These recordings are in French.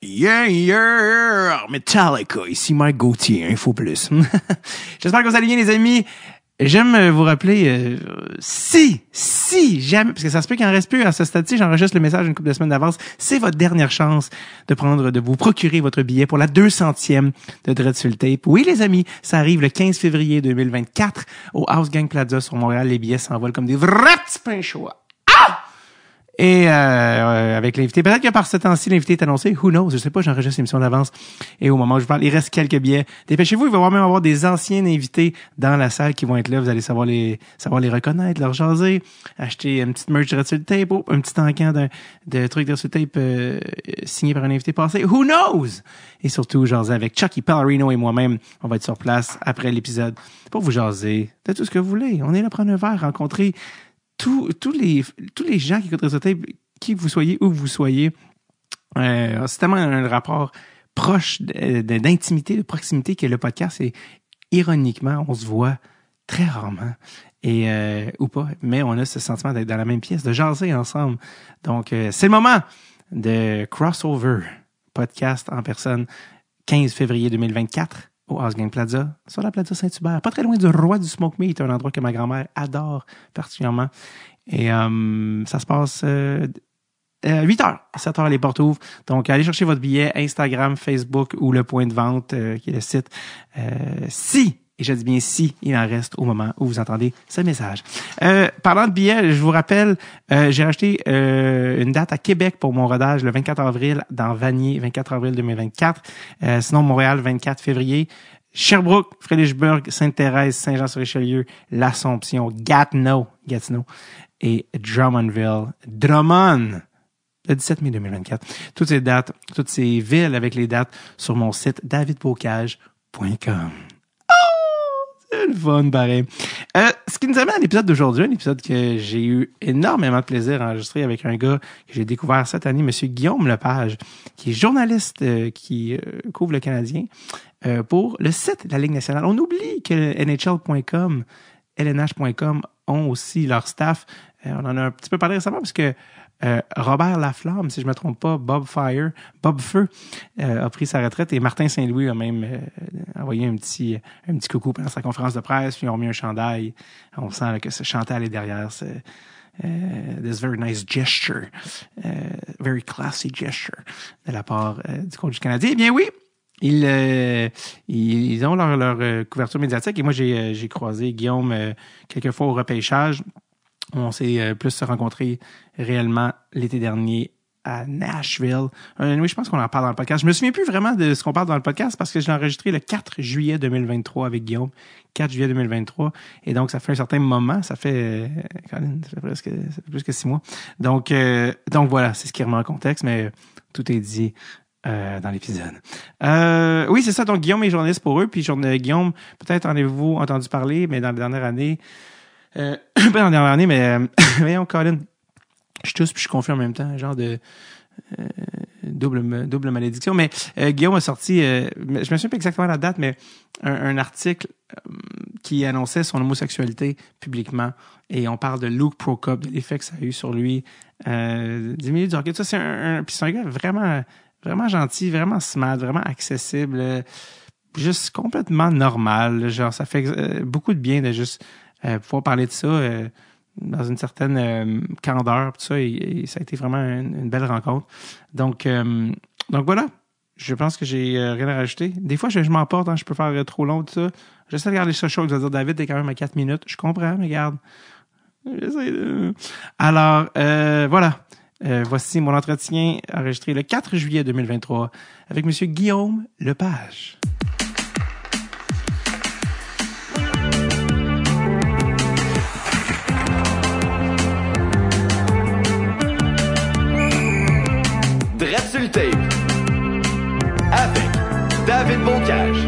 Yeah! Metallica, ici Mike Gauthier, Info Plus. J'espère que vous allez bien, les amis. J'aime vous rappeler, si jamais, parce que ça se peut qu'il en reste plus à ce stade-ci, j'enregistre le message une couple de semaines d'avance, c'est votre dernière chance de vous procurer votre billet pour la 200e de Dread sur le Tape. Oui, les amis, ça arrive le 15 février 2024 au House Gang Plaza sur Montréal. Les billets s'envolent comme des vrais petits pains chauds. Et avec l'invité, peut-être que par ce temps-ci, l'invité est annoncé. Who knows? Je sais pas, j'enregistre l'émission d'avance. Et au moment où je parle, il reste quelques billets. Dépêchez-vous, il va même avoir des anciens invités dans la salle qui vont être là. Vous allez savoir les reconnaître, leur jaser, acheter une petite merch sur le tape, un petit encan de trucs sur le tape signé par un invité passé. Who knows? Et surtout, jaser avec Chucky Pellerino et moi-même. On va être sur place après l'épisode pour vous jaser de tout ce que vous voulez. On est là prendre un verre, rencontrer tous les gens qui écoutent ce tape, qui vous soyez, où vous soyez, c'est tellement un rapport proche d'intimité, de proximité que le podcast, et ironiquement, on se voit très rarement, et ou pas, mais on a ce sentiment d'être dans la même pièce, de jaser ensemble. Donc, c'est le moment de Crossover, podcast en personne, 15 février 2024. Au House Gang Plaza, sur la Plaza Saint-Hubert, pas très loin du Roi du Smoke Meat, un endroit que ma grand-mère adore particulièrement. Et ça se passe 8h, 7h, les portes ouvrent. Donc, allez chercher votre billet, Instagram, Facebook ou le point de vente, qui est le site. Et je dis bien si, il en reste au moment où vous entendez ce message. Parlant de billets, je vous rappelle, j'ai acheté une date à Québec pour mon rodage le 24 avril dans Vanier, 24 avril 2024. Sinon, Montréal, 24 février. Sherbrooke, Frédéricsburg, Sainte-Thérèse, Saint-Jean-sur-Richelieu, l'Assomption, Gatineau et Drummondville. Drummond! Le 17 mai 2024. Toutes ces dates, toutes ces villes avec les dates sur mon site davidbocage.com. C'est le fun, pareil. Ce qui nous amène à l'épisode d'aujourd'hui, un épisode que j'ai eu énormément de plaisir à enregistrer avec un gars que j'ai découvert cette année, Monsieur Guillaume Lepage, qui est journaliste qui couvre le Canadien pour le site de la Ligue nationale. On oublie que NHL.com, LNH.com ont aussi leur staff. On en a un petit peu parlé récemment parce que Robert Laflamme, si je me trompe pas, Bob Feu, a pris sa retraite et Martin Saint-Louis a même envoyé un petit coucou pendant sa conférence de presse, puis ils ont mis un chandail. On sent là, que ce chandail est derrière this very nice gesture, very classy gesture de la part du coach du Canadien. Eh bien oui, ils ont leur couverture médiatique et moi j'ai croisé Guillaume quelques fois au repêchage. On s'est plus rencontrés réellement l'été dernier à Nashville. Oui, je pense qu'on en parle dans le podcast. Je me souviens plus vraiment de ce qu'on parle dans le podcast parce que je l'ai enregistré le 4 juillet 2023 avec Guillaume. 4 juillet 2023. Et donc, ça fait un certain moment. Ça fait plus que 6 mois. Donc voilà, c'est ce qui remet en contexte, mais tout est dit dans l'épisode. Oui, c'est ça. Donc, Guillaume est journaliste pour eux. Puis Guillaume, peut-être en avez-vous entendu parler, mais dans la dernière année, pas dans la dernière année, mais voyons, Colin, je tousse puis je confirme en même temps, genre de double malédiction. Mais Guillaume a sorti, je me souviens pas exactement la date, mais un article qui annonçait son homosexualité publiquement. Et on parle de Luke Prokop, de l'effet que ça a eu sur lui. 10 minutes du hockey. Ça, c'est puis c'est un gars vraiment, vraiment gentil, vraiment smart, vraiment accessible, juste complètement normal. Genre, ça fait beaucoup de bien de juste pouvoir parler de ça dans une certaine candeur, tout ça, et ça a été vraiment une belle rencontre. Donc voilà, je pense que j'ai rien à rajouter. Des fois, je m'emporte, je peux faire trop long, tout ça. J'essaie de regarder ça chaud, je vais dire, David, t'es quand même à 4 minutes. Je comprends, mais regarde. Alors, voilà. Voici mon entretien enregistré le 4 juillet 2023 avec Monsieur Guillaume Lepage. Dread sur le tape avec David Bocage.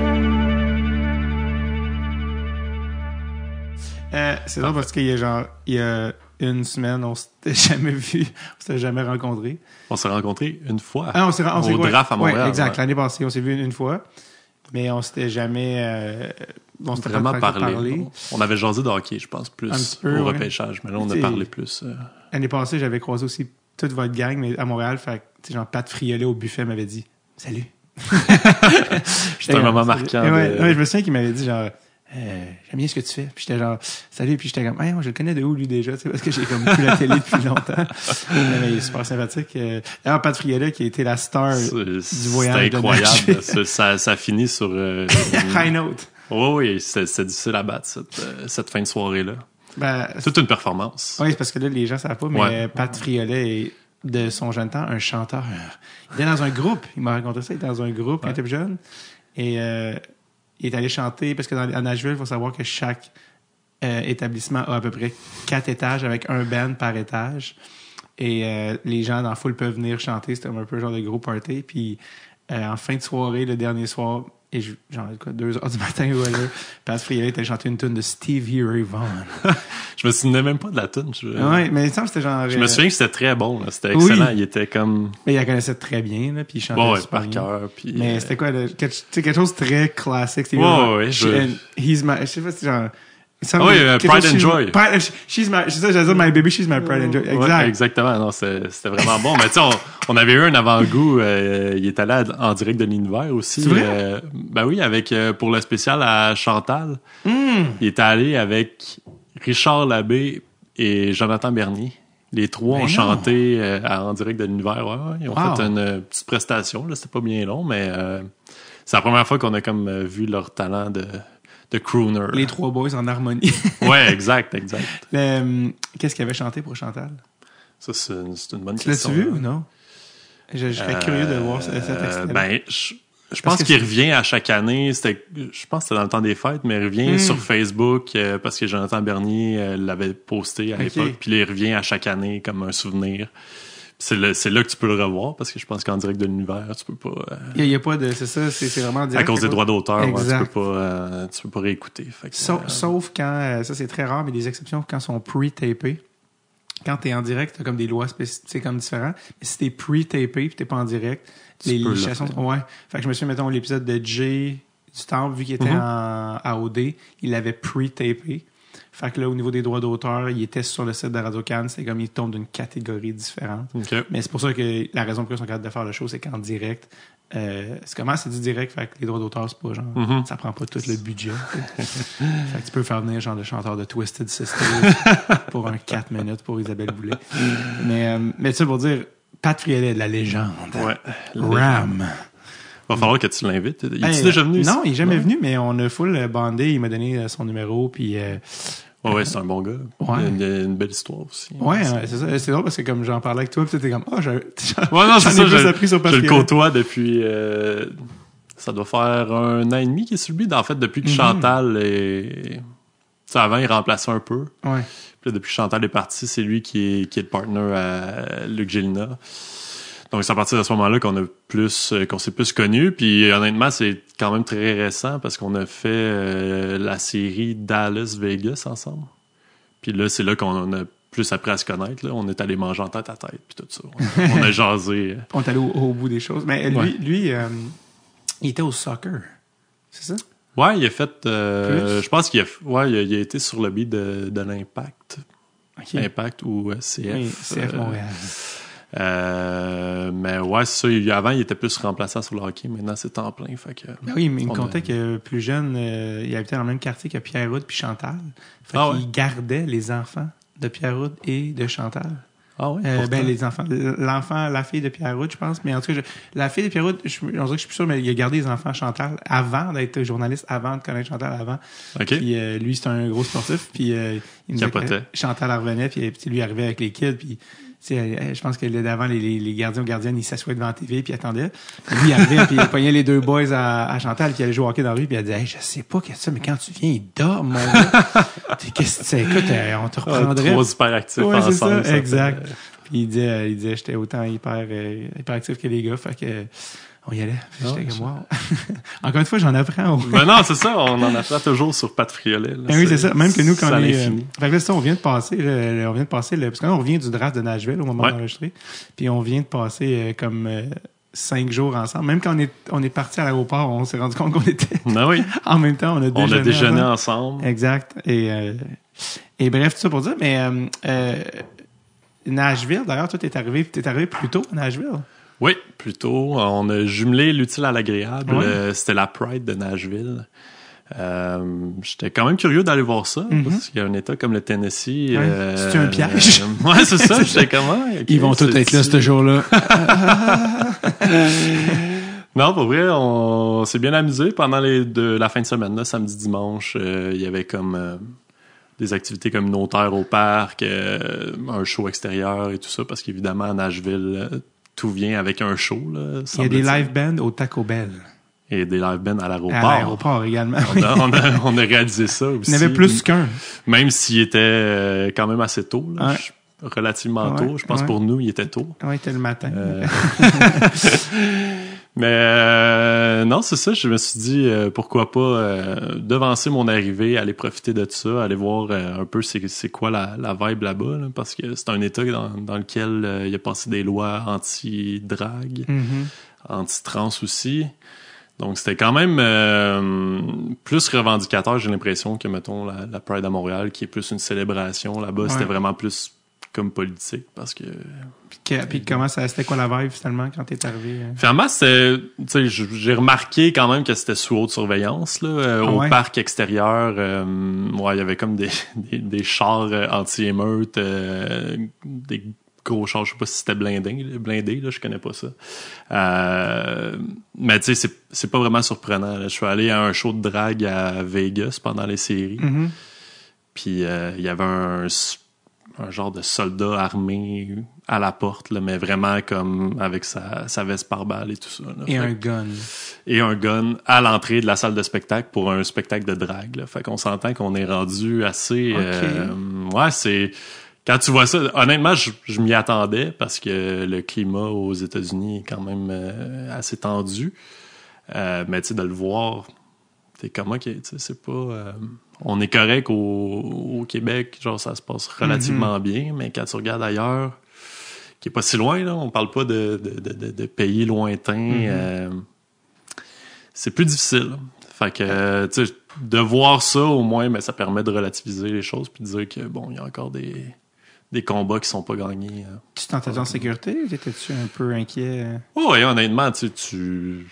C'est drôle parce qu'il y a une semaine, on s'était jamais vu, on s'était jamais rencontrés. On s'est rencontrés une fois. Ah, on s'est au draft à Montréal. Ouais, exact. Ouais. L'année passée, on s'est vu une fois, mais on s'était jamais on s'était vraiment parlé. On avait jasé de hockey, je pense, plus peu, au repêchage, mais là, on a parlé plus. L'année passée, j'avais croisé aussi toute votre gang, mais à Montréal, fait que genre Pat Friolet au buffet m'avait dit Salut. C'était un moment marquant. Ouais, je me souviens qu'il m'avait dit genre j'aime bien ce que tu fais. Puis j'étais genre salut, puis j'étais comme moi je le connais de où lui déjà, tu sais, parce que j'ai comme plus la télé depuis longtemps. Mais il est super sympathique. D'ailleurs, Pat Friolet qui a été la star du voyage. C'était incroyable. ça finit sur high note. Oui, c'est difficile à battre cette fin de soirée-là. Toute une performance. Oui, c'est parce que là, les gens savent pas, mais Pat Friolet est, de son jeune temps, un chanteur. Il était dans un groupe. Il m'a raconté ça. Il était dans un groupe quand il était plus jeune. Et il est allé chanter, parce que à Nashville, il faut savoir que chaque établissement a à peu près 4 étages avec un band par étage. Et les gens dans la foule peuvent venir chanter. C'était un peu genre de gros party. Puis en fin de soirée, le dernier soir, et genre 2h du matin ou alors, Pat Friolet était chanté une tune de Stevie Ray Vaughan. Je me souvenais même pas de la tune. Ouais, mais il semble que c'était genre. Je me souviens que c'était très bon, là. C'était excellent. Il était comme. Mais il la connaissait très bien, là, puis il chantait super par cœur. Puis. Mais c'était quoi, quelque chose de très classique. Stevie ouais. Je sais pas si genre. Pride and Joy. C'est ça, j'allais dire My Baby, She's My Pride and Joy. Exact. Ouais, exactement. Non, c'était vraiment bon. Mais tu sais, on avait eu un avant-goût. Il est allé en direct de l'univers aussi. C'est vrai? Oui, avec pour le spécial à Chantal. Il est allé avec Richard Labbé et Jonathan Bernier. Les trois ont chanté en direct de l'univers. Ouais. Ils ont fait une petite prestation. Là, c'était pas bien long, mais c'est la première fois qu'on a comme vu leur talent de crooner. Les trois boys en harmonie. Ouais, exact. Qu'est-ce qu'il avait chanté pour Chantal? Ça, c'est une bonne question. L'as-tu vu ou non? Je serais curieux de voir cet extrait. Je pense qu'il revient à chaque année. Je pense que c'était dans le temps des fêtes, mais il revient sur Facebook parce que Jonathan Bernier l'avait posté à l'époque. Puis il revient à chaque année comme un souvenir. C'est là que tu peux le revoir parce que je pense qu'en direct de l'univers, tu peux pas. Il y a pas de. C'est ça, c'est vraiment direct. À cause des droits d'auteur, tu peux pas réécouter. Fait que, sauf quand. Ça, c'est très rare, mais des exceptions quand ils sont pre-tapés. Quand t'es en direct, t'as comme des lois spécifiques comme différents. Mais si t'es pre-tapé puis t'es pas en direct, les chansons. Ouais. Fait que je me souviens, mettons, l'épisode de Jay du Temple, vu qu'il était à OD, il l'avait pre-tapé. Fait que là, au niveau des droits d'auteur, il était sur le site de Radio-Can. C'est comme il tombe d'une catégorie différente. Okay. Mais c'est pour ça que la raison pour laquelle ils sont capables de faire le show, c'est qu'en direct, c'est du direct, fait que les droits d'auteur, c'est pas genre, ça prend pas tout le budget. Fait que tu peux faire venir genre de chanteur de Twisted Sister pour un 4 minutes pour Isabelle Boulay. Mais tu sais, pour dire, Pat Friolet, la légende. Ouais. Ram. Va falloir que tu l'invites. Il est déjà venu ici? Non, il est jamais venu, mais on a full bandé. Il m'a donné son numéro, puis... Ouais, c'est un bon gars. Ouais. Il y a une belle histoire aussi. Ouais, c'est ça. C'est drôle parce que comme j'en parlais avec toi, puis t'es comme, non, c'est ça, je le côtoie depuis, ça doit faire 1 an et demi qu'il est sur le beat. En fait, depuis que Chantal est, avant, il remplaçait un peu. Ouais. Puis là, depuis que Chantal est parti, c'est lui qui est le partner à Luc Gélina. Donc, c'est à partir de ce moment-là qu'on s'est plus connus. Puis, honnêtement, c'est quand même très récent parce qu'on a fait la série Dallas-Vegas ensemble. Puis là, c'est là qu'on a plus appris à se connaître. Là. On est allé manger en tête à tête, puis tout ça. On a jasé. On est allé au bout des choses. Mais lui il était au soccer. C'est ça? Ouais, il a fait... je pense qu'il a été sur le beat de l'Impact. Okay. Impact ou CF. Oui, CF Montréal. Mais ouais, c'est ça. Avant, il était plus remplaçant sur le hockey. Maintenant, c'est temps plein. Fait que, oui, mais il me contait que plus jeune, il habitait dans le même quartier que Pierre-Houd puis Chantal. Fait qu'il gardait les enfants de Pierre-Houd et de Chantal. Ah oui? Les enfants. La fille de Pierre-Houd, je pense. Mais en tout cas, la fille de Pierre-Houd, on dirait que je suis plus sûr, mais il a gardé les enfants Chantal avant d'être journaliste, avant de connaître Chantal avant. Okay. Puis lui, c'est un gros sportif. Puis il me disait que Chantal revenait, puis lui arrivait avec les kids, puis je pense que d'avant, les gardiens ou gardiennes, ils s'assoyaient devant la TV puis ils attendaient. Lui, il arrivait puis il pognait les 2 boys à Chantal qui allaient jouer au hockey dans la rue puis il a dit « Hey, je sais pas qu'est-ce que c'est, mais quand tu viens, il dort, mon gars. Qu'est-ce que c'est? Écoute, on te reprendrait. » 3 hyperactifs ensemble. C'est ça, exact. Puis il disait j'étais autant hyperactif que les gars, fait que on y allait. J'étais comme wow. Encore une fois, j'en apprends. Ben non, c'est ça, on en apprend toujours sur Pat Friolet. Oui, c'est ça. Même que nous, quand on est. Fait que là, c'est ça, on vient de passer, parce que là, on revient du draft de Nashville au moment d'enregistrer. Puis on vient de passer comme 5 jours ensemble. Même quand on est parti à l'aéroport, on s'est rendu compte qu'on était. Ben oui. En même temps, on a déjeuné ensemble. Exact. Et bref, tout ça pour dire, mais Nashville, d'ailleurs, toi, t'es arrivé plus tôt à Nashville. Oui, plutôt. On a jumelé l'utile à l'agréable. Ouais. C'était la Pride de Nashville. J'étais quand même curieux d'aller voir ça, parce qu'il y a un État comme le Tennessee. Ouais. C'est un piège. Ouais, c'est ça. J'étais comment? Ils vont tous être là ce jour-là. Non, pour vrai, on s'est bien amusé pendant la fin de semaine, là, samedi, dimanche. Il y avait comme des activités communautaires au parc, un show extérieur et tout ça, parce qu'évidemment, à Nashville, tout vient avec un show. Là, Il y a des live bands au Taco Bell. Et des live bands à l'aéroport. À l'aéroport également. On a réalisé ça aussi. Il y en avait plus qu'un. Même s'il était quand même assez tôt. Là, Ouais. Relativement tôt. Je pense pour nous, il était tôt. Oui, c'était le matin. Mais non, c'est ça. Je me suis dit, pourquoi pas devancer mon arrivée, aller profiter de tout ça, aller voir un peu c'est quoi la vibe là-bas. Là, parce que c'est un État dans lequel il y a passé des lois anti-drague, anti-trans aussi. Donc, c'était quand même plus revendicateur, j'ai l'impression, que, mettons, la Pride à Montréal, qui est plus une célébration. Là-bas, c'était vraiment plus comme politique, parce que... Puis comment c'était quoi la vibe, finalement, quand t'es arrivé? Finalement, c'était... Tu sais, j'ai remarqué quand même que c'était sous haute surveillance, là. Au parc extérieur, il y avait comme des chars anti-émeutes, des gros chars, je sais pas si c'était blindé, là, je connais pas ça. Mais tu sais, c'est pas vraiment surprenant, là. Je suis allé à un show de drague à Vegas pendant les séries. Puis il y avait un genre de soldat armé à la porte, là, mais vraiment comme avec sa veste pare-balles et tout ça. Là. Et un gun. Et un gun à l'entrée de la salle de spectacle pour un spectacle de drague. Là. Fait qu'on s'entend qu'on est rendu assez... c'est... Quand tu vois ça, honnêtement, je m'y attendais parce que le climat aux États-Unis est quand même assez tendu. Mais tu sais, de le voir, t'es comme, OK, tu sais, c'est pas... on est correct au Québec, genre ça se passe relativement bien, mais quand tu regardes ailleurs, qui est pas si loin, là, on parle pas de pays lointains, c'est plus difficile. Fait que, tu sais, de voir ça au moins, mais ça permet de relativiser les choses puis de dire que, bon, il y a encore des combats qui sont pas gagnés. Tu te sentais en sécurité? Étais-tu un peu inquiet? Oui, honnêtement, tu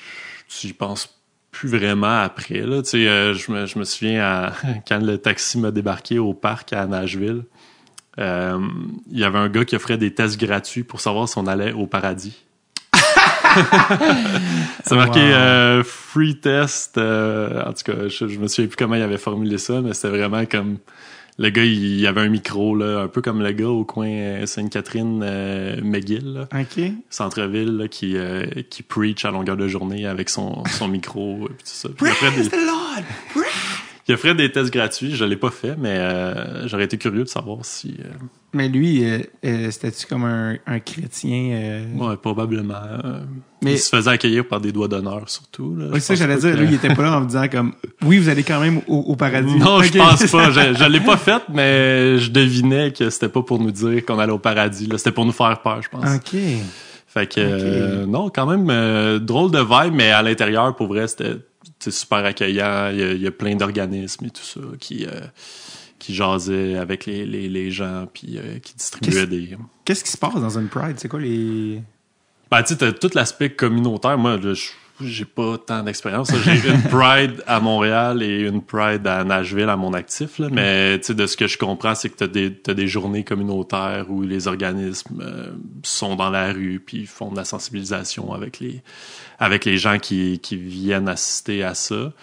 y penses plus vraiment après. Là. Tu sais, je me souviens quand le taxi m'a débarqué au parc à Nashville, il y avait un gars qui offrait des tests gratuits pour savoir si on allait au paradis. C'est marqué free test. En tout cas, je me souviens plus comment il avait formulé ça, mais c'était vraiment comme... Le gars, il avait un micro, là, un peu comme le gars au coin Sainte-Catherine, McGill, là, centre-ville, là, qui preach à longueur de journée avec son micro et tout ça. Puis il offrait des tests gratuits. Je l'ai pas fait, mais j'aurais été curieux de savoir si... Mais lui, c'était-tu comme un chrétien? Ouais, probablement. Mais... Il se faisait accueillir par des doigts d'honneur, surtout. Là. Oui, c'est ça que j'allais dire. Lui, il était pas là en me disant comme, oui, vous allez quand même au paradis. Non, je pense pas. Je l'ai pas fait, mais je devinais que c'était pas pour nous dire qu'on allait au paradis. Là. C'était pour nous faire peur, je pense. OK. Fait que, non, quand même, drôle de vibe, mais à l'intérieur, pour vrai, c'était super accueillant. Il y a plein d'organismes et tout ça qui jasaient avec les gens puis qui distribuaient des... Qu'est-ce qui se passe dans une Pride? C'est quoi les... Ben, tu sais, t'as tout l'aspect communautaire. Moi, j'ai pas tant d'expérience. J'ai une Pride à Montréal et une Pride à Nashville à mon actif, là. Mais, tu sais, de ce que je comprends, c'est que t'as des journées communautaires où les organismes sont dans la rue puis font de la sensibilisation avec les gens qui viennent assister à ça.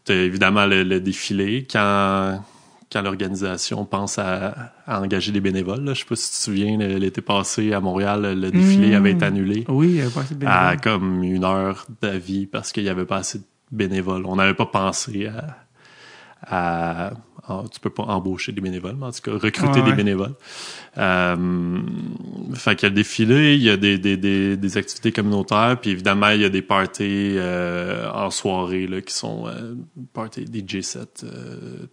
T'as évidemment le défilé quand l'organisation pense à engager des bénévoles. Là. Je sais pas si tu te souviens, l'été passé à Montréal, le défilé avait été annulé. Oui, il n'y avait pas assez de bénévoles. À comme 1 heure d'avis parce qu'il n'y avait pas assez de bénévoles. On n'avait pas pensé à tu peux pas embaucher des bénévoles, mais en tout cas, recruter des bénévoles. Fait qu'il y a le défilé, il y a des activités communautaires, puis évidemment, il y a des parties en soirée là, qui sont parties DJ set,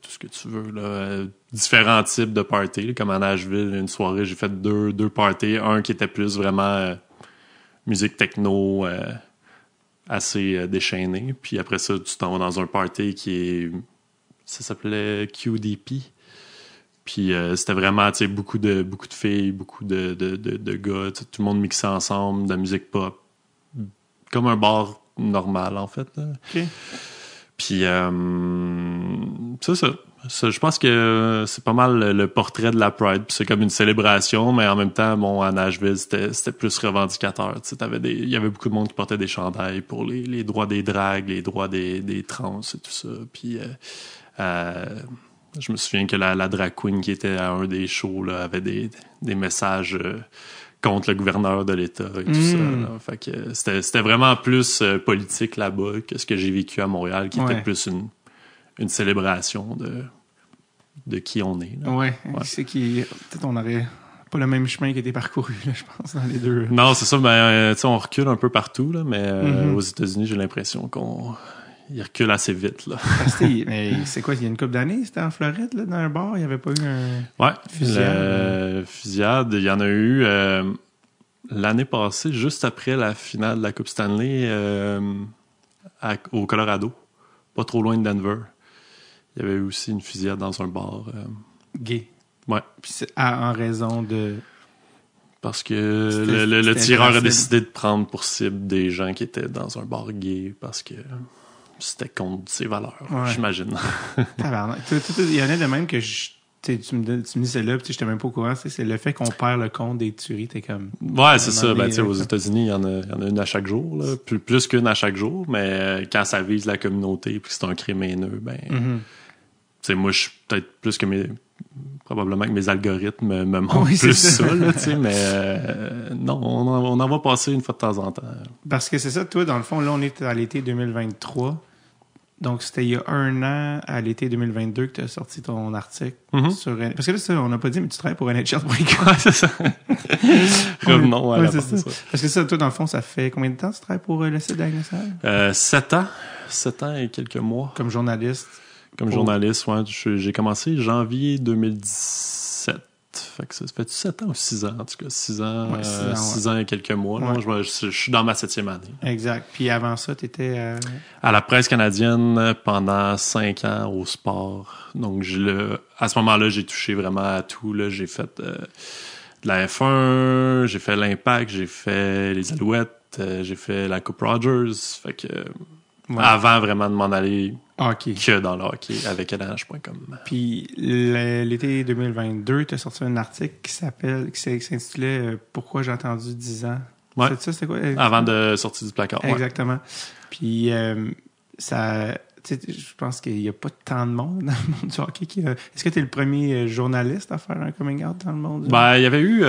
tout ce que tu veux. Là, différents types de parties. Là, comme à Nashville, une soirée, j'ai fait deux parties. Un qui était plus vraiment musique techno assez déchaînée. Puis après ça, tu t'en vas dans un party qui est... Ça s'appelait QDP. Puis c'était vraiment, tu sais, beaucoup de filles, beaucoup de gars, tout le monde mixé ensemble, de la musique pop, comme un bar normal, en fait. Là. OK. Puis, c'est ça. Je pense que c'est pas mal le portrait de la Pride. Puis c'est comme une célébration, mais en même temps, bon, à Nashville, c'était plus revendicateur. Tu sais, il y avait beaucoup de monde qui portait des chandails pour les droits des drags, les droits des trans et tout ça. Puis, je me souviens que la drag queen qui était à un des shows là, avait des messages contre le gouverneur de l'État et tout ça. Là. Fait que c'était vraiment plus politique là-bas que ce que j'ai vécu à Montréal, qui était plus une célébration de qui on est. Là. Ouais. C'est peut-être on aurait pas le même chemin qui a été parcouru, là, je pense, dans les deux. Non, c'est ça. Ben, on recule un peu partout, là, mais aux États-Unis, j'ai l'impression qu'il recule assez vite. Là. Mais c'est quoi, il y a une couple d'années, c'était en Floride, là, dans un bar, il n'y avait pas eu un fusillade? Fusillade, il y en a eu l'année passée, juste après la finale de la Coupe Stanley au Colorado, pas trop loin de Denver. Il y avait eu aussi une fusillade dans un bar. Gay. Ouais. Puis c'est en raison de... Parce que le tireur a décidé de prendre pour cible des gens qui étaient dans un bar gay parce que c'était contre ses valeurs, j'imagine. Il y en a de même que tu me dis celle-là, puis j'étais même pas au courant. C'est le fait qu'on perd le compte des tueries, t'es comme... Ouais, c'est ça. Ben, aux États-Unis, il y en a une à chaque jour, là. Plus qu'une à chaque jour, mais quand ça vise la communauté et que c'est un crime haineux, ben... Moi, je suis peut-être plus que probablement que mes algorithmes me montrent plus ça, là, mais non, on en va passer une fois de temps en temps. Parce que c'est ça, toi, dans le fond, là, on est à l'été 2023. Donc, c'était il y a 1 an, à l'été 2022, que tu as sorti ton article sur... Parce que là, ça, on n'a pas dit, mais tu travailles pour NHL.com. Ouais, c'est ça. Revenons à la c'est ça. Parce que ça, toi, dans le fond, ça fait combien de temps que tu travailles pour le site d'Agnesal? 7 ans. 7 ans et quelques mois. Comme journaliste? Comme journaliste, ouais. J'ai commencé janvier 2017. Fait que ça fait 7 ans ou 6 ans, en tout cas. 6 ans, 6 ans et quelques mois. Là. Je suis dans ma 7e année. Exact. Puis avant ça, tu étais... À la presse canadienne pendant 5 ans au sport. Donc, à ce moment-là, j'ai touché vraiment à tout. Là. J'ai fait de la F1, j'ai fait l'Impact, j'ai fait les Alouettes, j'ai fait la Coupe Rogers. Fait que avant vraiment de m'en aller... Hockey. Que dans le hockey avec LNH.com. Puis l'été 2022, tu as sorti un article qui s'intitulait Pourquoi j'ai attendu 10 ans. Ouais. C'est ça, c'était quoi? Avant de sortir du placard. Exactement. Ouais. Puis ça. Je pense qu'il n'y a pas tant de monde dans le monde du hockey. Est-ce que tu es le premier journaliste à faire un coming out dans le monde? Ben, il y avait eu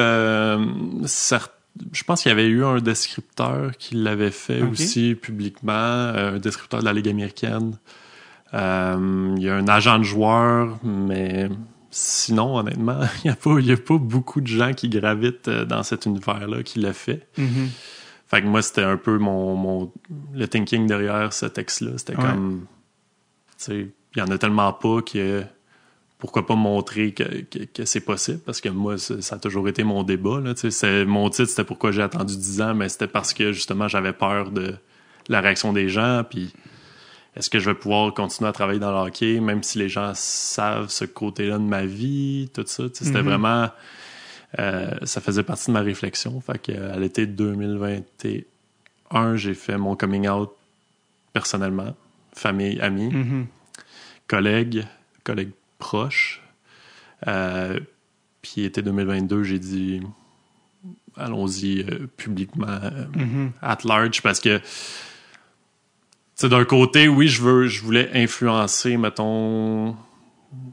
je pense qu'il y avait eu un descripteur qui l'avait fait aussi publiquement, un descripteur de la Ligue américaine. Il y a un agent de joueur, mais sinon, honnêtement, il y a pas beaucoup de gens qui gravitent dans cet univers-là qui l'a fait. Fait que moi, c'était un peu le thinking derrière ce texte-là. C'était comme, tu sais, il y en a tellement pas que pourquoi pas montrer que c'est possible, parce que moi, ça a toujours été mon débat. Là, mon titre, c'était pourquoi j'ai attendu 10 ans, mais c'était parce que, justement, j'avais peur de la réaction des gens, puis est-ce que je vais pouvoir continuer à travailler dans le hockey, même si les gens savent ce côté-là de ma vie, tout ça. C'était vraiment... ça faisait partie de ma réflexion. Fait qu'à l'été 2021, j'ai fait mon coming out personnellement. Famille, amis, collègues proches. Puis été 2022, j'ai dit allons-y publiquement, at large, parce que d'un côté, oui, je voulais influencer, mettons,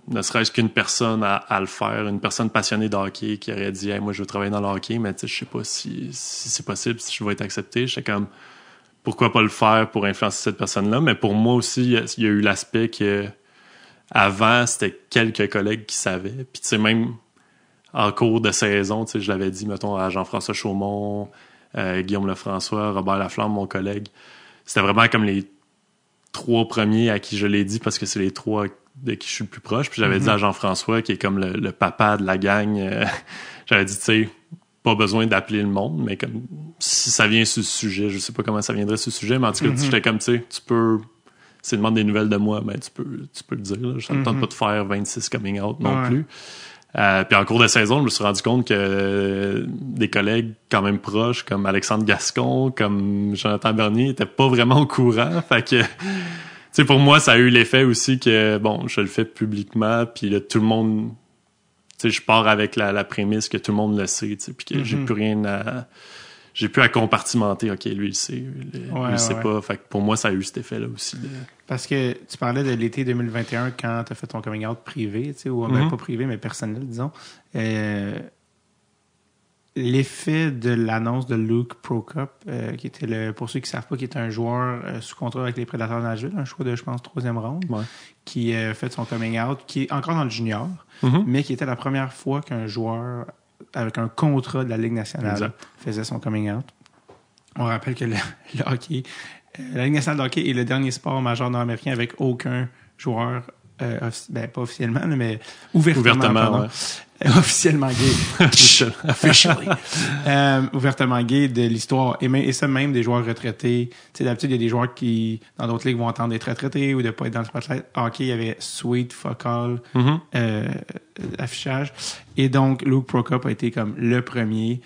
ne serait-ce qu'une personne à le faire, une personne passionnée de hockey qui aurait dit hey, moi je veux travailler dans le hockey, mais je sais pas si c'est possible, si je vais être accepté. J'étais comme pourquoi pas le faire pour influencer cette personne-là, mais pour moi aussi, il y a eu l'aspect que avant, c'était quelques collègues qui savaient. Puis tu sais, même en cours de saison, tu sais, je l'avais dit, mettons, à Jean-François Chaumont, Guillaume Lefrançois, Robert Laflamme, mon collègue. C'était vraiment comme les 3 premiers à qui je l'ai dit parce que c'est les 3 de qui je suis le plus proche. Puis j'avais dit à Jean-François, qui est comme le papa de la gang, j'avais dit, tu sais, pas besoin d'appeler le monde, mais comme si ça vient sur ce sujet, je sais pas comment ça viendrait sur ce sujet, mais en tout cas, j'étais comme, tu sais, tu peux... Si tu demandes des nouvelles de moi, ben tu peux le dire. Là. Je ne tente pas de faire 26 coming out non plus. Puis en cours de saison, je me suis rendu compte que des collègues quand même proches, comme Alexandre Gascon, comme Jonathan Bernier, étaient pas vraiment au courant. Fait que, tu sais, pour moi, ça a eu l'effet aussi que, bon, je le fais publiquement, puis là, tout le monde, tu sais, je pars avec la prémisse que tout le monde le sait, tu sais, puis que j'ai plus à compartimenter. OK, lui, il sait. Lui, il sait pas. Fait que pour moi, ça a eu cet effet-là aussi. Parce que tu parlais de l'été 2021 quand tu as fait ton coming out privé, tu sais, ou même pas privé, mais personnel, disons. L'effet de l'annonce de Luke Prokop, qui était pour ceux qui ne savent pas, qui est un joueur sous contrat avec les Prédateurs de Nashville, un choix de, je pense, 3e ronde, qui a fait son coming out, qui est encore dans le junior, mais qui était la première fois qu'un joueur avec un contrat de la Ligue nationale faisait son coming out. On rappelle que le hockey, la Ligue nationale de hockey est le dernier sport majeur nord-américain avec aucun joueur, pas officiellement, mais ouvertement officiellement gay. Officially. Ouvertement gay de l'histoire. Et ça même des joueurs retraités. Tu sais, d'habitude, il y a des joueurs qui, dans d'autres ligues, vont entendre d'être retraités ou de pas être dans le spotlight. Hockey, il y avait sweet, fuck all, affichage. Et donc, Luke Prokop a été comme le premier.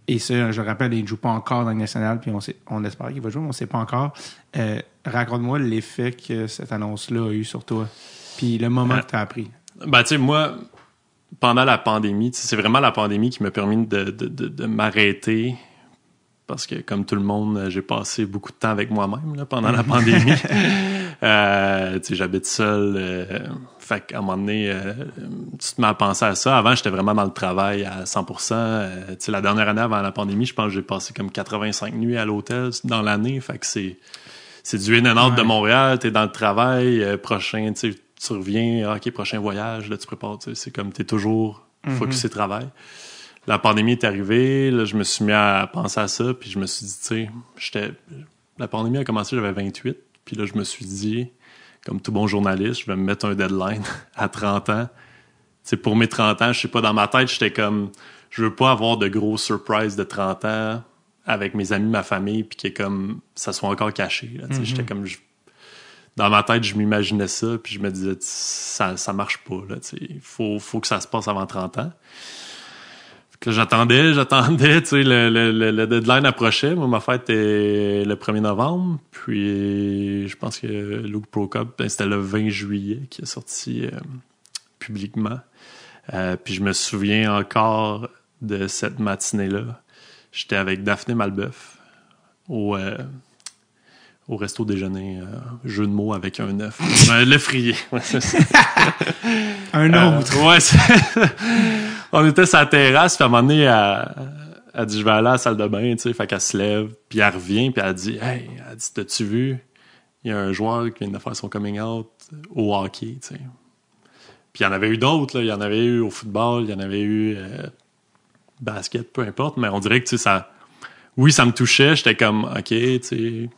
Et ça, je rappelle, il ne joue pas encore dans le national, puis on espère qu'il va jouer, mais on ne sait pas encore. Raconte-moi l'effet que cette annonce-là a eu sur toi, puis le moment que tu as appris. Ben, tu sais, moi, pendant la pandémie, c'est vraiment la pandémie qui m'a permis de m'arrêter, parce que, comme tout le monde, j'ai passé beaucoup de temps avec moi-même là, pendant la pandémie. Tu sais, j'habite seul. Fait qu'à un moment donné, tu te mets à penser à ça. Avant, j'étais vraiment dans le travail à 100%. Tu sais, la dernière année avant la pandémie, je pense que j'ai passé comme 85 nuits à l'hôtel dans l'année. Fait que c'est du in and out de Montréal. T'es dans le travail. Prochain, tu sais, tu reviens. OK, prochain voyage. Là, tu prépares. Tu sais, c'est comme t'es toujours focusé travail. La pandémie est arrivée. Là, je me suis mis à penser à ça. Puis je me suis dit, tu sais, la pandémie a commencé, j'avais 28. Puis là, je me suis dit, comme tout bon journaliste, je vais me mettre un deadline à 30 ans. T'sais, pour mes 30 ans, je sais pas, dans ma tête, j'étais comme, je veux pas avoir de gros surprises de 30 ans avec mes amis, ma famille, puis que comme ça soit encore caché. Là, j'étais comme, dans ma tête, je m'imaginais ça, puis je me disais, ça marche pas. Là, faut que ça se passe avant 30 ans. Que j'attendais, tu sais, le deadline approchait. Moi, ma fête est le 1er novembre. Puis, je pense que Luke Prokop, c'était le 20 juillet qu'il est sorti publiquement. Puis, je me souviens encore de cette matinée-là. J'étais avec Daphné Malbeuf au resto déjeuner. Jeu de mots avec un œuf. Le frier. Un autre. On était sur la terrasse, puis à un moment donné, elle dit, je vais aller à la salle de bain, tu sais, fait qu'elle se lève, puis elle revient, puis elle dit, hey, t'as-tu vu, il y a un joueur qui vient de faire son coming out au hockey, tu sais. Puis il y en avait eu d'autres, là, il y en avait eu au football, il y en avait eu basket, peu importe, mais on dirait que, tu sais, ça me touchait, j'étais comme, OK, tu sais,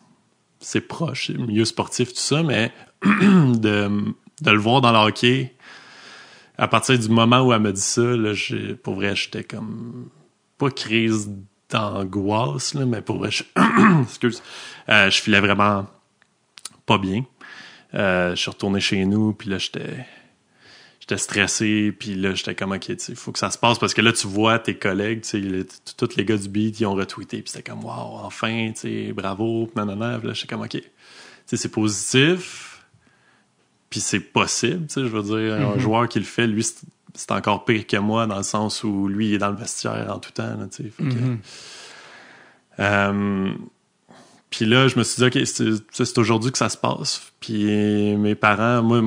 c'est proche, c'est le milieu sportif, tout ça, mais de le voir dans le hockey, à partir du moment où elle m'a dit ça, là, pour vrai, j'étais comme pas crise d'angoisse, là, mais pour vrai, je filais vraiment pas bien. Je suis retourné chez nous, puis là, j'étais stressé, puis là, j'étais comme, OK, il faut que ça se passe, parce que là, tu vois tes collègues, tous les gars du beat, ils ont retweeté, puis c'était comme, wow, enfin, bravo, nanana, puis là, j'étais comme, OK, c'est positif, puis c'est possible, tu sais, je veux dire, un joueur qui le fait, lui, c'est encore pire que moi, dans le sens où lui, il est dans le vestiaire en tout temps, tu sais. Puis là, je me suis dit, OK, c'est aujourd'hui que ça se passe. Puis mes parents, moi,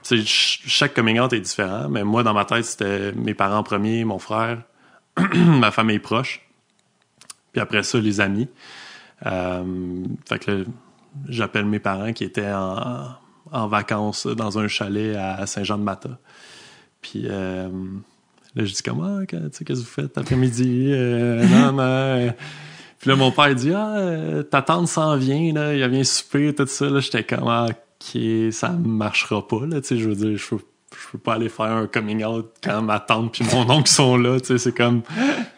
tu sais, chaque coming out est différent, mais moi, dans ma tête, c'était mes parents en premier, mon frère, ma famille proche, puis après ça, les amis. Fait que là, j'appelle mes parents qui étaient en vacances dans un chalet à Saint-Jean-de-Mata. Puis là, je dis comment, qu'est-ce que vous faites après-midi? Non. Puis là, mon père dit, ta tante s'en vient, là, il vient souper, tout ça. Là, j'étais comme, OK, ça marchera pas, là, tu sais, je veux dire, je peux pas aller faire un coming out quand ma tante puis mon oncle sont là, tu sais, c'est comme,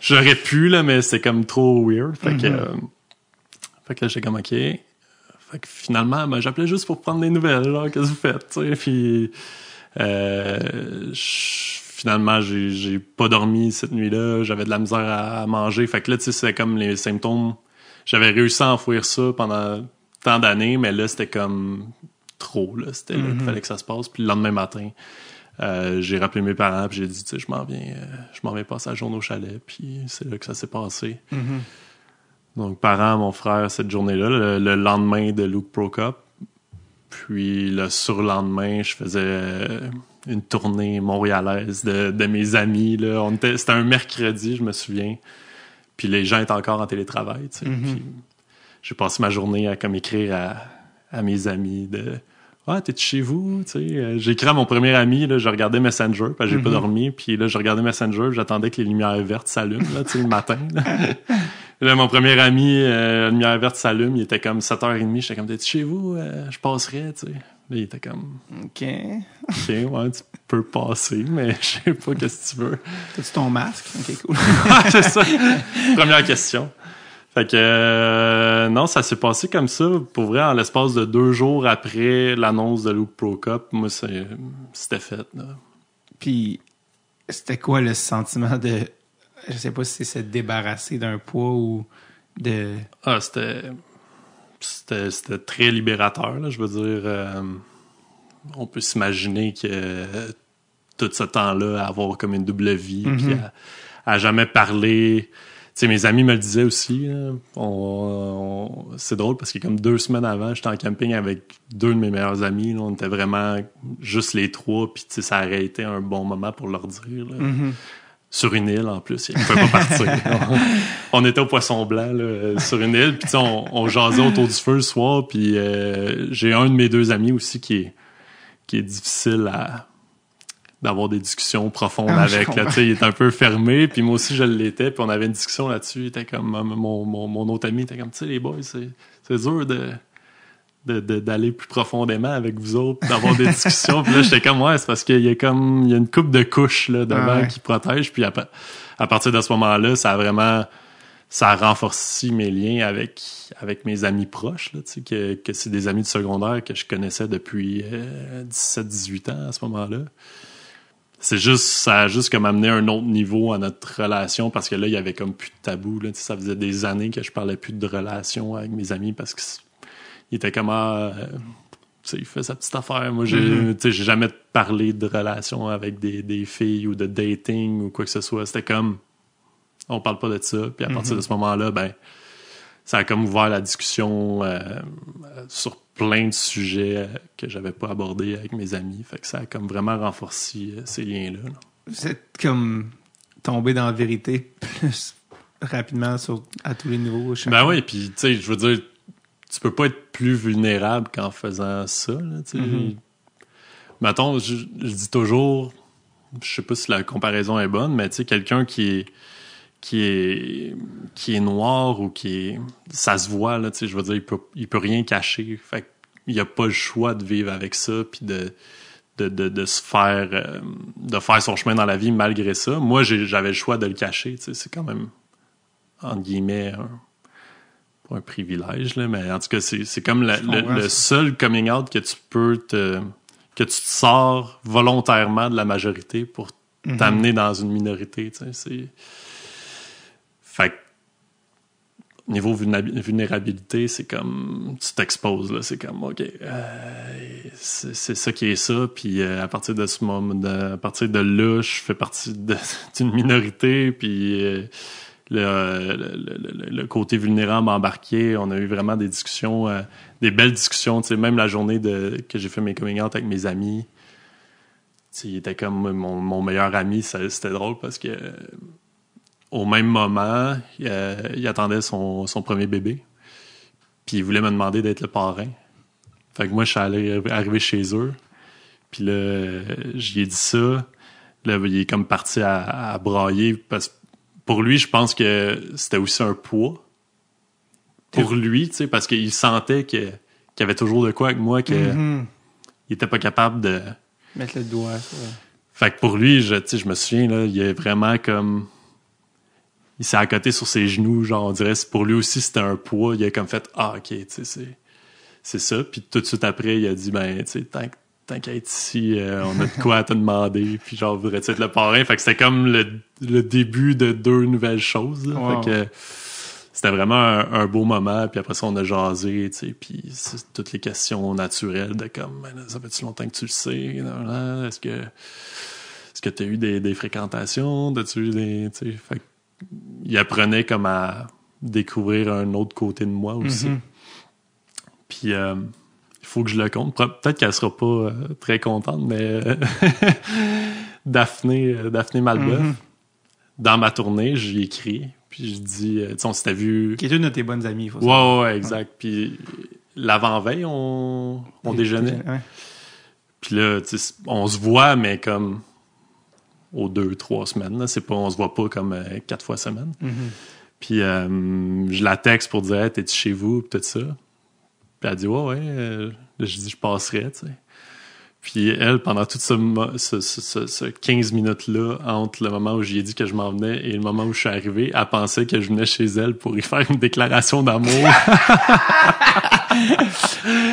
j'aurais pu, là, mais c'est comme trop weird. Fait que là, j'étais comme, OK. Fait que finalement, j'appelais juste pour prendre des nouvelles, genre, qu'est-ce que vous faites, tu sais, puis finalement, j'ai pas dormi cette nuit-là. J'avais de la misère à manger. Fait que là, tu sais, c'est comme les symptômes. J'avais réussi à enfouir ça pendant tant d'années, mais là, c'était comme trop, là. C'était là qu'il fallait que ça se passe. Puis le lendemain matin, j'ai rappelé mes parents, puis j'ai dit, tu sais, je m'en viens passer la journée au chalet. Puis c'est là que ça s'est passé. Donc, parents, mon frère, cette journée-là, le lendemain de Luke Pro Cup. Puis le surlendemain, je faisais une tournée montréalaise de mes amis. Là. C'était un mercredi, je me souviens. Puis les gens étaient encore en télétravail. Tu sais. Puis j'ai passé ma journée à comme écrire à mes amis de « Ah, t'es chez vous? » Tu sais, j'ai écrit à mon premier ami, là, je regardais Messenger, parce que j'ai pas dormi. Puis là, je regardais Messenger, j'attendais que les lumières vertes s'allument là, tu sais, le matin. Là. Là, mon premier ami, la lumière verte s'allume, il était comme 7h30, j'étais comme, t'es chez vous? Je passerais, tu sais. Là, il était comme, OK, ouais, tu peux passer, mais je sais pas qu'est-ce que tu veux. t'as-tu ton masque? OK, cool. C'est ça. Première question. Fait que, non, ça s'est passé comme ça. Pour vrai, en l'espace de 2 jours après l'annonce de Luke Pro Cup, moi, c'était fait, là. Puis, c'était quoi le sentiment de... Je sais pas si c'est se débarrasser d'un poids ou de... Ah, c'était très libérateur, là, je veux dire. On peut s'imaginer que tout ce temps-là, à avoir comme une double vie, puis à jamais parler... Tu sais, mes amis me le disaient aussi. Là. C'est drôle parce que comme 2 semaines avant, j'étais en camping avec 2 de mes meilleurs amis. Là. On était vraiment juste les 3, puis tu sais, ça aurait été un bon moment pour leur dire, là. Sur une île, en plus. Ils ne pouvaient pas partir. On était au Poisson Blanc, là, sur une île. Puis, on jasait autour du feu le soir. Puis, j'ai un de mes 2 amis aussi qui est difficile d'avoir des discussions profondes avec. Là, il est un peu fermé. Puis, moi aussi, je l'étais. Puis, on avait une discussion là-dessus. Il était comme, mon autre ami était comme, tu sais, les boys, c'est dur d'aller plus profondément avec vous autres, d'avoir des discussions. Puis là, j'étais comme, ouais, c'est parce qu'il y a une couple de couches là, devant qui protège. Puis à partir de ce moment-là, ça a renforcé mes liens avec mes amis proches, là, tu sais, que c'est des amis du secondaire que je connaissais depuis 17-18 ans à ce moment-là. Ça a juste comme amené un autre niveau à notre relation parce que là, il y avait comme plus de tabou, là, tu sais, ça faisait des années que je parlais plus de relation avec mes amis parce que il était comme tu sais, il fait sa petite affaire. Moi, j'ai jamais parlé de relation avec des filles ou de dating ou quoi que ce soit. C'était comme, on parle pas de ça. Puis à partir de ce moment-là, ben, ça a comme ouvert la discussion sur plein de sujets que j'avais pas abordés avec mes amis. Fait que ça a comme vraiment renforcé ces liens-là. Là. Vous êtes comme tombé dans la vérité plus rapidement à tous les niveaux. Ben oui, puis tu sais, je veux dire, tu peux pas être plus vulnérable qu'en faisant ça. Là, mettons, je dis toujours, je sais pas si la comparaison est bonne, mais tu sais, quelqu'un qui est noir ou ça se voit, là, tu sais, je veux dire, il peut rien cacher. Fait qu'il a pas le choix de vivre avec ça puis de se faire de faire son chemin dans la vie malgré ça. Moi, j'avais le choix de le cacher, tu sais, c'est quand même entre guillemets un privilège, là, mais en tout cas, c'est comme le seul coming out que tu peux que tu te sors volontairement de la majorité pour t'amener dans une minorité, tu sais, c'est... Fait que, niveau vulnérabilité, c'est comme, tu t'exposes, là, c'est comme, OK, c'est ça qui est ça, puis à partir de ce moment, à partir de là, je fais partie d'une minorité, puis... Le côté vulnérable embarqué, on a eu vraiment des discussions, des belles discussions, tu sais, même la journée que j'ai fait mes coming out avec mes amis, tu sais, il était comme mon meilleur ami, c'était drôle parce que au même moment, il attendait son premier bébé, puis il voulait me demander d'être le parrain. Fait que moi, je suis arrivé chez eux, puis là, j'y ai dit ça, là, il est comme parti à brailler parce que pour lui, je pense que c'était aussi un poids. Pour lui, tu sais, parce qu'il sentait qu'il y avait toujours de quoi avec moi, qu'il était pas capable de... mettre le doigt, ça. Fait que pour lui, je me souviens, là, il est vraiment comme... Il s'est accoté sur ses genoux, genre, on dirait, pour lui aussi, c'était un poids. Il a comme fait, OK, tu sais, c'est ça. Puis tout de suite après, il a dit, ben, tu sais, tant t'inquiète, ici, on a de quoi à te demander, puis genre, voudrais-tu être le parrain? Fait que c'était comme le début de 2 nouvelles choses, là. Wow. Fait que c'était vraiment un beau moment, puis après ça, on a jasé, tu sais, puis toutes les questions naturelles de comme, ben, ça fait-tu longtemps que tu le sais? Est-ce que t'as eu des fréquentations? As-tu eu des, tu sais, fait il apprenait comme à découvrir un autre côté de moi aussi. Mm-hmm. Puis il faut que je le compte. Peut-être qu'elle sera pas très contente, mais Daphné Malbeuf, dans ma tournée, j'y écris. Puis je dis, tu sais, on s'était vu... Qui est une de tes bonnes amies, il faut savoir. Ouais, exact. Puis l'avant-veille, on déjeunait. Ouais. Puis là, tu sais, on se voit, mais comme aux 2-3 semaines. Là. On se voit pas comme 4 fois semaine. Mm-hmm. Puis je la texte pour dire hey, « T'es-tu chez vous? » Puis tout ça. Puis elle dit « Ouais. » Je dis « Je passerai. » tu sais. Puis elle, pendant tout ce 15 minutes-là, entre le moment où j'y ai dit que je m'en venais et le moment où je suis arrivé, elle pensait que je venais chez elle pour y faire une déclaration d'amour.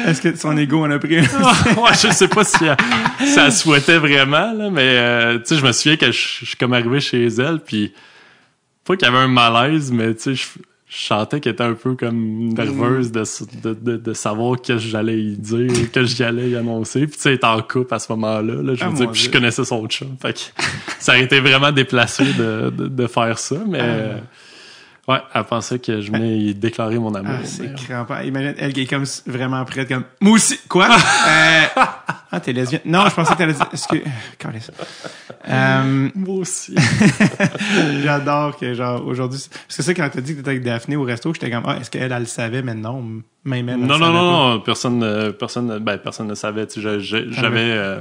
Est-ce que son ego en a pris? Ouais, je sais pas si elle souhaitait vraiment, là, mais tu sais, je me souviens que je suis comme arrivé chez elle, puis pas qu'il y avait un malaise, mais tu sais, je sentais qu'elle était un peu comme nerveuse de savoir qu'est-ce que j'allais y dire, que j'allais y annoncer. Puis tu sais, elle était en couple à ce moment-là, là, je veux dire, puis je connaissais son chum. Fait que ça a été vraiment déplacé de faire ça, mais ouais, elle pensait que je venais y déclarer mon amour. Ah, c'est crampant. Imagine, elle qui est comme vraiment prête, comme moi aussi. Quoi? Ah, t'es lesbienne. Non, je pensais que t'allais dire. Calais ça. Moi aussi. J'adore que, genre, aujourd'hui. Parce que ça, quand t'as dit que t'étais avec Daphné au resto, j'étais comme, est-ce qu'elle, elle le savait, mais non. Même elle. Non. Personne ne savait. Tu sais, j'avais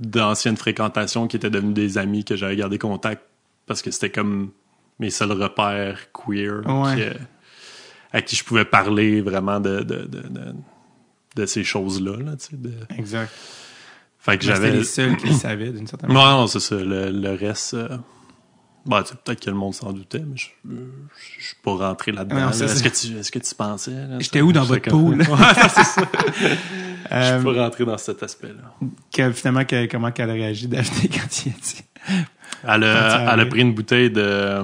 d'anciennes fréquentations qui étaient devenues des amis que j'avais gardé contact parce que c'était comme mes seuls repères queer à qui je pouvais parler vraiment de ces choses-là. Là, tu sais, Exact. Fait que C'était les seuls qui le savaient, d'une certaine manière. Non, c'est ça. Le reste... Bah, tu sais, peut-être que le monde s'en doutait, mais je suis pas rentré là-dedans. Non, là. Est-ce que tu pensais? Là, j'étais où dans votre pool? Ouais, c'est ça. Je suis pas rentré dans cet aspect-là. Finalement, comment qu'elle a réagi, Daphné, quand il a dit... Elle a pris une bouteille de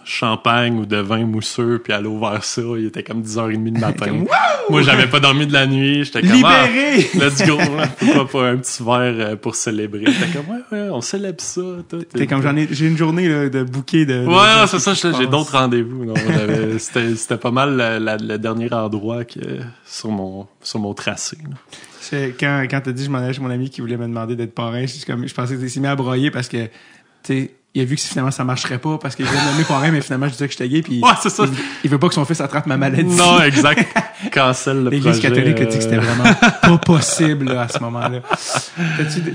champagne ou de vin mousseux, puis elle a ouvert ça. Il était comme 10h30 du matin. Moi, j'avais pas dormi de la nuit. J'étais comme, libéré! Let's go! Pourquoi pas un petit verre pour célébrer? J'étais comme, ouais, on célèbre ça. T'es comme, j'ai une journée là, de bouquet de... Ouais, c'est ça, j'ai d'autres rendez-vous. Non, c'était pas mal le dernier endroit sur mon tracé. Là. Quand t'as dit je m'en allais chez mon ami qui voulait me demander d'être parrain, je pensais que t'es mis à broyer parce que, tu sais, il a vu que finalement ça marcherait pas parce qu'il voulait me nommer parrain, mais finalement je disais que j'étais gay, puis c'est ça. Il veut pas que son fils attrape ma maladie. Non, exact. Cancel le L'Église projet. catholique a dit que c'était vraiment pas possible là, à ce moment-là.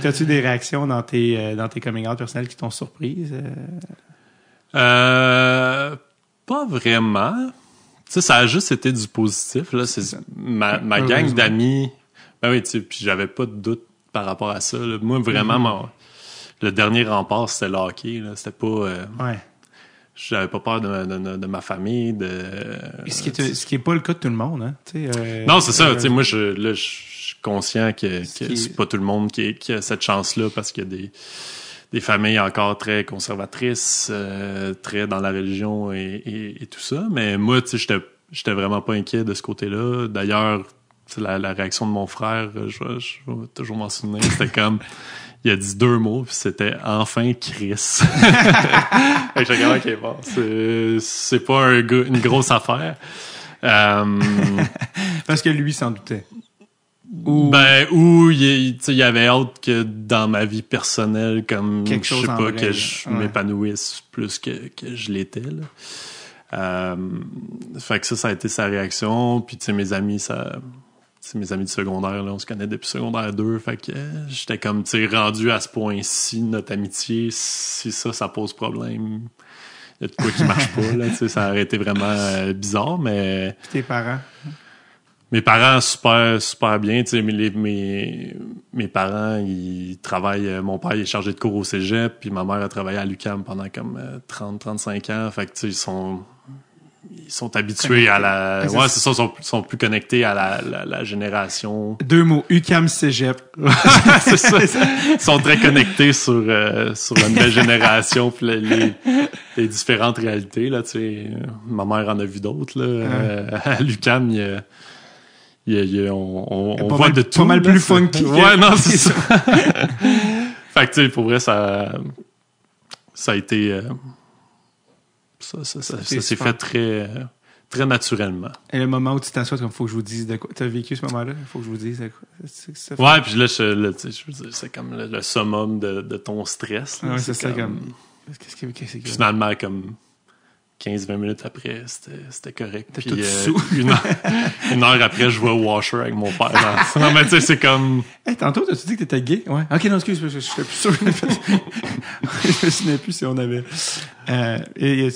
T'as-tu des réactions dans tes coming out personnels qui t'ont surprise? Pas vraiment. Tu sais, ça a juste été du positif. Là. C'est ma gang d'amis. Ben oui, tu sais, puis j'avais pas de doute par rapport à ça. Là. Moi, vraiment, le dernier rempart, c'était le hockey. Là. C'était pas... J'avais pas peur de ma famille. Ce qui est pas le cas de tout le monde. Hein? Non, c'est ça. Moi, je suis conscient que c'est pas tout le monde qui a cette chance-là parce qu'il y a des familles encore très conservatrices, très dans la religion et tout ça. Mais moi, tu sais, j'étais vraiment pas inquiet de ce côté-là. D'ailleurs, la réaction de mon frère, je vais toujours m'en souvenir, c'était comme... Il a dit 2 mots, puis c'était « Enfin, Chris ». Fait que j'ai dit « OK, bon, c'est pas une grosse affaire. » Parce que lui s'en doutait. Ou il y avait hâte que dans ma vie personnelle, comme quelque chose je sais pas, vrai, que je m'épanouisse plus que je l'étais. Là. Fait que ça a été sa réaction. Puis tu sais, mes amis du secondaire, là, on se connaît depuis secondaire 2, fait que j'étais comme, tu sais, rendu à ce point-ci, notre amitié, si ça pose problème, il y a de quoi qui marche pas, là, tu sais, ça aurait été vraiment bizarre, mais... Puis tes parents? Mes parents, super, super bien, tu sais, mes parents, ils travaillent, mon père, il est chargé de cours au cégep, puis ma mère a travaillé à l'UQAM pendant comme 30-35 ans, fait que, tu sais, ils sont habitués à la... Connectés. Ouais, c'est ça, sont plus connectés à la génération. 2 mots, UQAM Cégep. C'est ça. Ils sont très connectés sur la nouvelle génération puis les différentes réalités, là, tu sais. Ma mère en a vu d'autres, là. À l'UQAM, on voit de tout. Pas mal là, plus funky. Ouais, non, c'est ça. Fait que, tu sais, pour vrai, ça a été... Ça s'est fait très naturellement. Et le moment où tu t'assois, comme, faut que je vous dise de quoi. T'as vécu ce moment-là? Faut que je vous dise de quoi. C'est Ouais, puis là, tu sais, je veux dire, c'est comme le summum de ton stress. Là. Ouais, c'est ça, comme... Qu'est-ce que Finalement, comme 15-20 minutes après, c'était correct. T'es Puis tout sous. une heure après, je vais au washer avec mon père. Non, mais tu sais, c'est comme... Hey, tantôt, t'as-tu dit que t'étais gay? Ouais. Ok, non, excuse, je suis plus sûr. Je me souviens plus si on avait... et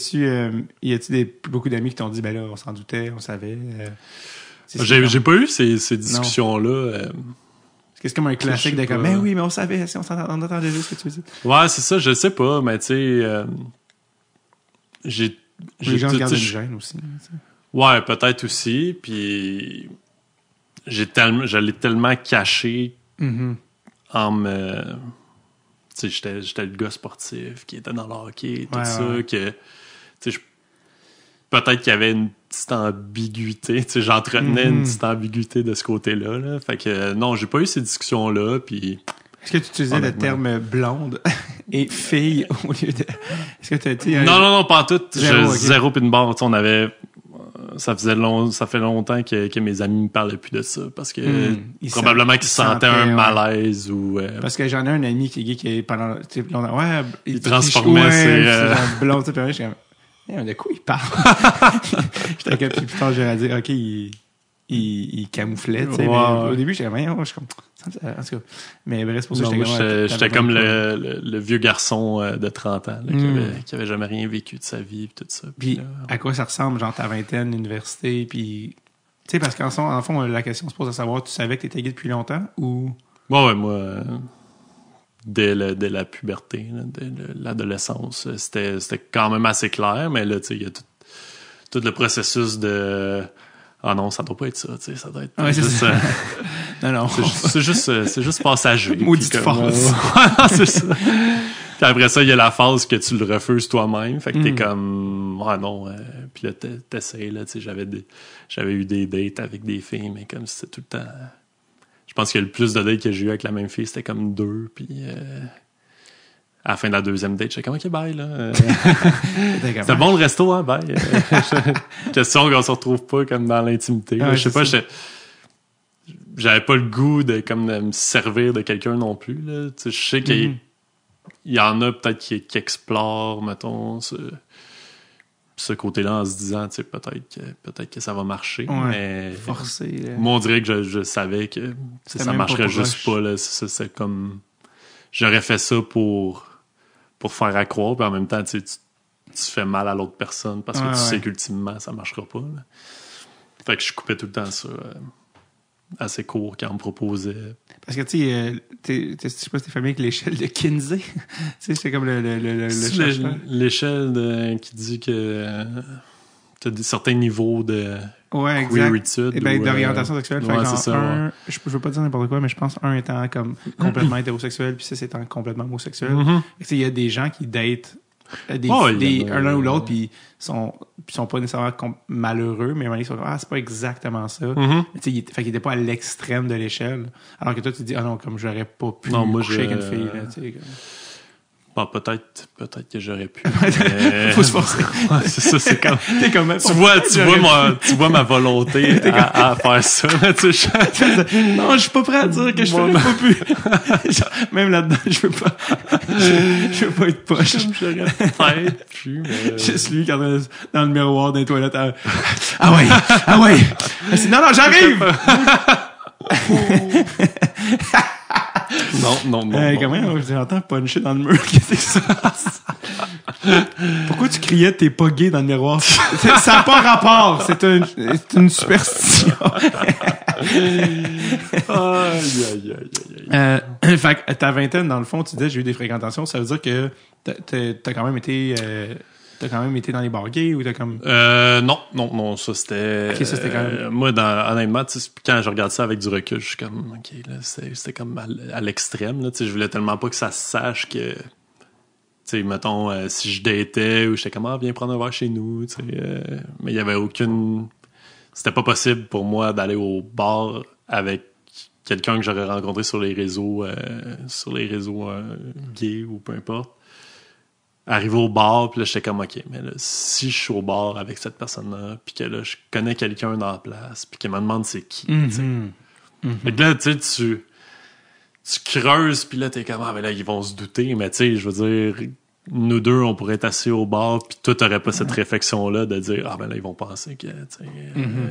y a-tu beaucoup d'amis qui t'ont dit, ben là, on s'en doutait, on savait... J'ai pas eu ces discussions-là. C'est comme un classique de comme, mais oui, mais on savait, on entendait juste ce que tu dis. Ouais, c'est ça, je sais pas, mais tu sais... Les gens gardent une gêne aussi. T'sais. Ouais, peut-être aussi. Puis je l'ai tellement caché en me... Tu sais, j'étais le gars sportif qui était dans le hockey et tout ça, que... Tu sais, peut-être qu'il y avait une petite ambiguïté. Tu sais, j'entretenais une petite ambiguïté de ce côté-là. Là. Fait que non, j'ai pas eu ces discussions-là, puis... Est-ce que tu utilisais le terme blonde et fille au lieu de... Est-ce que tu as été... Non, pas en tout. Zéro pis une barre. On avait... Ça fait longtemps que mes amis me parlaient plus de ça, parce que probablement qu'ils sentaient un malaise ou... Parce que j'en ai un ami qui est gay qui est pendant... longtemps, ouais, il transformait ses... blonde, tu sais, je suis comme... de quoi il parle? J'étais comme... Puis plus tard, j'aurais dit, OK, il camouflait, tu sais. Au début, j'étais comme... Je suis comme... En tout cas, mais bref, c'est pour ça que j'étais comme le vieux garçon de 30 ans là, qui avait jamais rien vécu de sa vie et tout ça. Puis à quoi ça ressemble, genre ta vingtaine, l'université, puis... Tu sais, parce qu'en fond, la question se pose à savoir, tu savais que t'étais gay depuis longtemps, ou... Ouais, moi, dès la puberté, là, dès l'adolescence, c'était quand même assez clair, mais là, tu sais, il y a tout le processus de... Ah non, ça doit pas être ça, tu sais, ça doit être juste... non. C'est juste passager. Maudite phase. C'est ça. Puis après ça, il y a la phase que tu le refuses toi-même. Fait que t'es comme, ah non. Puis là, t'essayes, là, tu sais, j'avais eu des dates avec des filles, mais comme c'était tout le temps... Je pense que le plus de dates que j'ai eu avec la même fille, c'était comme 2, puis... À la fin de la deuxième date, j'étais comme, OK, bye, là. C'était bon le resto, hein, bye. Question qu'on se retrouve pas comme dans l'intimité. Ouais, je sais pas, j'avais pas le goût de me servir de quelqu'un non plus, là. Tu sais, je sais qu'il y en a peut-être qui explorent, mettons, ce côté-là en se disant, tu sais, peut-être que ça va marcher. Ouais, mais forcé. Moi, on dirait que je savais que ça marcherait juste pas, là. C'est comme... J'aurais fait ça pour faire à croire, puis en même temps, tu fais mal à l'autre personne parce que tu sais qu'ultimement, ça marchera pas. Là. Fait que je coupais tout le temps ça assez court quand on me proposait. Parce que, tu sais, je sais pas si t'es familier avec l'échelle de Kinsey. Tu sais, c'est comme l'échelle qui dit que t'as certains niveaux de queeritude. Et d'orientation sexuelle. Ouais, c'est ça. Je veux pas dire n'importe quoi, mais je pense un étant comme complètement hétérosexuel, puis 6 étant complètement homosexuel. Il y a des gens qui datent l'un ou l'autre, puis sont pas nécessairement malheureux, mais ils sont comme, c'est pas exactement ça. Fait qu'il était pas à l'extrême de l'échelle. Alors que toi, tu dis, non, comme j'aurais pas pu coucher avec une fille. Là, comme... Bon, peut-être que j'aurais pu. Faut se forcer. C'est ça, c'est comme... tu vois ma volonté à faire ça. Non, je suis pas prêt à dire que je ferais pas pu. Même là-dedans, je veux pas être poche. J'aurais peut-être pu, mais... Juste lui qui est dans le miroir des toilettes. Ah ouais! Non, j'arrive! Non. Comment j'entends puncher dans le mur? Qu'est-ce que c'est ça? Pourquoi tu criais t'es pas gay dans le miroir? Ça n'a pas rapport. C'est une superstition. Fait que ta vingtaine, dans le fond, tu disais j'ai eu des fréquentations. Ça veut dire que t'as quand même été t'as quand même été dans les bars gays ou t'as comme... Non, ça c'était... Ok, ça c'était quand même... moi, honnêtement, tu sais, quand je regarde ça avec du recul, je suis comme, ok, là, c'était comme à l'extrême, là, tu sais, je voulais tellement pas que ça se sache que... Tu sais, mettons, si je datais ou j'étais comme, viens prendre un verre chez nous, tu sais, mais il y avait aucune... C'était pas possible pour moi d'aller au bar avec quelqu'un que j'aurais rencontré sur les réseaux gays ou peu importe. Arrivé au bar, puis là, j'étais comme, OK, mais là, si je suis au bar avec cette personne-là, puis que là, je connais quelqu'un dans la place, puis qu'elle me demande c'est qui, tu sais. Fait que là, tu sais, tu creuses, puis là, t'es comme, ben là, ils vont se douter, mais tu sais, je veux dire, nous deux, on pourrait être assis au bar, puis toi, t'aurais pas cette réflexion-là de dire, ben là, ils vont penser que, tu sais,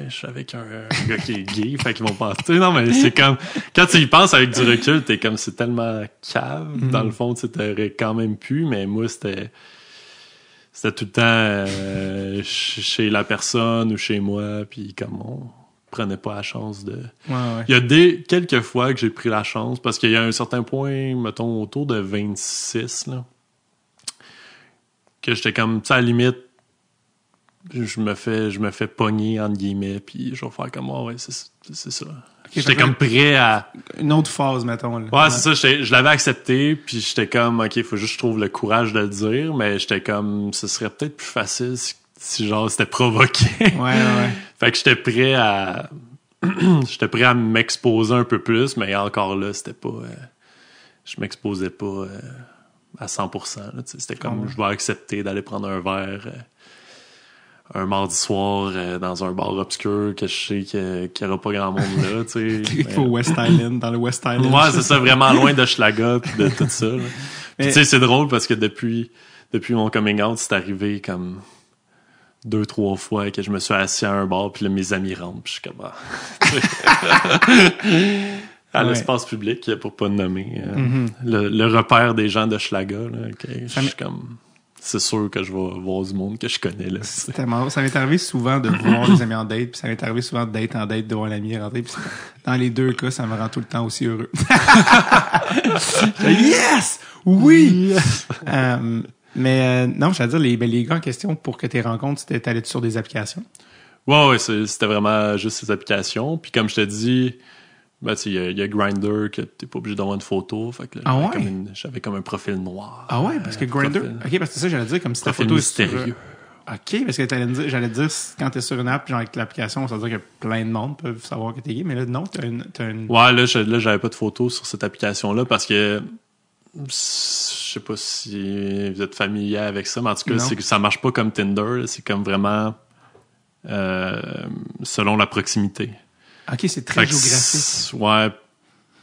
je suis avec un gars qui est gay, fait qu'ils vont penser, non, mais c'est comme, quand tu y penses avec du recul, t'es comme, c'est tellement cave, dans le fond, tu sais, t'aurais quand même pu, mais moi, c'était tout le temps chez la personne ou chez moi, puis comme on prenait pas la chance de... Ouais. Il y a quelques fois que j'ai pris la chance, parce qu'il y a un certain point, mettons, autour de 26, là, que j'étais comme, tu sais, à la limite, je me fais pogner, entre guillemets, puis je vais faire comme, ouais, c'est ça. Okay, j'étais comme prêt à... Une autre phase, mettons. Là. Ouais, c'est ça, je l'avais accepté, puis j'étais comme, OK, faut juste que je trouve le courage de le dire, mais j'étais comme, ce serait peut-être plus facile si genre, c'était provoqué. Ouais. Fait que j'étais prêt à... j'étais prêt à m'exposer un peu plus, mais encore là, c'était pas... je m'exposais pas... à 100%. Là, c'était comme, je vais accepter d'aller prendre un verre un mardi soir dans un bar obscur que je sais qu'il n'y aura pas grand monde là. Au West Island, dans le West Island. Ouais, c'est ça, vraiment loin de Schlaga pis de tout ça. Puis tu sais, c'est drôle parce que depuis mon coming out, c'est arrivé comme 2-3 fois que je me suis assis à un bar puis là, mes amis rentrent pis je suis comme à l'espace public, pour pas nommer le repère des gens de Schlaga, là, je suis comme, c'est sûr que je vais voir du monde que je connais là. C'était marrant. Ça m'est arrivé souvent de voir des amis en date, puis ça m'est arrivé souvent de date en date de voir l'ami rentrer, puis dans les deux cas, ça me rend tout le temps aussi heureux. Yes! Oui! Mais non, je veux dire, les gars en question, pour que tes rencontres, t'allais sur des applications? Ouais, c'était vraiment juste ces applications. Puis comme je te dis, ben, tu sais, il y a Grindr que t'es pas obligé d'avoir une photo. Fait que là, j'avais comme un profil noir. Ah ouais, parce que Grindr... OK, parce que ça, j'allais dire, comme si ta photo... mystérieux. OK, parce que j'allais dire, quand t'es sur une app, genre avec l'application, ça veut dire que plein de monde peuvent savoir que t'es gay, mais là, non, t'as une... Ouais, là, j'avais pas de photo sur cette application-là parce que... Je sais pas si vous êtes familier avec ça, mais en tout cas, c'est que ça marche pas comme Tinder. C'est comme vraiment selon la proximité. OK, c'est très géographique. Ouais,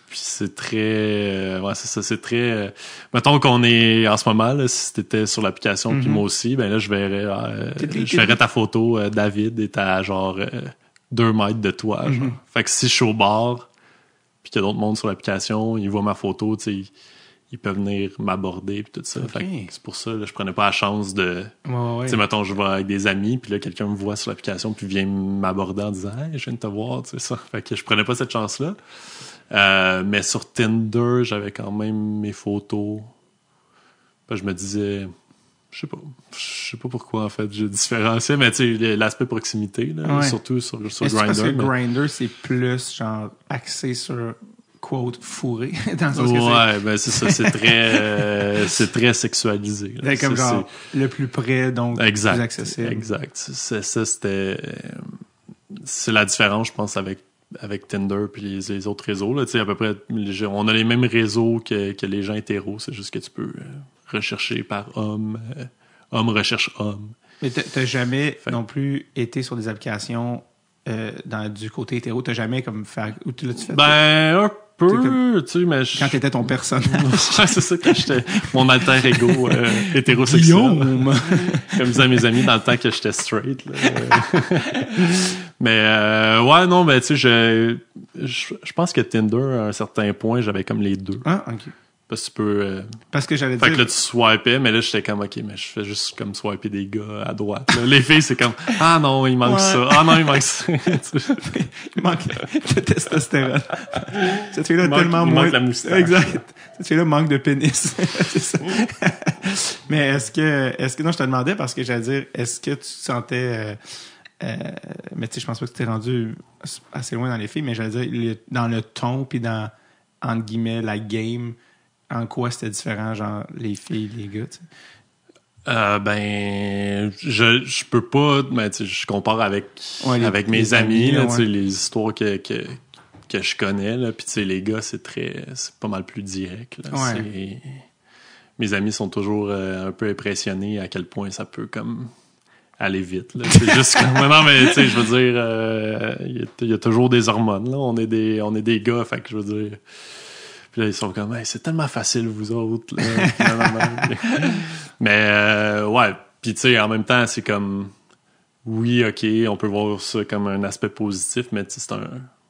puis c'est très... ouais, c'est ça, c'est très... mettons qu'on est en ce moment, là, si t'étais sur l'application, puis moi aussi, ben là, je verrais ta photo, David, est à genre 2 mètres de toi. Genre. Fait que si je suis au bar, puis qu'il y a d'autres monde sur l'application, ils voient ma photo, tu sais... Ils peuvent venir m'aborder puis tout ça. Okay. Fait que c'est pour ça là, je prenais pas la chance de... Tu sais, mettons, je vais avec des amis, puis là, quelqu'un me voit sur l'application, puis vient m'aborder en disant « Hey, je viens de te voir », tu sais ça. Fait que je prenais pas cette chance-là. Mais sur Tinder, j'avais quand même mes photos. Ben, je me disais... Je sais pas pourquoi, en fait, j'ai différencié, mais tu sais, l'aspect proximité, là, surtout sur Grindr. Parce que Grindr, c'est plus, genre, axé sur... quote fourré dans le sens que ben c'est ça, c'est très sexualisé. C'est comme genre le plus près, donc plus accessible. Exact. C'est la différence, je pense, avec Tinder puis les autres réseaux là. Tu sais, à peu près, on a les mêmes réseaux que les gens hétéros. C'est juste que tu peux rechercher par homme recherche homme. Mais t'as jamais non plus été sur des applications du côté hétéro. T'as jamais comme fait... Où tu l'as-tu fait? Ben, un peu, tu sais, mais... Quand t'étais ton personnage. Ouais, c'est ça, quand j'étais mon alter ego hétérosexuel. Guillaume! Comme disaient mes amis dans le temps que j'étais straight. Là. Mais, ouais, non, ben, tu sais, je pense que Tinder, à un certain point, j'avais comme les deux. Ah, OK. Parce que tu peux... Parce que j'allais Fait dire... que là, tu swipais, mais là, j'étais comme, OK, mais je fais juste comme swiper des gars à droite. Là. Les filles, c'est comme, ah non, il manque ça. Ah non, il manque ça. il manque de testostérone. Cette fille-là a tellement il moins... manque la moustache. Exact. Cette fille-là manque de pénis. C'est ça. Mais est-ce que... Non, je te demandais parce que j'allais dire, est-ce que tu sentais... mais tu sais, je pense pas que tu t'es rendu assez loin dans les filles, mais j'allais dire, dans le ton puis dans, entre guillemets, la game... En quoi c'était différent, genre, les filles, les gars, tu sais? Ben, je peux pas, mais tu sais, je compare avec mes les amis, là, ouais. tu sais, les histoires que je connais, là, puis tu sais, les gars, c'est pas mal plus direct, là. Ouais. Mes amis sont toujours un peu impressionnés à quel point ça peut, comme, aller vite, là. C'est juste comme, non, mais tu sais, je veux dire, il y a toujours des hormones, là. On est des gars, fait que je veux dire... Puis là, ils sont comme, hey, c'est tellement facile, vous autres. Là. Mais, ouais. Puis, tu sais, en même temps, c'est comme, oui, OK, on peut voir ça comme un aspect positif, mais tu sais,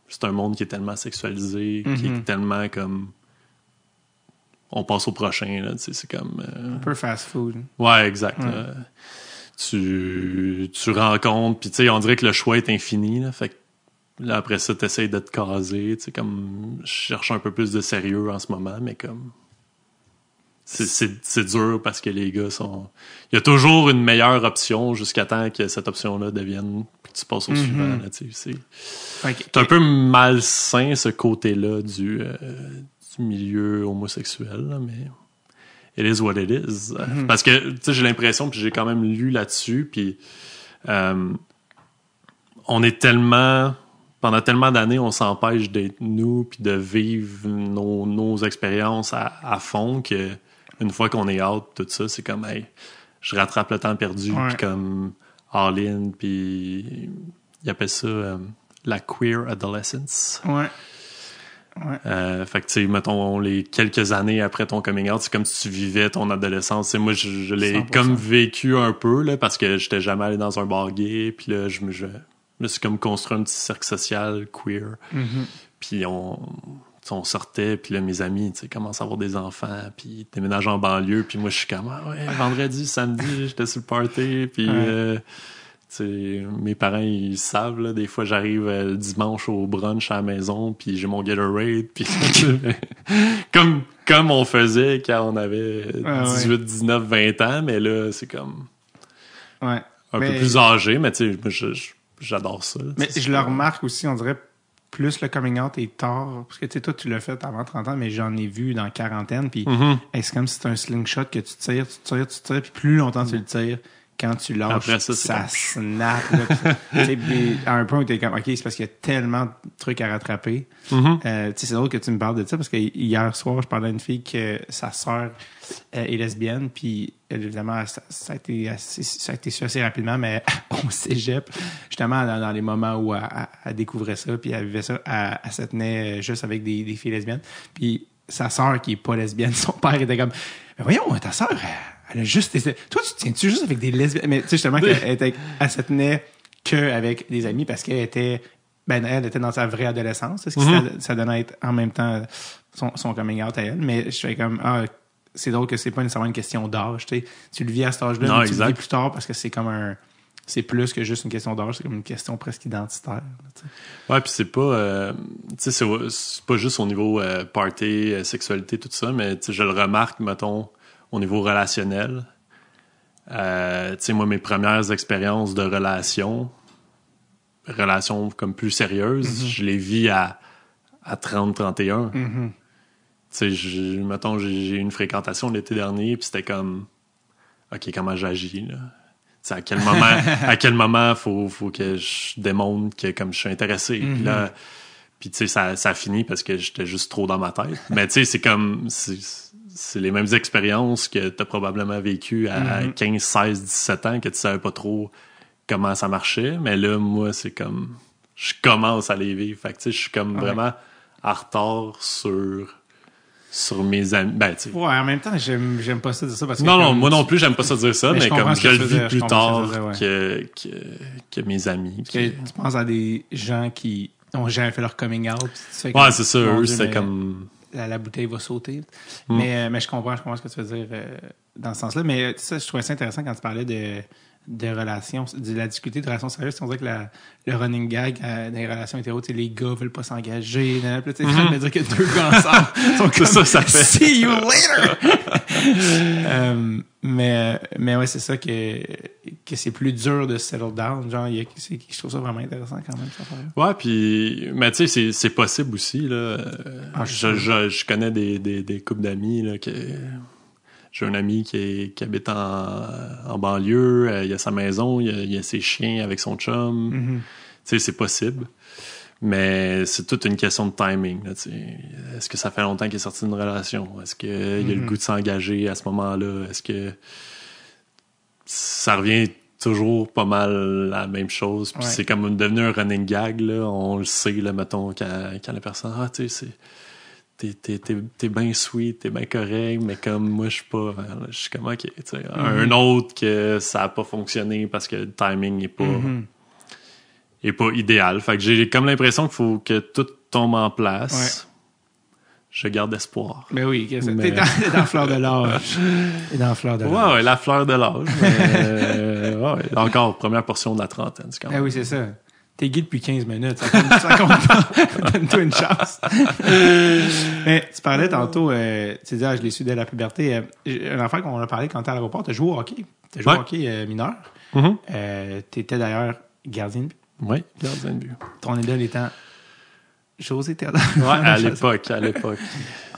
c'est un monde qui est tellement sexualisé, qui est tellement comme, on passe au prochain, là, tu sais, c'est comme... un peu fast food. Ouais, exact. Tu rencontres, puis tu sais, on dirait que le choix est infini, là, fait que là, après ça, t'essayes de te caser, tu sais, comme, je cherche un peu plus de sérieux en ce moment, mais comme, c'est dur parce que les gars sont... Il y a toujours une meilleure option jusqu'à temps que cette option-là devienne, puis que tu passes au suivant, là, tu sais. C'est un peu malsain, ce côté-là du milieu homosexuel, là, mais it is what it is. Parce que, tu sais, j'ai l'impression, puis j'ai quand même lu là-dessus, puis on est tellement... Pendant tellement d'années, on s'empêche d'être nous puis de vivre nos expériences à fond que une fois qu'on est out, tout ça, c'est comme, hey, je rattrape le temps perdu, puis comme all-in, puis ils appellent ça la queer adolescence. Ouais. Fait que, tu sais, mettons, les quelques années après ton coming out, c'est comme si tu vivais ton adolescence. T'sais, moi, je l'ai 100%. Comme vécu un peu, là, parce que j'étais jamais allé dans un bar gay, puis là, je me suis comme construit un petit cercle social queer. Puis on sortait, puis là, mes amis, tu sais, commencent à avoir des enfants, puis ils déménagent en banlieue, puis moi, je suis comme, vendredi, samedi, j'étais sur le party, puis tu sais, mes parents, ils savent, là, des fois, j'arrive le dimanche au brunch à la maison, puis j'ai mon Gatorade, puis comme on faisait quand on avait 18, 19, 20 ans, mais là, c'est comme un peu plus âgé, mais tu sais, j'adore ça. Mais je le remarque aussi, on dirait, plus le coming out est tard. Parce que, tu sais, toi, tu l'as fait avant 30 ans, mais j'en ai vu dans quarantaine. Puis, c'est comme si c'est un slingshot que tu tires, puis plus longtemps tu le tires, quand tu lâches, après ça snap. À un point où t'es comme, OK, c'est parce qu'il y a tellement de trucs à rattraper. Tu sais, c'est drôle que tu me parles de ça, parce que hier soir, je parlais à une fille que sa sœur est lesbienne, puis évidemment, ça a été su assez rapidement, mais au cégep, justement, dans les moments où elle découvrait ça, puis elle vivait ça, elle se tenait juste avec des filles lesbiennes. Puis sa sœur, qui est pas lesbienne, son père était comme, mais voyons, ta sœur, elle a juste... Toi, tu tiens-tu juste avec des lesbiennes? Mais tu sais, justement, elle se tenait qu'avec des amis parce qu'elle était... elle était dans sa vraie adolescence. C'est ce que ça donnait à être en même temps son coming out à elle. Mais je fais comme... c'est drôle que c'est pas nécessairement une question d'âge. Tu le vis à cet âge-là, non, mais tu le vis plus tard parce que c'est comme un... C'est plus que juste une question d'âge, c'est comme une question presque identitaire. Ouais, puis c'est pas... tu sais, c'est pas juste au niveau party, sexualité, tout ça, mais je le remarque, mettons, au niveau relationnel. Tu sais, moi, mes premières expériences de relations comme plus sérieuses, je les vis à 30-31. Tu sais, mettons, j'ai eu une fréquentation l'été dernier, puis c'était comme, OK, comment j'agis, là? T'sais, à quel moment faut que je démontre que comme je suis intéressé. Puis là, tu sais, ça finit parce que j'étais juste trop dans ma tête. Mais tu sais, c'est comme... C'est les mêmes expériences que t'as probablement vécues à 15, 16, 17 ans, que tu savais pas trop comment ça marchait. Mais là, moi, c'est comme... Je commence à les vivre. Fait que tu sais, je suis comme vraiment en retard sur mes amis. Ben, tu sais. Ouais, en même temps, j'aime pas ça dire ça parce que... Non, moi non plus, j'aime pas ça dire ça, mais comme je le vis plus tard que mes amis. Tu penses à des gens qui ont jamais fait leur coming out. Ouais, c'est ça. Eux, c'est comme... la bouteille va sauter. Mais je comprends ce que tu veux dire dans ce sens-là. Mais ça, je trouvais ça intéressant quand tu parlais de relations, de la difficulté de relations sérieuses. On dirait que le running gag dans les relations hétéro, les gars veulent pas s'engager. Puis tu sais, me dire que deux gars ensemble sont comme ça fait. See you later! Mais ouais, c'est ça que c'est plus dur de settle down. Genre, je trouve ça vraiment intéressant quand même, cette affaire. Ouais, puis, mais tu sais, c'est possible aussi, là. Je connais des couples d'amis, là, que j'ai un ami qui habite en banlieue, il a sa maison, il a ses chiens avec son chum. Mm-hmm. Tu sais, c'est possible. Mais c'est toute une question de timing. Là, est-ce que ça fait longtemps qu'il est sorti d'une relation? Est-ce qu'il a le goût de s'engager à ce moment-là? Est-ce que ça revient toujours pas mal la même chose? Puis c'est comme devenu un running gag. Là. On le sait, là, mettons, quand la personne... Ah, tu sais, t'es bien sweet, t'es bien correct, mais comme moi, je suis pas... Je suis comme, OK, tu sais, un autre que ça a pas fonctionné parce que le timing est pas... est pas idéal. Fait que j'ai comme l'impression qu'il faut que tout tombe en place. Ouais. Je garde espoir. Mais oui, t'es dans fleur de l'âge. T'es dans fleur de l'âge. Ouais, la fleur de l'âge. Ouais, encore, première portion de la trentaine. C'est quand même... oui, c'est ça. T'es gay depuis 15 minutes. Ça compte pas. Donne-toi une chance. Mais tu parlais tantôt, tu disais, je l'ai su dès la puberté. Un enfant qu'on a parlé quand t'es à l'aéroport, t'as joué au hockey. T'as joué au hockey mineur. T'étais d'ailleurs gardien de but. Oui, gardien de but. Ton idole étant José Théodore. Ouais, à l'époque.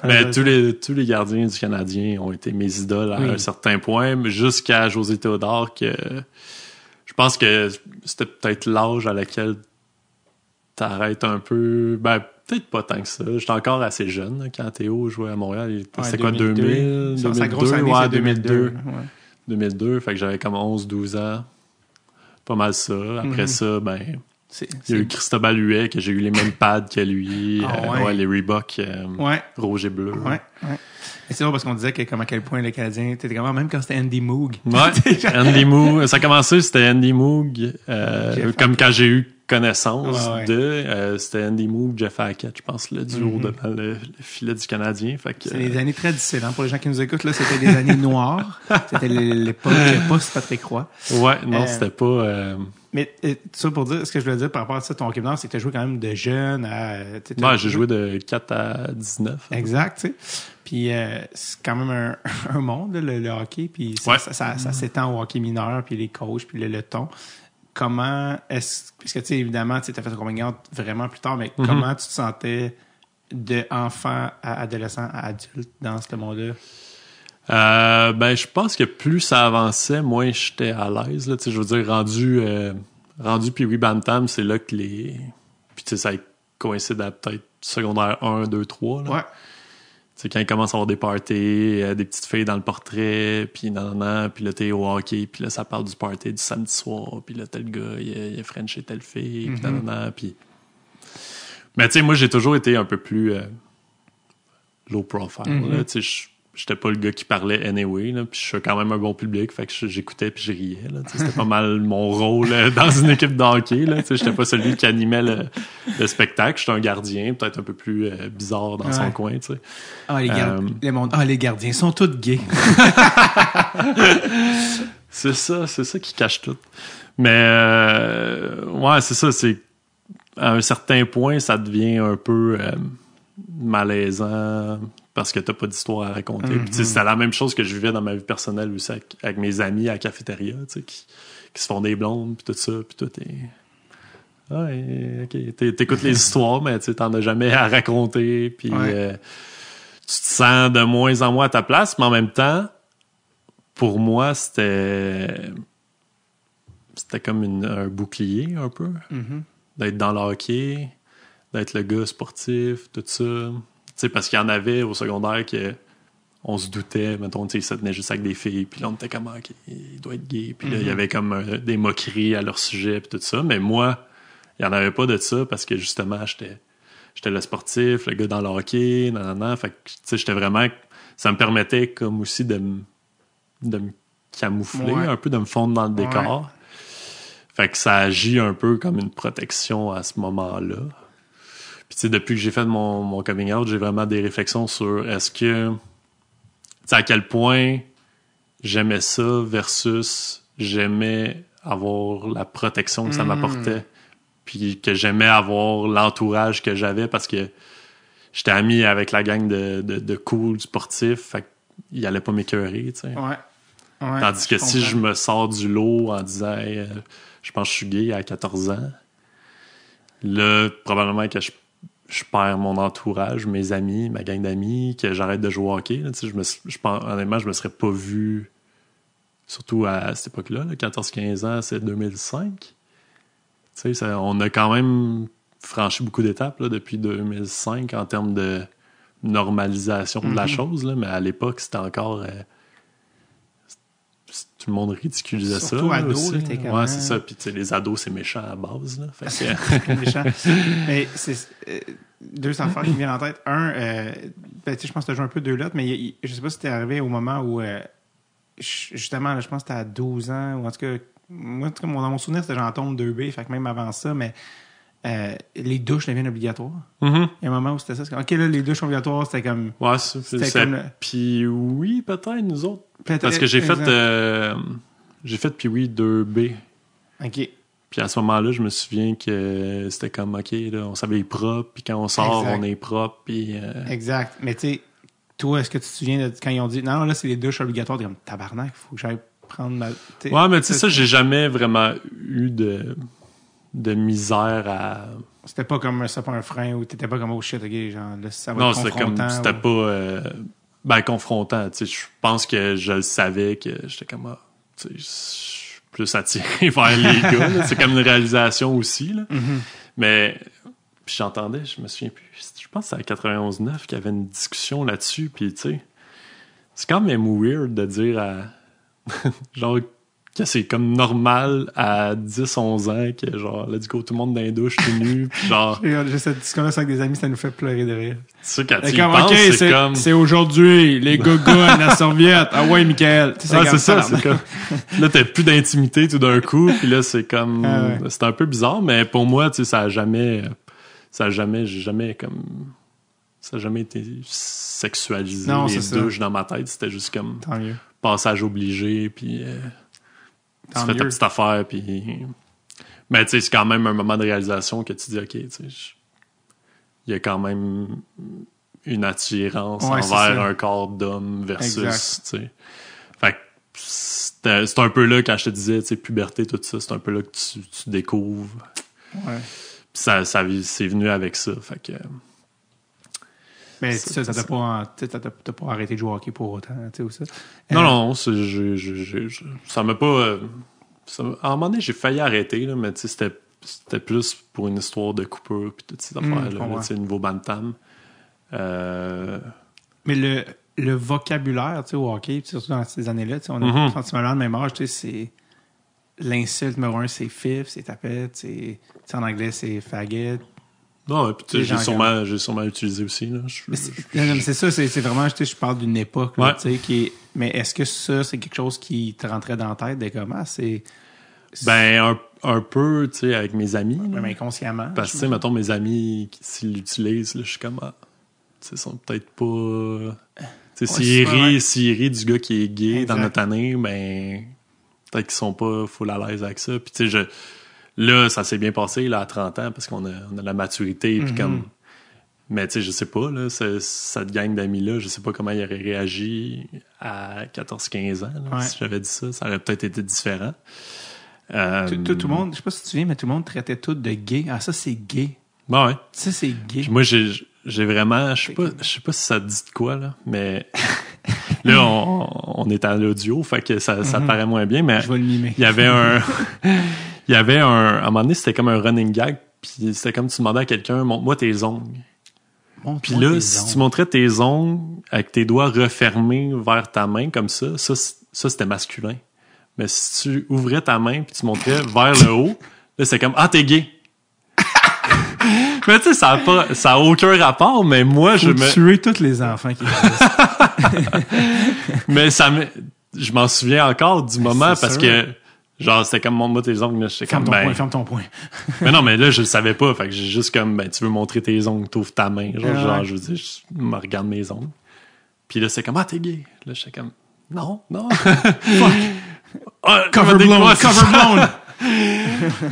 Mais tous les gardiens du Canadien ont été mes idoles à un certain point, mais jusqu'à José Théodore, que je pense que c'était peut-être l'âge à laquelle t'arrêtes un peu. Ben, peut-être pas tant que ça. J'étais encore assez jeune là, quand Théo jouait à Montréal. C'était quoi, 2000? Sa grosse année, c'est 2002. 2002, fait que j'avais comme 11-12 ans. Pas mal ça. Après ça, ben, il y a eu Cristobal Huet, que j'ai eu les mêmes pads que lui. Les Reebok rouge et bleu. Ouais. Et c'est drôle parce qu'on disait que comme à quel point le Canadien était vraiment, même quand c'était Andy Moog. Ouais, Andy Moog. Ça a commencé, c'était Andy Moog. Comme quand j'ai eu connaissance c'était Andy Moog, Jeff Hackett, je pense, le duo devant le filet du Canadien. Fait que, c'est des années très difficiles. Pour les gens qui nous écoutent, là, c'était des années noires. C'était l'époque post-Patrick Roy. Ouais, non, c'était pas... Mais ça pour dire, ce que je voulais dire par rapport à ça, ton hockey mineur, c'est que tu as joué quand même de jeune à... Ouais, j'ai joué de 4 à 19. Exact, tu sais. Puis c'est quand même un monde, le hockey. Puis ça s'étend au hockey mineur, puis les coachs, puis le ton. Comment est-ce... Parce que, tu sais, évidemment, tu as fait ton coming out vraiment plus tard, mais comment tu te sentais d'enfant à adolescent à adulte dans ce monde-là? Ben, je pense que plus ça avançait, moins j'étais à l'aise. Là, je veux dire, rendu puis oui, Bantam, c'est là que les... Puis tu sais, ça coïncide à peut-être secondaire 1, 2, 3. Là. Ouais. Tu sais, quand il commence à avoir des parties, des petites filles dans le portrait, puis puis là, t'es au hockey, puis là, ça parle du party du samedi soir, puis là, tel gars, il a frenché telle fille, puis puis... Mais tu sais, moi, j'ai toujours été un peu plus low profile, là, tu sais, j'étais pas le gars qui parlait anyway, là, puis je suis quand même un bon public, fait que j'écoutais puis je riais, là, c'était pas mal mon rôle dans une équipe de hockey, là, j'étais pas celui qui animait le spectacle, j'étais un gardien, peut-être un peu plus bizarre dans son coin, tu sais. Ah, les gardiens sont tous gays. C'est ça qui cache tout. Mais, ouais, c'est ça, c'est à un certain point, ça devient un peu malaisant, parce que t'as pas d'histoire à raconter. Puis, c'est la même chose que je vivais dans ma vie personnelle aussi avec mes amis à la cafétéria, qui se font des blondes, puis tout ça, puis tout est... Ouais, OK, t'écoutes les histoires, mais tu t'en as jamais à raconter, puis tu te sens de moins en moins à ta place, mais en même temps, pour moi, c'était comme un bouclier, un peu, d'être dans le hockey, d'être le gars sportif, tout ça... Tu sais, parce qu'il y en avait au secondaire que on se doutait, mettons, tu sais, ils se tenaient juste avec des filles, puis là, on était comme, OK, il doit être gay, puis là, il y avait comme des moqueries à leur sujet, puis tout ça, mais moi, il n'y en avait pas de ça, parce que, justement, j'étais le sportif, le gars dans le hockey, fait que, tu sais, j'étais vraiment... Ça me permettait, comme aussi, de me camoufler, un peu, de me fondre dans le décor. Fait que ça agit un peu comme une protection à ce moment-là. Puis tu sais, depuis que j'ai fait mon coming out, j'ai vraiment des réflexions sur est-ce que... Tu sais, à quel point j'aimais ça versus j'aimais avoir la protection que ça m'apportait. Puis que j'aimais avoir l'entourage que j'avais parce que j'étais ami avec la gang de cool sportifs. Fait qu'ils allaient pas m'écœurer, tu sais. Ouais. Tandis que si je me sors du lot en disant hey, je pense que je suis gay à 14 ans, là, probablement que je perds mon entourage, mes amis, ma gang d'amis, que j'arrête de jouer au hockey. Là, honnêtement, je me serais pas vu, surtout à cette époque-là, 14-15 ans, c'est 2005. On a quand même franchi beaucoup d'étapes là, depuis 2005 en termes de normalisation de la chose, là, mais à l'époque, c'était encore... tout le monde ridiculisait surtout ça. Surtout ado, là, t'es quand ouais, c'est ça. Puis les ados, c'est méchant à la base. Là. Fait c'est méchant. Mais c'est deux affaires qui me viennent en tête. Un, je pense que tu as joué un peu deux lots, mais je sais pas si t'es arrivé au moment où, justement, là, je pense que t'as 12 ans, ou en tout cas, moi, dans mon souvenir, c'était genre tombe 2B, fait que même avant ça, mais les douches deviennent obligatoires. Mm-hmm. Il y a un moment où c'était ça. OK, là, les douches obligatoires, c'était comme... Ouais, c'était comme... Puis oui, peut-être, nous autres. Peut-être, parce que j'ai fait puis oui 2B. OK. Puis à ce moment-là, je me souviens que c'était comme, OK, là, on s'habille propre, puis quand on sort, on est propre, puis... Exact. Mais tu sais, toi, est-ce que tu te souviens de quand ils ont dit, non, là, c'est les douches obligatoires, t'es comme, tabarnak, il faut que j'aille prendre ma... Ouais, mais tu sais, ça, j'ai jamais vraiment eu de misère à... C'était pas comme ça, pas un frein, ou t'étais pas comme, oh shit, OK, genre, là, ça va être confrontant. Non, c'était pas... confrontant, tu sais, je pense que je le savais, que j'étais comme, tu sais, je suis plus attiré vers les gars, là. C'est comme une réalisation aussi, là. Mm-hmm. Mais, puis j'entendais, je me souviens plus, je pense que c'est à 91.9 qu'il y avait une discussion là-dessus, puis tu sais, c'est quand même weird de dire à... genre que c'est comme normal à 10-11 ans que genre let's go tout le monde dans les douches tout nu puis genre j'ai cette discussion-là avec des amis, ça nous fait pleurer de rire. Tu sais quand tu y comme, penses okay, c'est comme c'est aujourd'hui les gogos la serviette ah ouais Michael c'est ça c'est comme là t'as plus d'intimité tout d'un coup puis là c'est comme c'est un peu bizarre mais pour moi tu sais ça a jamais été sexualisé non, les douches dans ma tête, c'était juste comme tant mieux passage obligé puis tu fais ta petite affaire, puis... Mais tu sais, c'est quand même un moment de réalisation que tu dis, OK, tu sais, il y a quand même une attirance envers un corps d'homme versus, tu sais... Fait que c'est un peu là, quand je te disais, tu sais, puberté, tout ça, c'est un peu là que tu découvres. Ouais. Puis ça c'est venu avec ça, fait que... Mais ça t'a pas arrêté de jouer au hockey pour autant, tu sais, ou ça? Non, ça m'a pas... à un moment donné, j'ai failli arrêter, là, mais tu sais, c'était plus pour une histoire de coupure puis toutes ces affaires-là, tu sais, niveau bantam. Mais le vocabulaire, tu sais, au hockey, surtout dans ces années-là, tu sais, on a sensiblement le même âge, tu sais, c'est... L'insulte numéro 1, c'est fif, c'est tapette, c'est... En anglais, c'est faggot. Non, puis tu sais, j'ai sûrement utilisé aussi. Là. C'est ça, c'est vraiment, je parle d'une époque, là, tu sais, qui est... Mais est-ce que ça, c'est quelque chose qui te rentrait dans la tête de comment c'est... Ben, un peu, tu sais, avec mes amis. Même inconsciemment. Parce que, tu sais, mettons, mes amis, s'ils l'utilisent, là, je suis comme, tu sais, ils sont peut-être pas... Tu sais, s'ils rient du gars qui est gay dans notre année, ben, peut-être qu'ils sont pas full à l'aise avec ça. Puis, tu sais, là, ça s'est bien passé, là, à 30 ans, parce qu'on a la maturité, puis comme... Mais, tu sais, je sais pas, là, cette gang d'amis-là, je sais pas comment ils auraient réagi à 14-15 ans, là, si j'avais dit ça. Ça aurait peut-être été différent. Tout le monde, je sais pas si tu te souviens, mais tout le monde traitait tout de gay. Ah, ça, c'est gay. Ouais. Ça, c'est gay. Puis moi, j'ai vraiment... Je sais pas si ça te dit de quoi, là, mais... Là, on est à l'audio, fait que ça paraît moins bien, mais... Je vais le mimer. Il y avait un... À un moment donné, c'était comme un running gag, puis c'était comme tu demandais à quelqu'un, montre-moi tes ongles. Puis là, si tu montrais tes ongles avec tes doigts refermés vers ta main comme ça c'était masculin. Mais si tu ouvrais ta main puis tu montrais vers le haut, là, c'est comme, t'es gay. Mais tu sais, ça a aucun rapport, mais moi, Faut tuer tous les enfants qui existent. Mais je m'en souviens encore du moment parce que Genre, c'était comme montre-moi tes ongles, là. J'étais comme, Ferme ton poing. mais non, mais là, je le savais pas. Fait que j'ai juste comme, tu veux montrer tes ongles, t'ouvres ta main. Genre, je veux dire, je me regarde mes ongles. Puis là, c'est comme, t'es gay. Là, j'étais comme, non. Fuck. Cover blown. Cover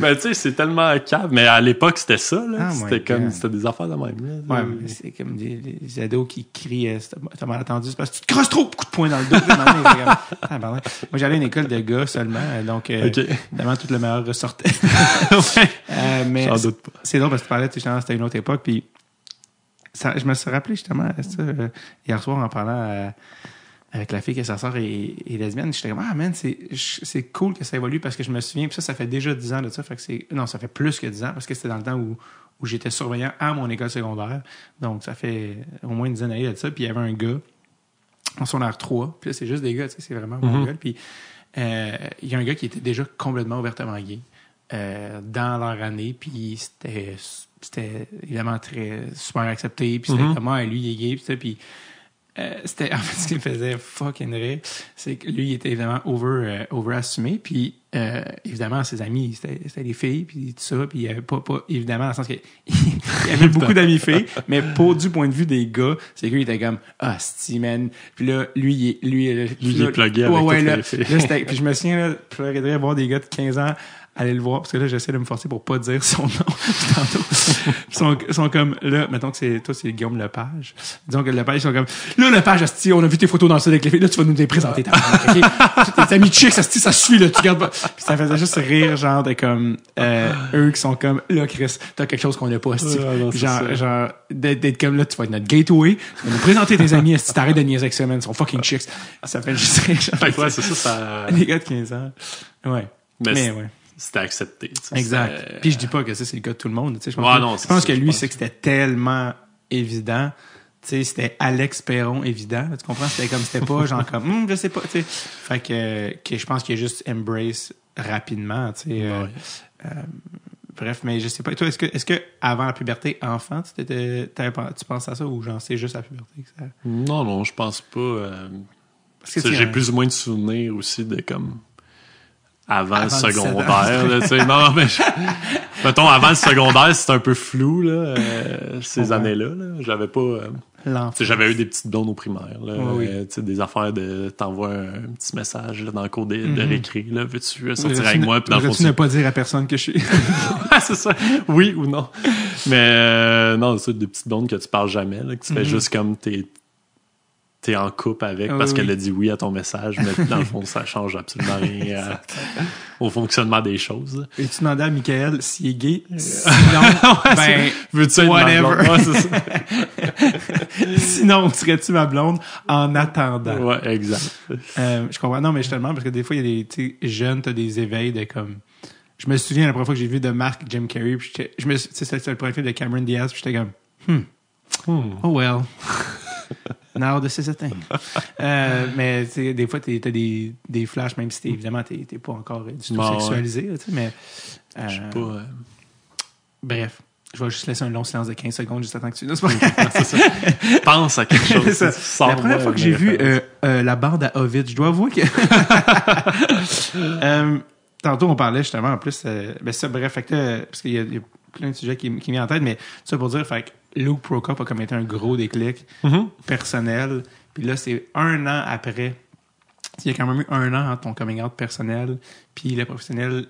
Ben, tu sais, c'est tellement cave. Mais à l'époque, c'était ça, là. Oh c'était comme, c'était des affaires de même, là. Ouais, mais c'est comme des ados qui crient, t'as mal entendu, c'est parce que tu te crosses trop, coup de poing dans le dos. Moi, j'allais à une école de gars seulement, donc, évidemment, tout le meilleur ressortait. Mais j'en doute pas. c'est drôle parce que tu parlais, c'était une autre époque, puis je me suis rappelé justement ça, hier soir en parlant avec la fille que sa sœur est lesbienne. J'étais comme, man, c'est cool que ça évolue parce que je me souviens, puis ça fait déjà 10 ans de ça, fait que non, ça fait plus que 10 ans parce que c'était dans le temps où j'étais surveillant à mon école secondaire. Donc, ça fait au moins une dizaine d'années de ça. Puis, il y avait un gars en secondaire 3. Puis là, c'est juste des gars, tu sais, c'est vraiment mon gars. Puis, il y a un gars qui était déjà complètement ouvertement gay dans leur année. Puis, c'était évidemment super accepté. Puis, c'était comment lui, il est gay. Puis, ça, puis c'était en fait ce qui me faisait fucking rire, c'est que lui il était évidemment over assumé, puis évidemment ses amis c'était des filles puis tout ça, puis il y avait pas évidemment dans le sens que il y avait beaucoup d'amis filles, mais pour du point de vue des gars, c'est qu'il était comme si man, puis là lui il est plugué avec toutes les filles. Là, puis je me souviens là, je regarderais voir des gars de 15 ans aller le voir, parce que là, j'essaie de me forcer pour pas dire son nom. Tantôt, ils sont comme, là, mettons que toi, c'est Guillaume Lepage. Disons que Lepage, ils sont comme, là, Lepage, asti, on a vu tes photos dans le site avec les filles, là, tu vas nous les présenter, tes amis chicks, asti, ça suit, là, tu regardes pas. Puis ça faisait juste rire, genre, de comme, eux qui sont comme, là, Chris, t'as quelque chose qu'on n'a pas, asti. Genre, d'être comme, là, tu vas être notre gateway, tu vas nous présenter tes amis, asti, t'arrêtes de niaiser avec ça, man, ils sont fucking chicks. Ça fait juste rire, genre. Ouais, c'est ça. Les gars de 15 ans. Ouais. Mais ouais. C'était accepté. Exact. Puis je dis pas que ça, c'est le cas de tout le monde. Je pense que lui, c'est que c'était tellement évident. C'était Alex Perron évident. Tu comprends? C'était pas genre comme, je sais pas. T'sais. Fait que je pense qu'il a juste embrace rapidement. Bref, mais je sais pas. Toi, est-ce que avant la puberté, enfant, tu penses à ça ou genre c'est juste la puberté que ça... Non, je pense pas. Parce que j'ai plus ou moins de souvenirs aussi de comme... Avant le secondaire, là, tu sais. Non, mais mettons, avant le secondaire, c'était un peu flou, là, ces années-là, là. J'avais pas, j'avais eu des petites blondes au primaire, là. Tu sais, des affaires de, t'envoies un petit message, là, dans le cours de récré, là. Veux-tu sortir avec moi? Puis dans le fond, tu ne pas dire à personne que je suis. c'est ça. Oui ou non. Mais, non, c'est des petites blondes que tu parles jamais, là, que tu fais juste comme t'es en couple avec parce qu'elle a dit oui à ton message, mais dans le fond, ça change absolument rien au fonctionnement des choses. Et tu demandais à Michael s'il est gay. Sinon, veux-tu être ma blonde? Ouais, c'est ça. Sinon, serais-tu ma blonde en attendant? Ouais, exact. Je comprends. Non, mais justement, parce que des fois, il y a des jeunes, t'as des éveils de comme... Je me souviens la première fois que j'ai vu de Mark Jim Carrey, puis c'était le premier film de Cameron Diaz, puis j'étais comme, oh well. Now this is a thing. Mais des fois, t'as des flashs, même si évidemment, t'es pas encore du tout sexualisé. Là, mais je sais pas. Bref, je vais juste laisser un long silence de 15 secondes juste attends que tu... c'est ça. Pense à quelque chose. La première fois que j'ai vu la bande à Ovid, je dois avouer que... tantôt, on parlait justement, en plus... ça, bref, fait que, parce qu'il y a plein de sujets qui me viennent en tête, mais ça pour dire, fait que Luke Prokop a comme été un gros déclic personnel. Puis là, c'est 1 an après. Il y a quand même eu 1 an entre ton coming out personnel puis le professionnel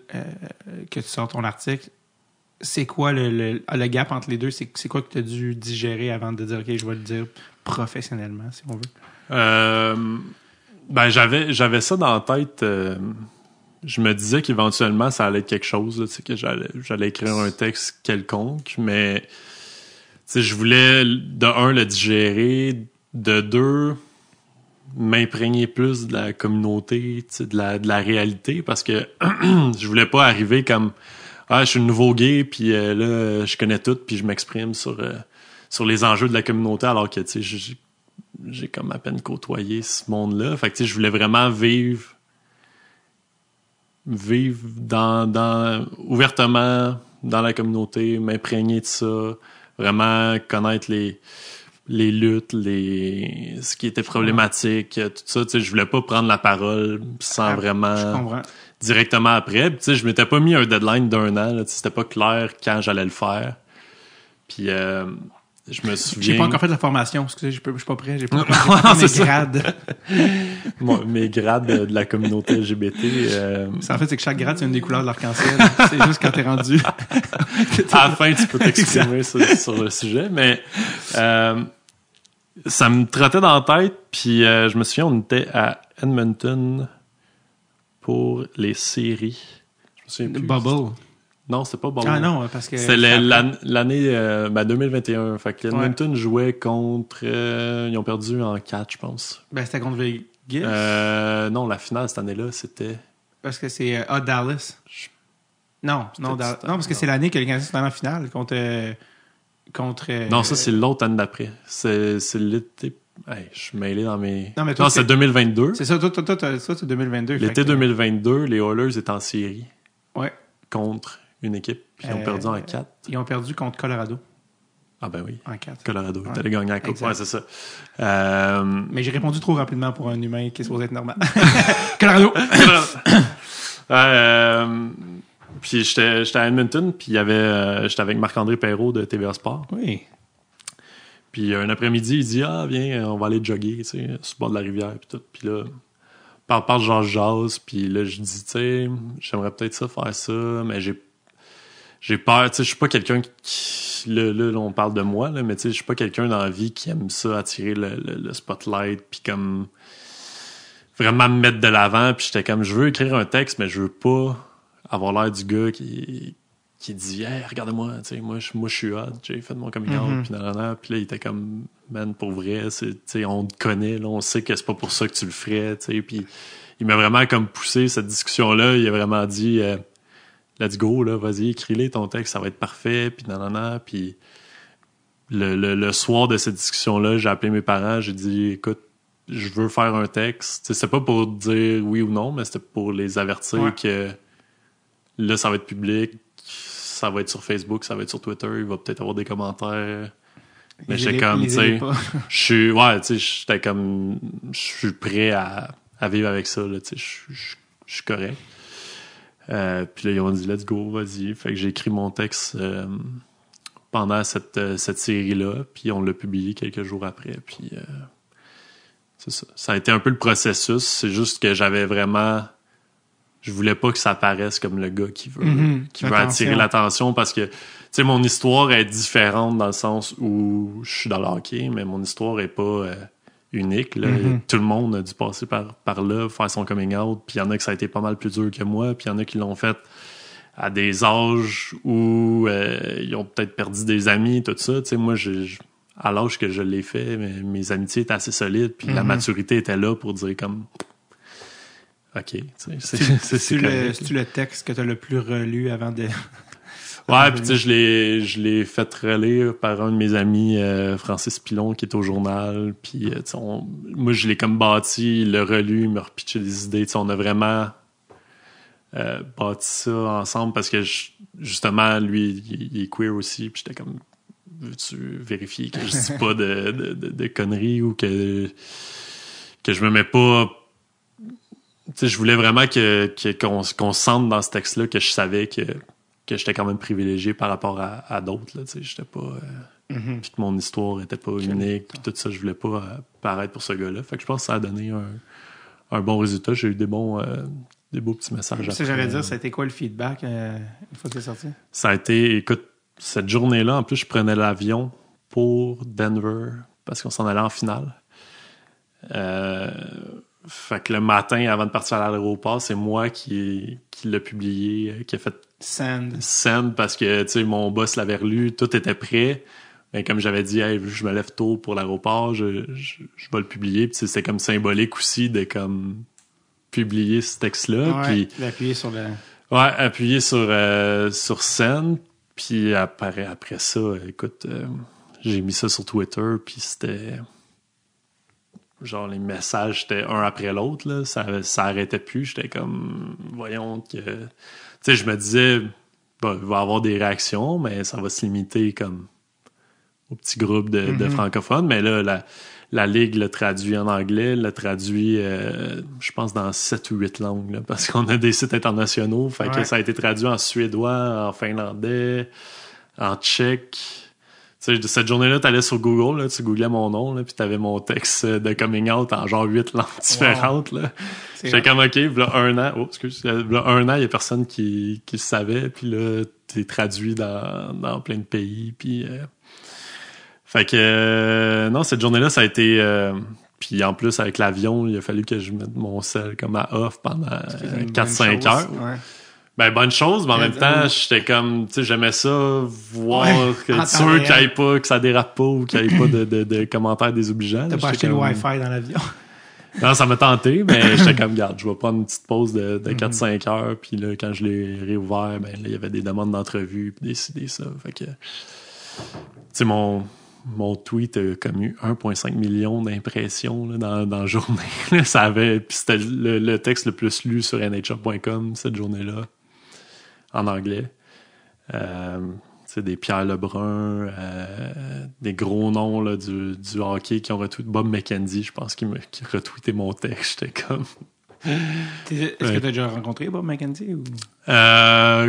que tu sors ton article. C'est quoi le gap entre les deux? C'est quoi que tu as dû digérer avant de dire, OK, je vais le dire professionnellement, si on veut? J'avais ça dans la tête. Je me disais qu'éventuellement, ça allait être quelque chose, là, que j'allais écrire un texte quelconque, mais je voulais, de 1, le digérer, de 2, m'imprégner plus de la communauté, de la réalité, parce que je voulais pas arriver comme je suis le nouveau gay, puis là, je connais tout, puis je m'exprime sur les enjeux de la communauté, alors que j'ai comme à peine côtoyé ce monde-là. Fait que je voulais vraiment vivre ouvertement dans la communauté, m'imprégner de ça, vraiment connaître les luttes, ce qui était problématique, tout ça. Je voulais pas prendre la parole sans vraiment directement après. Puis, tu sais, je m'étais pas mis un deadline d'1 an. Là, c'était pas clair quand j'allais le faire. Puis je me souviens... J'ai pas encore fait de la formation. Excusez, je suis pas prêt. J'ai pas mes grades. Mes grades de la communauté LGBT. En fait, c'est que chaque grade, c'est une des couleurs de l'arc-en-ciel. C'est juste quand t'es rendu... À la fin, tu peux t'exprimer sur le sujet. Mais ça me trottait dans la tête. Puis je me souviens, on était à Edmonton pour les séries. Je me souviens plus. Bubble. Non, c'était pas Bubble. Ah non, parce que... C'est l'année 2021. Fait que Edmonton jouait contre... ils ont perdu en 4, je pense. Ben, c'était contre Vegas. Non, la finale cette année-là, c'était... Parce que c'est Dallas. Non, parce que c'est l'année que les Canadiens sont allés en finale contre non, ça, c'est l'autre année d'après. C'est l'été... Hey, je suis mêlé dans mes... Non, c'est 2022. C'est ça, toi, c'est 2022. L'été 2022, les Oilers étaient en série. Ouais. Contre une équipe, puis ils ont perdu en 4. Ils ont perdu contre Colorado. Ah ben oui. En 4. Colorado. Ils allaient gagner la coupe. Ouais, c'est ça. Mais j'ai répondu trop rapidement pour un humain qui est supposé être normal. Colorado! Puis j'étais à Edmonton, puis j'étais avec Marc-André Perrault de TVA Sport. Oui. Puis un après-midi, il dit « Ah, viens, on va aller jogger, tu sais, sur le bord de la rivière, puis tout. » Puis là, parle jase, puis là, je dis « Tu sais, j'aimerais peut-être ça, faire ça, mais j'ai peur, tu sais, je suis pas quelqu'un qui... Là, on parle de moi, là, mais tu sais, je suis pas quelqu'un dans la vie qui aime ça, attirer le spotlight, puis comme... Vraiment me mettre de l'avant, puis j'étais comme, je veux écrire un texte, mais je veux pas avoir l'air du gars qui dit, hey, regarde-moi, tu sais, moi je suis hot, j'ai fait mon coming out, puis puis là, il était comme, man, pour vrai, tu sais, on te connaît, là, on sait que c'est pas pour ça que tu le ferais, tu sais, puis il m'a vraiment comme poussé cette discussion-là, il a vraiment dit, let's go, là, vas-y, écris-les ton texte, ça va être parfait, puis puis le soir de cette discussion-là, j'ai appelé mes parents, j'ai dit, écoute, je veux faire un texte. T'sais, c'est pas pour dire oui ou non, mais c'était pour les avertir que là, ça va être public, ça va être sur Facebook, ça va être sur Twitter, il va peut-être avoir des commentaires. Mais j'étais comme, tu sais, j'étais comme, je suis prêt à vivre avec ça, là, tu sais, je suis correct. Puis là, ils ont dit, let's go, vas-y. Fait que j'ai écrit mon texte pendant cette série-là, puis on l'a publié quelques jours après, puis... c'est ça. Ça a été un peu le processus. C'est juste que j'avais vraiment... Je voulais pas que ça paraisse comme le gars qui veut attirer l'attention parce que, tu sais, mon histoire est différente dans le sens où je suis dans le hockey, mais mon histoire est pas unique. Là. Tout le monde a dû passer par là, faire son coming out, puis il y en a que ça a été pas mal plus dur que moi, puis il y en a qui l'ont fait à des âges où ils ont peut-être perdu des amis, tout ça. Tu sais, moi, à l'âge que je l'ai fait, mes amitiés étaient assez solides, puis la maturité était là pour dire comme OK, c'est le texte que tu as le plus relu avant de... Ouais, puis tu sais, je l'ai fait relire par un de mes amis, Francis Pilon, qui est au journal, puis moi, je l'ai comme bâti, il l'a relu, il m'a repitché des idées, on a vraiment bâti ça ensemble, parce que justement, lui, il est queer aussi, puis j'étais comme... Veux-tu vérifier que je dis pas de conneries ou que je me mets pas... Tu sais, je voulais vraiment qu'on sente dans ce texte-là que je savais que j'étais quand même privilégié par rapport à d'autres, là, tu sais, j'étais pas... Puis que mon histoire était pas unique, puis tout ça, je voulais pas paraître pour ce gars-là. Fait que je pense que ça a donné un bon résultat. J'ai eu des beaux petits messages. Ça, j'allais dire, ça a été quoi le feedback une fois que c'est sorti? Ça a été, écoute, cette journée-là, en plus, je prenais l'avion pour Denver parce qu'on s'en allait en finale. Fait que le matin, avant de partir à l'aéroport, c'est moi qui l'a publié, qui a fait send parce que, tu sais, mon boss l'avait relu, tout était prêt. Mais comme j'avais dit, hey, je me lève tôt pour l'aéroport, je vais le publier. Puis c'était comme symbolique aussi de comme publier ce texte-là. Ouais, puis appuyer sur le... Ouais, appuyer sur send. Puis après ça, écoute, j'ai mis ça sur Twitter, puis c'était... Genre, les messages, c'était un après l'autre, là. Ça arrêtait plus. J'étais comme, voyons que... Tu sais, je me disais, bon, il va y avoir des réactions, mais ça va se limiter comme au petit groupe de francophones. Mais là, la Ligue l'a traduit en anglais, l'a traduit, je pense, dans 7 ou 8 langues, là, parce qu'on a des sites internationaux. Fait que ça a été traduit en suédois, en finlandais, en tchèque. Tu sais, cette journée-là, t'allais sur Google, là, tu googlais mon nom, là, puis t'avais mon texte de coming out en genre 8 langues différentes, là. J'étais comme, OK, v'là un an, v'là un an, il y a personne qui le savait, puis là, t'es traduit dans plein de pays, puis... Fait que, non, cette journée-là, ça a été... puis en plus, avec l'avion, il a fallu que je mette mon sel comme à off pendant 4-5 heures. Ouais. Ben, bonne chose, mais en même temps, j'étais comme, tu sais, j'aimais ça, voir que sûr qu'il n'y ait pas, que ça dérape pas ou qu'il n'y ait pas de commentaires désobligeants. T'as pas acheté le Wi-Fi dans l'avion? Non, ça m'a tenté, mais j'étais comme, regarde, je vais prendre une petite pause de 4-5 heures, puis là, quand je l'ai réouvert, ben là, il y avait des demandes d'entrevue, puis décider ça. Fait que, tu sais, mon tweet a comme eu 1,5 million d'impressions là, dans la journée. Ça avait, puis c'était le texte le plus lu sur NHL.com cette journée-là, en anglais. Des Pierre Lebrun, des gros noms là, du hockey qui ont retweeté. Bob McKenzie, je pense, qui a retweeté mon texte. J'étais comme... Est-ce que tu as déjà rencontré Bob McKenzie? Ou...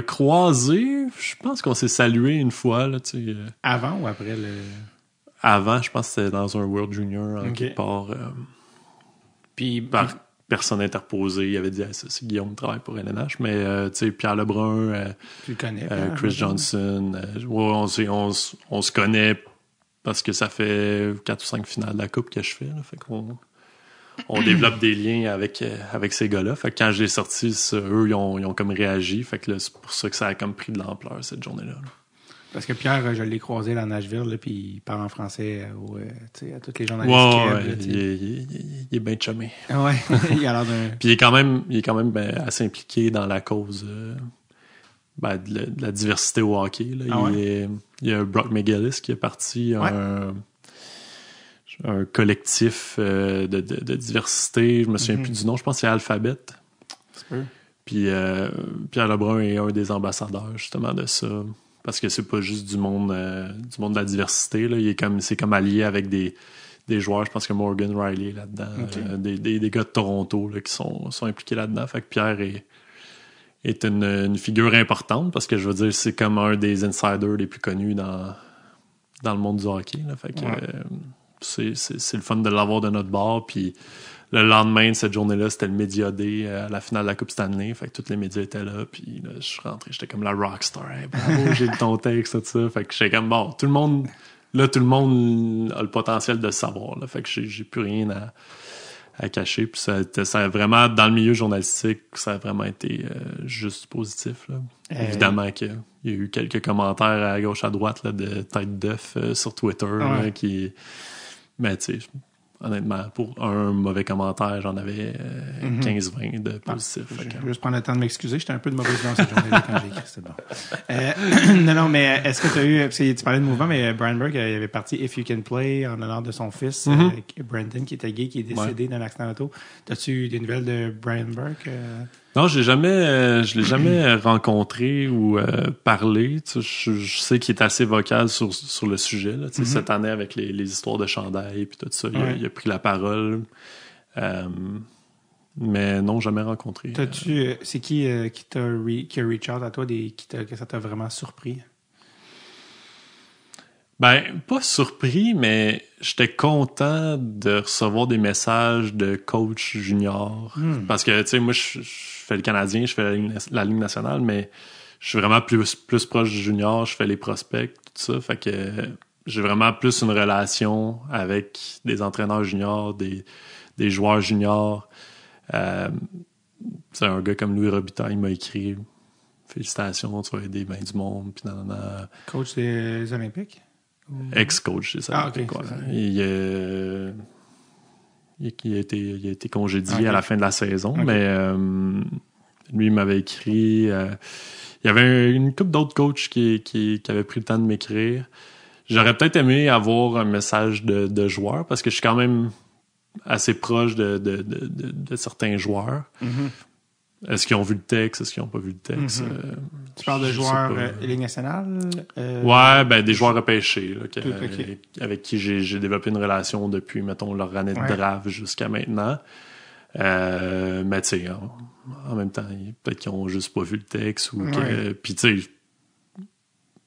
croisé, je pense qu'on s'est salué une fois. Là, avant ou après le... Avant, je pense que c'était dans un World Junior en quelque part. Puis par personne interposée, il avait dit c'est Guillaume qui travaille pour LNH, mais tu sais, Pierre Lebrun, tu le connais, Chris Johnson, on se connaît parce que ça fait 4 ou 5 finales de la Coupe que je fais. Là, fait qu'on développe des liens avec ces gars-là. Fait que quand je l'ai sorti, eux, ils ont comme réagi. Fait que là, c'est pour ça que ça a comme pris de l'ampleur cette journée-là. Là. Parce que Pierre, je l'ai croisé dans Nashville, puis il parle en français à tous les journalistes. Il est bien chumé. Ouais, il a l'air d'un... Puis il est quand même assez impliqué dans la cause de la diversité au hockey. Là. Il y a Brock McGillis qui est parti un collectif de diversité. Je me souviens plus du nom. Je pense que c'est Alphabet. C'est peu. Puis Pierre Lebrun est un des ambassadeurs justement de ça. Parce que c'est pas juste du monde de la diversité. Là. C'est comme allié avec des joueurs. Je pense que Morgan Riley est là-dedans. Okay. Des gars de Toronto là, qui sont impliqués là-dedans. Fait que Pierre est une figure importante parce que je veux dire, c'est comme un des insiders les plus connus dans le monde du hockey. Là. Fait que c'est le fun de l'avoir de notre bord. Puis le lendemain de cette journée-là, c'était le Media Day à la finale de la Coupe Stanley. Fait que tous les médias étaient là. Puis là, je suis rentré, j'étais comme la rockstar. Hey, bravo, j'ai le ton texte, tout ça. Fait que j'étais comme, bon, tout le monde a le potentiel de le savoir. Là. Fait que j'ai plus rien à cacher. Puis ça a vraiment, dans le milieu journalistique, ça a vraiment été juste positif. Là. Évidemment qu'il y a eu quelques commentaires à gauche, à droite là, de tête d'œuf sur Twitter là, qui... Mais tu sais... Honnêtement, pour un mauvais commentaire, j'en avais 15-20 de positifs. Je vais juste prendre le temps de m'excuser. J'étais un peu de mauvaise dans cette journée-là quand j'ai écrit. C'est bon. Non, mais est-ce que tu as eu... Parce que tu parlais de mouvement, mais Brian Burke avait parti If You Can Play en l'honneur de son fils, Brandon, qui était gay, qui est décédé d'un accident d'auto. As-tu eu des nouvelles de Brian Burke? Non, je l'ai jamais rencontré ou parlé. Je sais qu'il est assez vocal sur le sujet. Là. Cette année, avec les histoires de chandail et tout ça, il a pris la parole. Mais non, jamais rencontré. C'est qui a reach out à toi, que ça t'a vraiment surpris? Ben, pas surpris, mais j'étais content de recevoir des messages de coach junior. Parce que, tu sais, moi, je fais le Canadien, je fais la Ligue nationale, mais je suis vraiment plus proche du junior, je fais les prospects, tout ça. Fait que j'ai vraiment plus une relation avec des entraîneurs juniors, des joueurs juniors. C'est un gars comme Louis Robitaille, il m'a écrit « Félicitations, tu vas aider bien du monde. » Puis Coach des Olympiques? Ex-coach, c'est ça. Ah, ok. Quoi. Il a été congédié à la fin de la saison, mais lui, il m'avait écrit. Il y avait une couple d'autres coachs qui avaient pris le temps de m'écrire. J'aurais peut-être aimé avoir un message de joueur parce que je suis quand même assez proche de certains joueurs. Est-ce qu'ils ont vu le texte? Est-ce qu'ils n'ont pas vu le texte? Tu parles de joueurs Ligue nationale? Ouais, ben des joueurs repêchés là, okay. avec qui j'ai développé une relation depuis, mettons, leur année de draft jusqu'à maintenant. Mais tu sais, en même temps, peut-être qu'ils ont juste pas vu le texte ou que. Puis tu sais,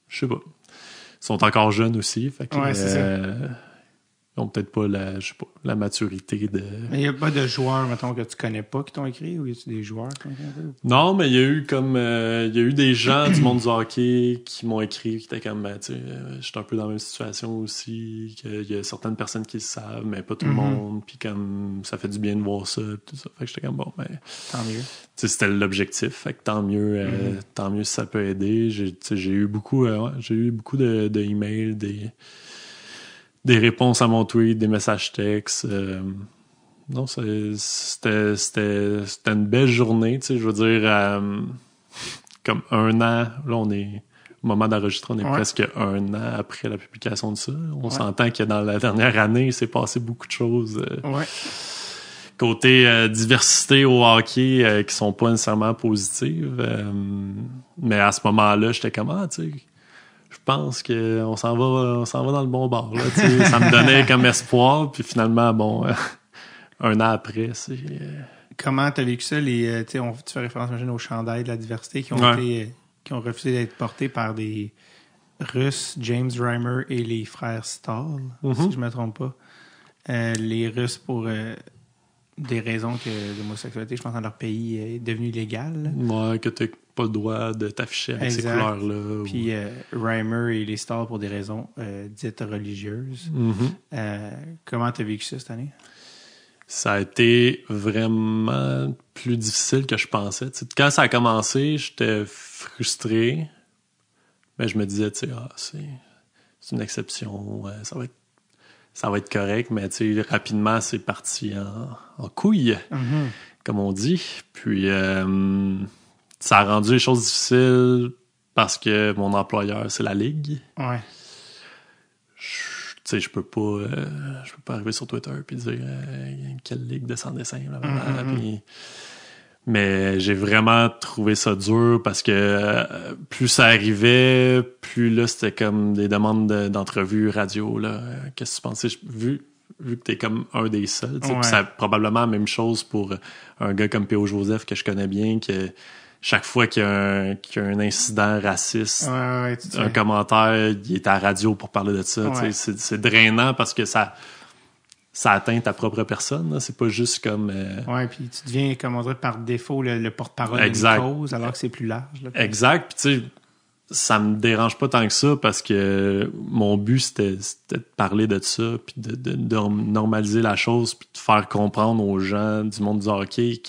je sais pas. Ils sont encore jeunes aussi. Fait que, c'est ça. Ils ont peut-être pas la maturité de. Mais il n'y a pas de joueurs, mettons, que tu connais pas qui t'ont écrit, ou y a-tu des joueurs qui t'ont écrit? Non, mais il y a eu des gens du monde du hockey qui m'ont écrit, qui étaient comme, tu sais, je suis un peu dans la même situation aussi, qu'il y a certaines personnes qui le savent, mais pas tout le monde, puis comme ça fait du bien de voir ça, tout ça. Fait que j'étais comme, bon, ben. Tant mieux. Tu sais, c'était l'objectif, fait que tant mieux si ça peut aider. J'ai eu beaucoup de emails, des réponses à mon tweet, des messages textes. Non, c'était une belle journée, tu sais, je veux dire, comme 1 an, là, on est, au moment d'enregistrer, on est presque 1 an après la publication de ça. On s'entend que dans la dernière année, il s'est passé beaucoup de choses. Côté diversité au hockey qui sont pas nécessairement positives. Mais à ce moment-là, j'étais comme, tu sais, je pense qu'on s'en va dans le bon bord. Là, ça me donnait comme espoir. Puis finalement, bon, 1 an après, c'est... Comment t'as vécu ça? Tu fais référence, j'imagine, aux chandails de la diversité qui ont refusé d'être portés par des Russes, James Reimer et les frères Stahl, si je me trompe pas. Les Russes pour des raisons que l'homosexualité, je pense, dans leur pays est devenue illégale. Ouais, que t'as pas le droit de t'afficher avec ces couleurs-là. Puis Reimer et les Stars pour des raisons dites religieuses. Comment t'as vécu ça cette année? Ça a été vraiment plus difficile que je pensais. T'sais, quand ça a commencé, j'étais frustré. Mais je me disais, c'est une exception. Ça va être correct. Mais rapidement, c'est parti en couille, comme on dit. Puis... ça a rendu les choses difficiles parce que mon employeur, c'est la Ligue. Ouais. Je peux pas arriver sur Twitter et dire quelle Ligue de sans dessin. Mais j'ai vraiment trouvé ça dur parce que plus ça arrivait, plus là, c'était comme des demandes d'entrevues radio. Là. Qu'est-ce que tu pensais? Vu que t'es comme un des seuls. Puis c'est probablement la même chose pour un gars comme P.O. Joseph que je connais bien, que chaque fois qu'il y a un incident raciste, un commentaire, il est à la radio pour parler de ça. C'est drainant parce que ça atteint ta propre personne. Là. C'est pas juste comme... puis tu deviens, comme on dirait, par défaut, le porte-parole d'une cause, alors que c'est plus large. Là. Exact. Puis tu sais, ça me dérange pas tant que ça parce que mon but, c'était de parler de ça, puis de normaliser la chose, puis de faire comprendre aux gens du monde du hockey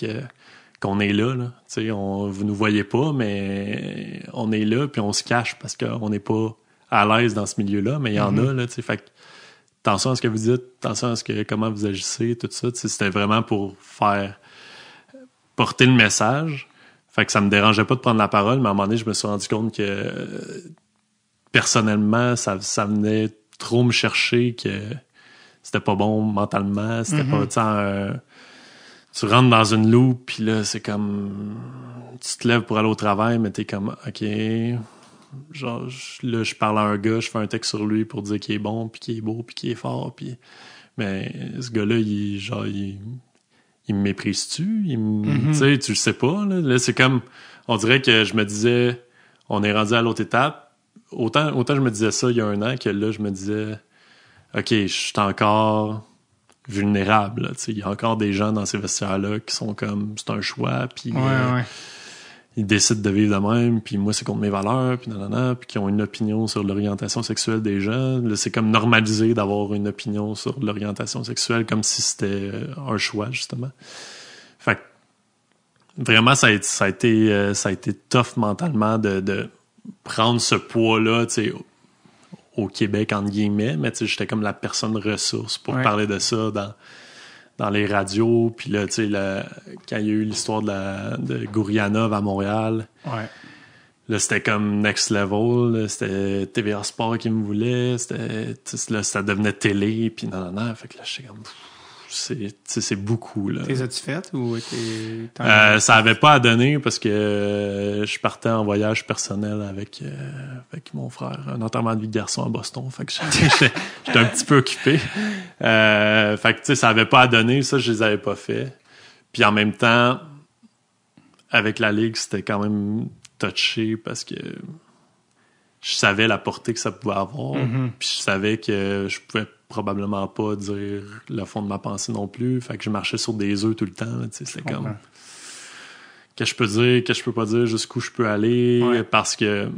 qu'on est là. Vous nous voyez pas, mais on est là, puis on se cache parce qu'on n'est pas à l'aise dans ce milieu-là, mais il y en a. Là, fait que, attention à ce que vous dites, attention à comment vous agissez, tout ça. C'était vraiment pour faire porter le message. Fait que ça me dérangeait pas de prendre la parole, mais à un moment donné, je me suis rendu compte que personnellement, ça venait trop me chercher, que c'était pas bon mentalement, c'était pas... tu rentres dans une loupe, puis là, c'est comme... Tu te lèves pour aller au travail, mais t'es comme, OK... Genre, là, je parle à un gars, je fais un texte sur lui pour dire qu'il est bon, puis qu'il est beau, puis qu'il est fort, puis... Mais ce gars-là, il me méprise-tu? Tu sais, tu le sais pas, là. Là, c'est comme... On dirait que je me disais... On est rendu à l'autre étape. Autant je me disais ça il y a 1 an, que là, je me disais... OK, je suis encore... vulnérable. Il y a encore des gens dans ces vestiaires-là qui sont comme, c'est un choix, puis ils décident de vivre de même, puis moi, c'est contre mes valeurs, puis puis qui ont une opinion sur l'orientation sexuelle des gens. Là, c'est comme normalisé d'avoir une opinion sur l'orientation sexuelle, comme si c'était un choix, justement. Fait que, vraiment, ça a été tough mentalement de prendre ce poids-là, tu sais, au Québec, entre guillemets, mais tu sais, j'étais comme la personne ressource pour parler de ça dans les radios. Puis là, tu sais, quand il y a eu l'histoire de Gourianov à Montréal, là, c'était comme next level. Là, c'était TVA Sport qui me voulait. Là, ça devenait télé. Puis non. Fait que là, j'étais comme... c'est beaucoup, là. T'es as-tu fait ou ça avait pas à donner parce que je partais en voyage personnel avec mon frère, un enterrement de vie de garçon à Boston. Fait que j'étais un petit peu occupé. Fait que, tu sais, ça avait pas à donner. Ça, je les avais pas fait. Puis en même temps, avec la Ligue, c'était quand même touché parce que je savais la portée que ça pouvait avoir. Puis je savais que je pouvais probablement pas dire le fond de ma pensée non plus. Fait que je marchais sur des œufs tout le temps. C'était comme... Que je peux dire, que je peux pas dire, jusqu'où je peux aller. Parce que,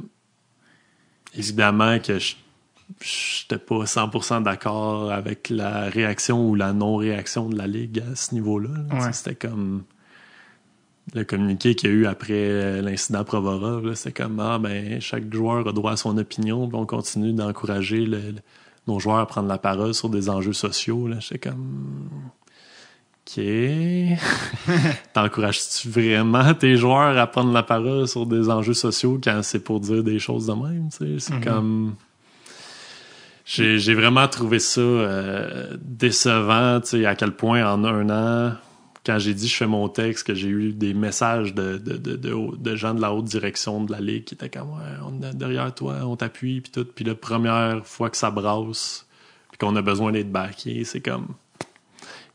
évidemment, que j'étais pas 100% d'accord avec la réaction ou la non-réaction de la Ligue à ce niveau-là. C'était comme... Le communiqué qu'il y a eu après l'incident Provorov, c'était comme chaque joueur a droit à son opinion, puis on continue d'encourager nos joueurs à prendre la parole sur des enjeux sociaux. J'étais comme OK. T'encourages-tu vraiment tes joueurs à prendre la parole sur des enjeux sociaux quand c'est pour dire des choses de même? C'est comme. J'ai vraiment trouvé ça décevant, à quel point en un an. Quand j'ai dit je fais mon texte, que j'ai eu des messages de gens de la haute direction de la Ligue qui étaient comme on est derrière toi, on t'appuie, puis tout. Puis la première fois que ça brasse, puis qu'on a besoin d'être backé, c'est comme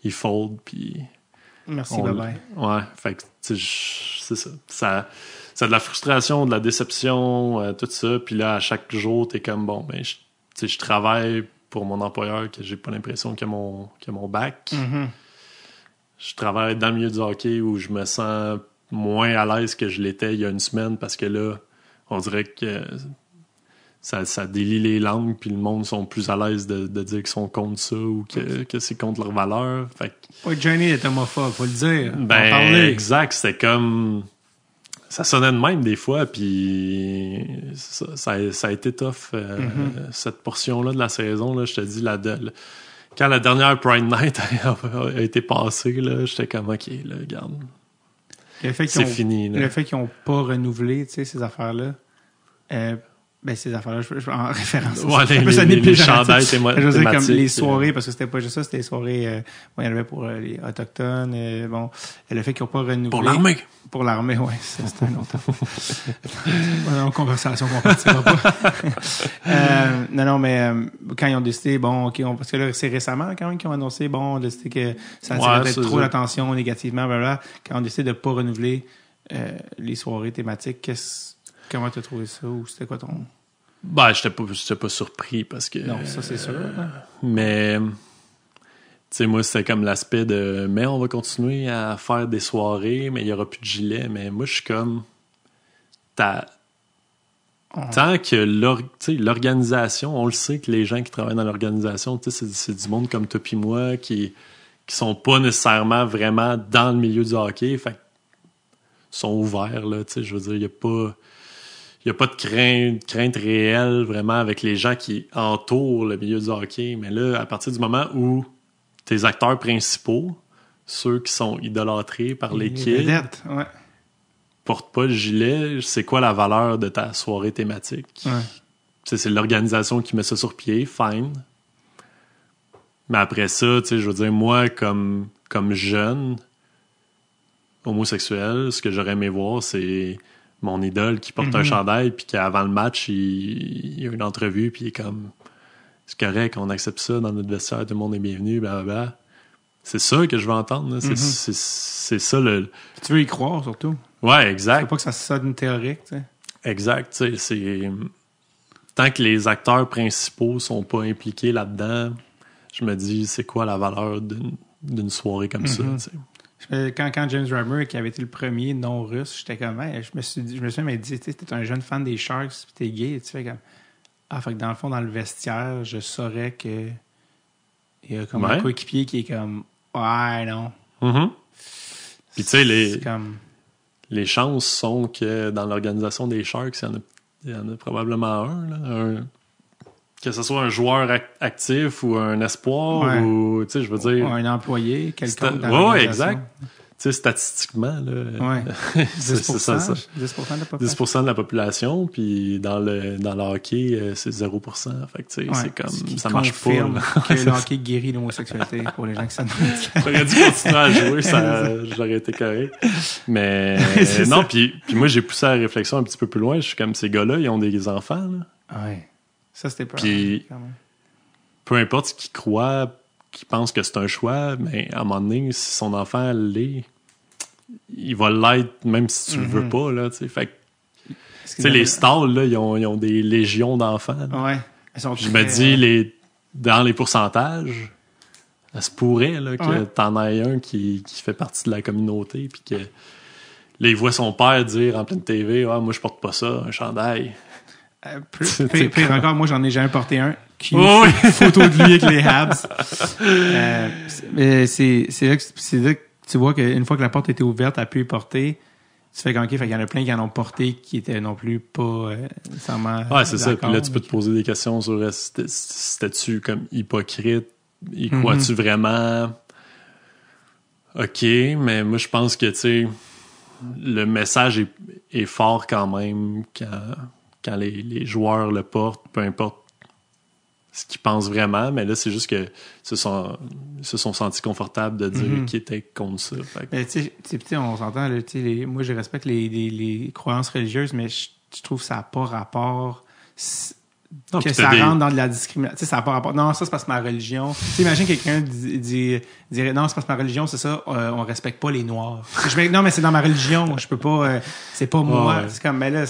il fold, puis merci, bye-bye. Ouais, fait que c'est ça. Ça a de la frustration, de la déception, tout ça. Puis là, à chaque jour, t'es comme je travaille pour mon employeur que j'ai pas l'impression qu'il y a mon bac. Je travaille dans le milieu du hockey où je me sens moins à l'aise que je l'étais il y a une semaine parce que là, on dirait que ça délie les langues puis le monde sont plus à l'aise de dire qu'ils sont contre ça ou que c'est contre leurs valeurs. Fait que, pas Johnny est homophobe, faut le dire. Exact, c'était comme... Ça sonnait de même des fois, puis ça a été tough, cette portion-là de la saison. Là, je te dis, quand la dernière Pride Night a été passée, là, j'étais comme, OK, là, regarde. C'est fini. Là. Le fait qu'ils n'ont pas renouvelé ces affaires-là, ces affaires-là, en référence. Les chandails thématiques. Je veux dire, comme les soirées, parce que c'était pas juste ça, c'était les soirées, il y en avait pour les Autochtones, le fait qu'ils n'ont pas renouvelé. Pour l'armée. Pour l'armée, oui, c'est un autre. Une conversation qu'on partira pas. Non, mais quand ils ont décidé, parce que là, c'est récemment quand même qu'ils ont annoncé, on a décidé que ça attirait peut-être trop l'attention négativement, blablabla. Quand on a décidé de ne pas renouveler les soirées thématiques, comment tu as trouvé ça ou c'était quoi ton... J'étais pas surpris parce que... Non, ça c'est sûr. Mais... Tu sais, moi, c'était comme l'aspect de « Mais on va continuer à faire des soirées, mais il n'y aura plus de gilets. » Mais moi, je suis comme... Tant que l'organisation, on le sait que les gens qui travaillent dans l'organisation, c'est du monde comme toi et moi qui sont pas nécessairement vraiment dans le milieu du hockey. Fait sont ouverts, là. Je veux dire, il n'y a pas de crainte réelle vraiment avec les gens qui entourent le milieu du hockey. Mais là, à partir du moment où tes acteurs principaux, ceux qui sont idolâtrés par l'équipe, portent pas le gilet, c'est quoi la valeur de ta soirée thématique? C'est l'organisation qui met ça sur pied, fine. Mais après ça, je veux dire, moi, comme jeune homosexuel, ce que j'aurais aimé voir, c'est mon idole qui porte un chandail puis qu'avant le match, il y a une entrevue puis il est comme... C'est correct, on accepte ça dans notre vestiaire, tout le monde est bienvenu, blablabla. C'est ça que je veux entendre. Là. C'est ça le... Tu veux y croire, surtout. Ouais, exact. Tu veux pas que ça sonne théorique, tu sais. Exact, tu sais, c'est... Tant que les acteurs principaux sont pas impliqués là-dedans, je me dis, c'est quoi la valeur d'une soirée comme ça, tu sais. Quand James Reimer, qui avait été le premier non-russe, j'étais comme... je me suis dit, t'es un jeune fan des Sharks, pis t'es gay, tu fais comme... fait que dans le fond, dans le vestiaire, je saurais que il y a comme un coéquipier qui est comme ouais, non. Puis tu sais, les chances sont que dans l'organisation des Sharks, il y en a probablement un. Que ce soit un joueur actif ou un espoir ou, tu sais, je veux dire... Ou un employé, quelqu'un dans l'organisation. Exact. sais, statistiquement, là, Ouais. 10%, c'est ça. 10% de la population. 10% de la population, puis dans le hockey, c'est 0%. Fait que, tu sais, c'est comme, ça marche pas. Là. Que le hockey guérit l'homosexualité pour les gens qui s'en demandent. J'aurais dû continuer à jouer, j'aurais été correct. Mais non, puis moi, j'ai poussé la réflexion un petit peu plus loin. Je suis comme, ces gars-là, ils ont des enfants, là. Ouais. Ça, c'était pas Puis, peu importe ce qu'ils croient, qu'ils pensent que c'est un choix, mais à un moment donné, si son enfant l'est, il va l'être même si tu le veux pas, là, tu sais. Fait que, tu sais, les stars, là, ils ont des légions d'enfants. Là. Ouais. Je me dis, dans les pourcentages, ça se pourrait, là, que t'en aies un qui fait partie de la communauté, puis que, là, il voit son père dire en pleine TV, moi, je porte pas ça, un chandail. Pire encore, moi, j'en ai jamais porté un. Photo de lui avec les Habs. C'est là que tu vois qu'une fois que la porte était ouverte, elle a pu y porter. Tu fais comme OK, fait qu'il y en a plein qui en ont porté qui étaient non plus pas nécessairement. Ouais, c'est ça. Puis là, tu peux te poser des questions sur c'était-tu comme hypocrite? Y crois-tu vraiment? OK, mais moi, je pense que, tu sais, le message est fort quand même quand les joueurs le portent, peu importe ce qu'ils pensent vraiment, mais là, c'est juste que se sont sentis confortables de dire qu'ils étaient contre ça. Mais tu sais, on s'entend, là, moi, je respecte les croyances religieuses, mais je trouve que ça n'a pas rapport... Non, que ça rentre dans de la discrimination. Tu sais, ça n'a pas rapport... Non, ça, c'est parce que ma religion... Tu sais, imagine quelqu'un dirait, non, c'est parce que ma religion, c'est ça, on respecte pas les Noirs. Non, mais c'est dans ma religion, je peux pas... c'est pas moi. C'est comme, mais là...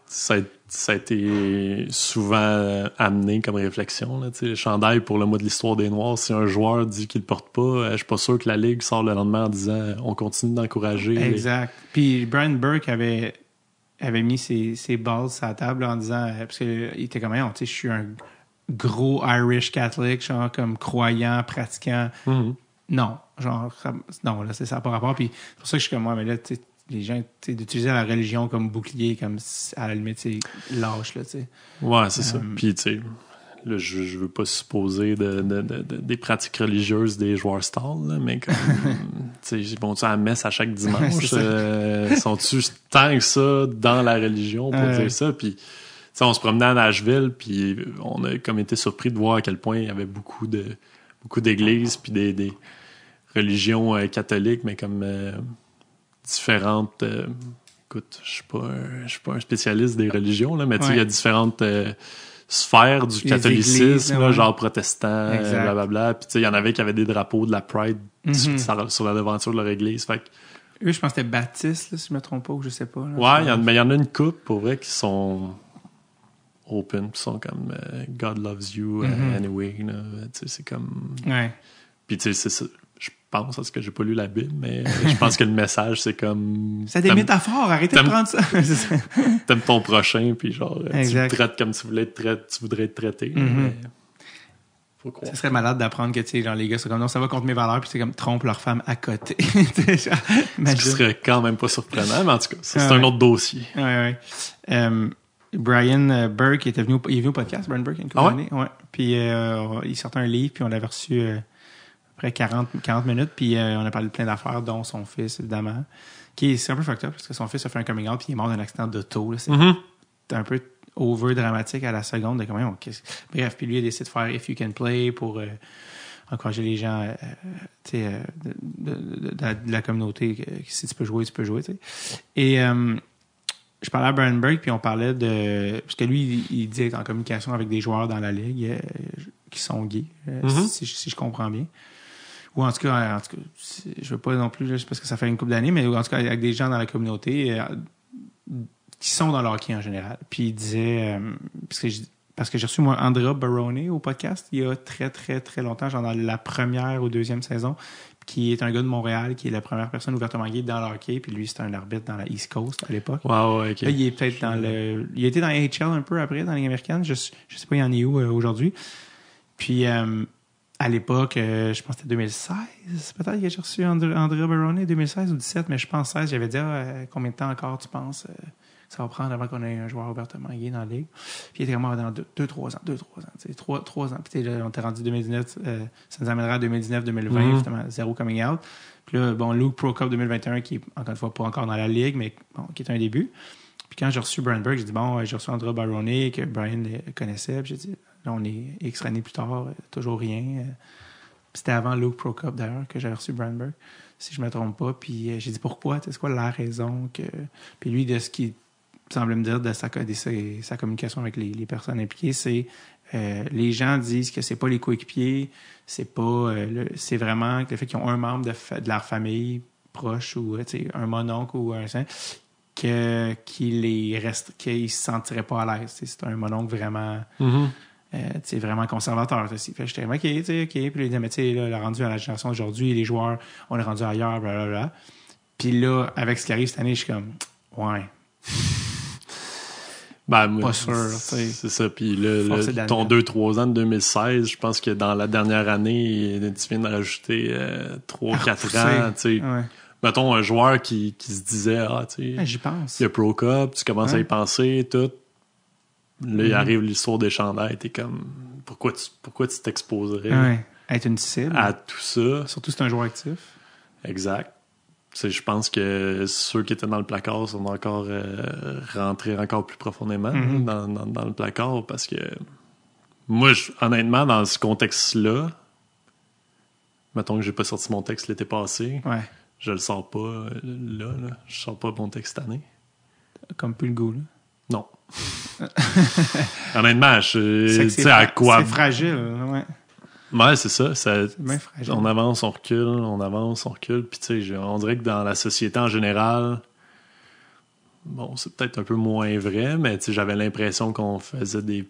Ça a été souvent amené comme réflexion. Là, le chandail pour le mois de l'histoire des Noirs, si un joueur dit qu'il le porte pas, je suis pas sûr que la Ligue sort le lendemain en disant on continue d'encourager. Exact. Puis Brian Burke avait mis ses balles sur la table là, en disant, parce qu'il était comme, tu sais, je suis un gros Irish Catholic, genre comme croyant, pratiquant. Non, genre, non, là, ça n'a pas rapport. Puis c'est pour ça que je suis comme moi, mais là, tu sais, les gens, tu sais, d'utiliser la religion comme bouclier, comme à la limite, c'est lâche, là, tu sais. Ouais, c'est ça. Puis, tu sais, là, je veux pas supposer des pratiques religieuses des joueurs stars, là, mais comme, tu sais, vont-tu à la messe à chaque dimanche? Sont-tu tant que ça dans la religion pour dire ça? Puis, tu sais, on se promenait à Nashville, puis on a comme été surpris de voir à quel point il y avait beaucoup d'églises, puis des religions catholiques, mais comme... différentes écoute, je suis pas un spécialiste des religions là, mais tu sais il y a différentes sphères du catholicisme là, genre protestant, blablabla, puis tu sais il y en avait qui avaient des drapeaux de la Pride sur la devanture de leur église, fait que eux je pense que c'était baptiste là, si je me trompe pas, ou je sais pas là, ouais, mais il y en a une couple pour vrai qui sont open, qui sont comme God loves you anyway là, tu sais c'est comme puis tu sais c'est ça. Je pense, parce que j'ai pas lu la Bible, mais je pense que le message, c'est comme... C'est des métaphores, arrêtez de prendre ça. T'aimes ton prochain, puis genre, tu le traites comme tu voudrais être traité. Mais faut croire. Ça serait malade d'apprendre que, tu sais, genre, les gars, c'est comme, non, ça va contre mes valeurs, puis c'est comme, trompe leur femme à côté. Ce qui serait quand même pas surprenant, mais en tout cas, ça, c'est un autre dossier. Ouais. Brian Burke il est venu au podcast, Brian Burke, il y a une couple d'années. Ouais. Puis il sortait un livre, puis on l'avait reçu... après 40 minutes, puis on a parlé de plein d'affaires, dont son fils, évidemment, c'est un peu fucked up, parce que son fils a fait un coming out, puis il est mort d'un accident d'auto. C'est un peu over-dramatique à la seconde, de comment bref, puis lui, il a décidé de faire If You Can Play pour encourager les gens de la communauté, que si tu peux jouer, t'sais. Et je parlais à Brian Burke, puis on parlait de... Parce que lui, il dit être en communication avec des joueurs dans la Ligue qui sont gays, si je comprends bien. Ou en tout cas, je veux pas non plus, juste parce que ça fait une couple d'années, mais en tout cas, avec des gens dans la communauté qui sont dans le hockey en général. Puis il disait, parce que j'ai reçu, moi, Andrea Barone au podcast il y a très, très, très longtemps, genre dans la première ou deuxième saison, qui est un gars de Montréal, qui est la première personne ouvertement gay dans le hockey, puis lui, c'était un arbitre dans la East Coast à l'époque. Wow, OK. Là, il est peut-être il a été dans AHL un peu après, dans la Ligue américaine. Je sais pas, il en est où aujourd'hui. Puis... à l'époque, je pense que c'était 2016, peut-être que j'ai reçu Andrea Barone, 2016 ou 2017, mais je pense 16, j'avais dit combien de temps encore tu penses ça va prendre avant qu'on ait un joueur ouvertement gay dans la ligue. Puis il était vraiment dans 2-3 ans. 3 ans. Puis là, on était rendu 2019, ça nous amènera à 2019-2020, justement, zéro coming out. Puis là, bon, Luke Pro Cup 2021, qui est encore une fois pas encore dans la ligue, mais bon, qui est un début. Puis quand j'ai reçu Brian Burke, j'ai dit, bon, j'ai reçu Andra Barone, que Brian le connaissait. Puis j'ai dit, là, on est X années plus tard, toujours rien. C'était avant Luke Pro Cup, d'ailleurs, que j'ai reçu Brian Burke, si je me trompe pas. Puis j'ai dit, pourquoi? C'est quoi la raison? Puis lui, de ce qu'il semble me dire de sa communication avec les personnes impliquées, c'est les gens disent que c'est pas les coéquipiers, c'est pas c'est vraiment le fait qu'ils ont un membre de leur famille proche ou un mononcle ou un saint qu'ils se sentiraient pas à l'aise. C'est un mononcle vraiment vraiment conservateur. Fait que j'étais OK. Puis il dit, mais tu sais, là, rendu à la génération d'aujourd'hui, les joueurs, on est rendu ailleurs, blablabla. Puis là, avec ce qui arrive cette année, je suis comme ouais. Ben, moi, pas sûr. C'est ça. Puis là, ton 2-3 ans de 2016, je pense que dans la dernière année, tu viens de rajouter 3-4 ans. Ouais. Mettons un joueur qui se disait, tu sais, j'y pense. Il y a Pro Cup, tu commences à y penser, tout. Là, il arrive l'histoire des chandails, t'es comme, pourquoi tu t'exposerais être une cible à tout ça? Surtout si c'est un joueur actif. Exact. Je pense que ceux qui étaient dans le placard sont encore rentrés encore plus profondément dans le placard parce que moi, honnêtement, dans ce contexte-là, mettons que j'ai pas sorti mon texte l'été passé, je le sors pas là. Je sors pas mon texte cette année. Comme plus le goût, là? Non. Honnêtement, tu sais à quoi... C'est fragile, ouais. Ouais, c'est ça. C'est bien fragile. On avance, on recule. Puis tu sais, on dirait que dans la société en général, bon, c'est peut-être un peu moins vrai, mais tu sais, j'avais l'impression qu'on faisait des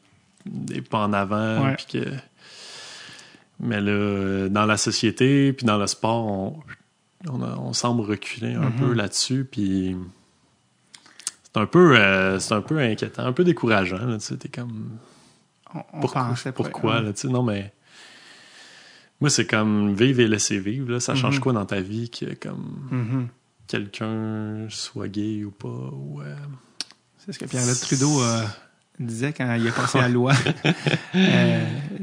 pas en avant. Puis que... Mais là, dans la société, puis dans le sport, on semble reculer un peu là-dessus. Puis c'est un peu inquiétant, un peu décourageant. Là, tu sais, t'es comme... Pourquoi là, tu sais, non, mais... Moi, c'est comme vivre et laisser vivre. Là. Ça change quoi dans ta vie que comme quelqu'un soit gay ou pas? Ou, c'est ce que Pierre-Luc Trudeau disait quand il a passé la loi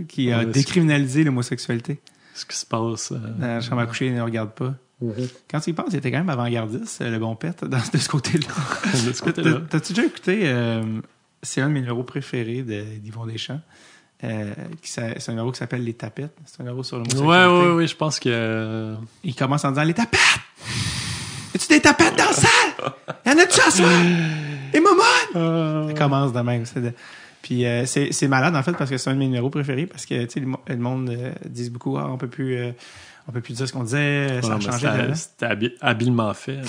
qui a décriminalisé l'homosexualité. Ce qui se passe... Dans la chambre à coucher, il ne regarde pas. Quand tu y penses, il était quand même avant-gardiste, le bon pet, de ce côté-là. T'as-tu déjà écouté... c'est un de mes numéros préférés d'Yvon Deschamps. C'est un numéro qui s'appelle Les Tapettes. C'est un numéro sur l'homosexualité. Oui, je pense que... Il commence en disant « Les tapettes! Y a-tu des tapettes dans la salle? Y en a-tu à soir? Et maman! » Ça commence de même. Puis c'est malade, en fait, parce que c'est un de mes numéros préférés, parce que tu sais, le monde dit beaucoup « on peut plus dire ce qu'on disait, ça a changé. » C'était habilement fait.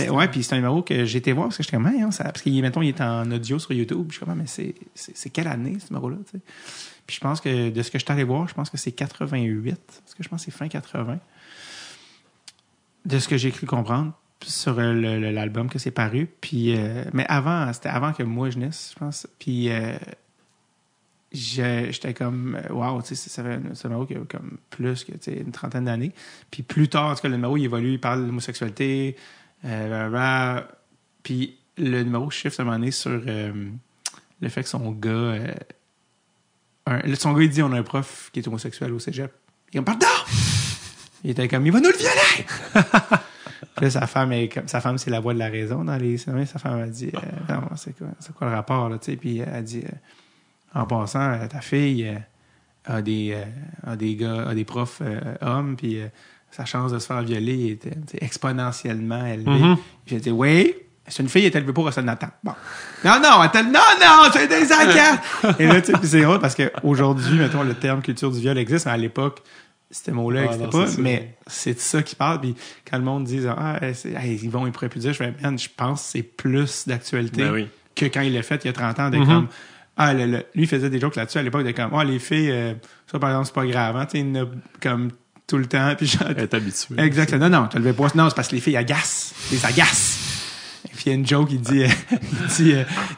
Ouais, puis c'est un numéro que j'ai été voir, parce que j'étais comme « parce qu'il mettons, il est en audio sur YouTube. » Je suis comme « mais c'est quelle année, ce numéro-là? » tu sais. Puis je pense que, de ce que je suis allé voir, je pense que c'est 88. Parce que je pense que c'est fin 80. De ce que j'ai cru comprendre sur l'album que c'est paru. Puis, mais c'était avant que moi je naisse, je pense. Puis j'étais comme, wow, tu sais, c'est un numéro qui a comme plus que une trentaine d'années. Puis plus tard, en tout cas, le numéro, il évolue, il parle de l'homosexualité. Puis le numéro shift à un moment donné sur le fait que son gars... son gars, il dit, on a un prof qui est homosexuel au cégep. Il est comme, pardon! Il était comme, il va nous le violer! Puis là, sa femme, c'est la voix de la raison dans les cinémas. Sa femme a dit, non, c'est quoi le rapport, là, tu sais? Puis elle a dit, en passant, ta fille a des profs hommes, puis sa chance de se faire violer était exponentiellement élevée. J'ai dit, oui, c'est une fille, elle est élevée pour recevoir Nathan. Bon. Non, c'est des agaces! Et là, tu sais, puis c'est drôle parce qu'aujourd'hui, mettons, le terme culture du viol existe, mais à l'époque, ce mot-là n'existait pas, mais c'est de ça qu'ils parlent. Puis quand le monde dit, ils pourraient plus dire, je pense que c'est plus d'actualité que quand il l'a fait il y a 30 ans, de comme, lui, il faisait des jokes là-dessus à l'époque, de comme, les filles, ça, par exemple, c'est pas grave, hein, tu sais, il y en a comme tout le temps. Puis elle est habituée. Exactement. Non, tu le pas. Non, c'est parce que les filles agacent. Les agacent. Puis il y a une joke, il dit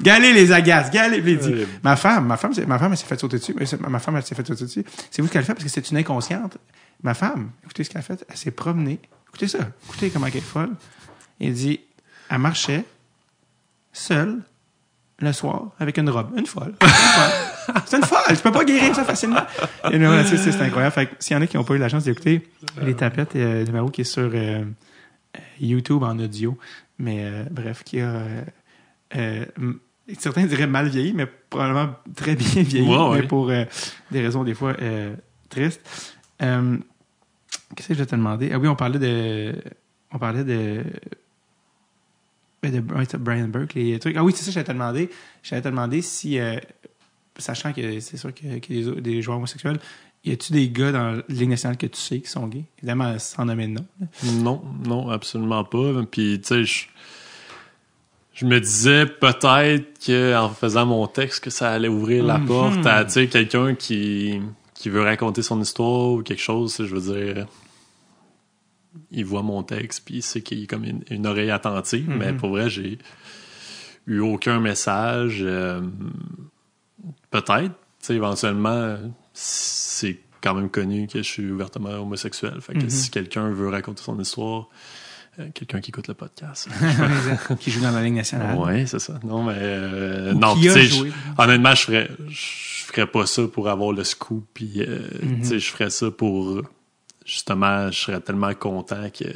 galez les agaces, galez. Puis il dit, ma femme, elle s'est fait sauter dessus. Ma femme, elle s'est fait sauter dessus. C'est vous ce qu'elle fait parce que c'est une inconsciente. Ma femme, écoutez ce qu'elle a fait. Elle s'est promenée. Écoutez ça. Écoutez comment elle est folle. Il dit, elle marchait seule le soir avec une robe. Une folle. C'est une folle. Tu peux pas guérir ça facilement. Et là, c'est incroyable. Fait que s'il y en a qui n'ont pas eu la chance d'écouter Les Tapettes, numéro qui est sur YouTube en audio. Mais bref, qui a... certains diraient mal vieilli, mais probablement très bien vieilli, mais pour des raisons des fois tristes. Qu'est-ce que je vais te demander? Ah oui, on parlait de Brian Burke, les trucs. Ah oui, c'est ça, j'allais te demander si, sachant que c'est sûr qu'il y a des joueurs homosexuels, y a-tu des gars dans la Ligue nationale que tu sais qui sont gays? Évidemment, sans nommer de nom. Non, absolument pas. Puis, tu sais, je me disais peut-être qu'en faisant mon texte, que ça allait ouvrir la porte à, tu sais, quelqu'un qui veut raconter son histoire ou quelque chose, je veux dire... Il voit mon texte, puis il sait qu'il y a comme une oreille attentive, mais pour vrai, j'ai eu aucun message. Peut-être, tu sais, éventuellement, c'est quand même connu que je suis ouvertement homosexuel. Fait que si quelqu'un veut raconter son histoire, quelqu'un qui écoute le podcast. Qui joue dans la Ligue nationale. Oui, c'est ça. Non, mais... non, tu sais, honnêtement, je ferais pas ça pour avoir le scoop, puis, tu sais, je ferais ça pour... Justement, je serais tellement content qu'il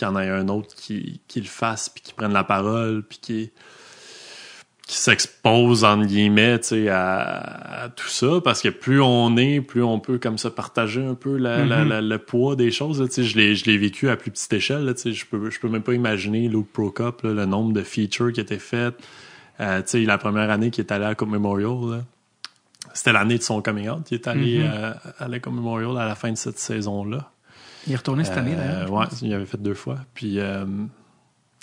y en ait un autre qui le fasse, puis qui prenne la parole, puis qui s'expose, entre guillemets, tu sais, à tout ça. Parce que plus on peut comme ça partager un peu le poids des choses. Tu sais, je l'ai vécu à plus petite échelle. Là, tu sais, je peux même pas imaginer Luke Prokop, là, le nombre de features qui étaient faites. Tu sais, la première année qu'il est allé à Coupe Memorial, là, c'était l'année de son coming out. Il est allé à la Coupe Memorial à la fin de cette saison-là. Il est retourné cette année, d'ailleurs. Ouais, il avait fait 2 fois. Puis,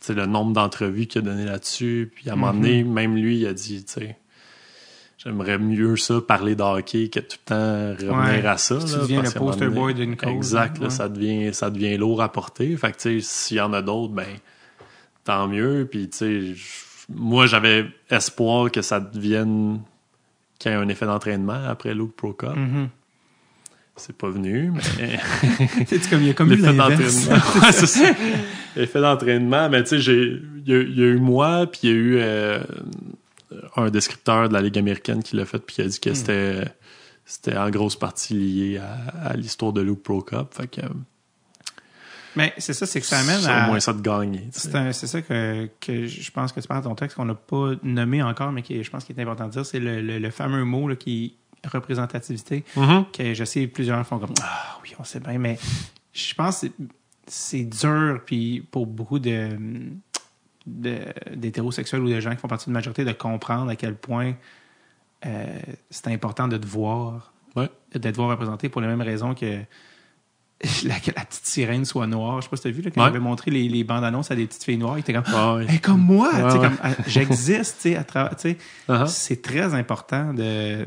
c'est le nombre d'entrevues qu'il a donné là-dessus. Puis, à un moment donné, même lui, il a dit, tu sais, j'aimerais mieux ça, parler de hockey, que tout le temps revenir à ça. Tu deviens le poster boy d'une cause. Exact, là, ça devient lourd à porter. Fait que, tu sais, s'il y en a d'autres, ben, tant mieux. Puis, tu sais, moi, j'avais espoir que ça devienne... qu'il y ait un effet d'entraînement après Luke Prokop. C'est pas venu, mais... c'est comme il y a comme eu l'inverse. Ouais, c'est ça. L'effet d'entraînement, mais tu sais, il y a eu moi, puis il y a eu un descripteur de la Ligue américaine qui l'a fait, puis qui a dit que c'était en grosse partie lié à l'histoire de Luke Prokop. Fait que... Mais c'est ça, c'est que ça amène à... au moins ça de gagner. C'est ça que je pense que tu parles dans ton texte qu'on n'a pas nommé encore, mais qui je pense qu'il est important de dire, c'est le fameux mot là, qui est représentativité, que je sais plusieurs font comme « Ah oui, on sait bien », mais je pense que c'est dur, puis pour beaucoup d'hétérosexuels ou de gens qui font partie de la majorité, de comprendre à quel point c'est important de te voir, de te voir représenté pour les mêmes raisons que que la petite sirène soit noire. Je sais pas si t'as vu, là, quand j'avais montré les bandes annonces à des petites filles noires, ils étaient comme, hey, comme moi, comme, j'existe, tu sais, à travers, tu sais, c'est très important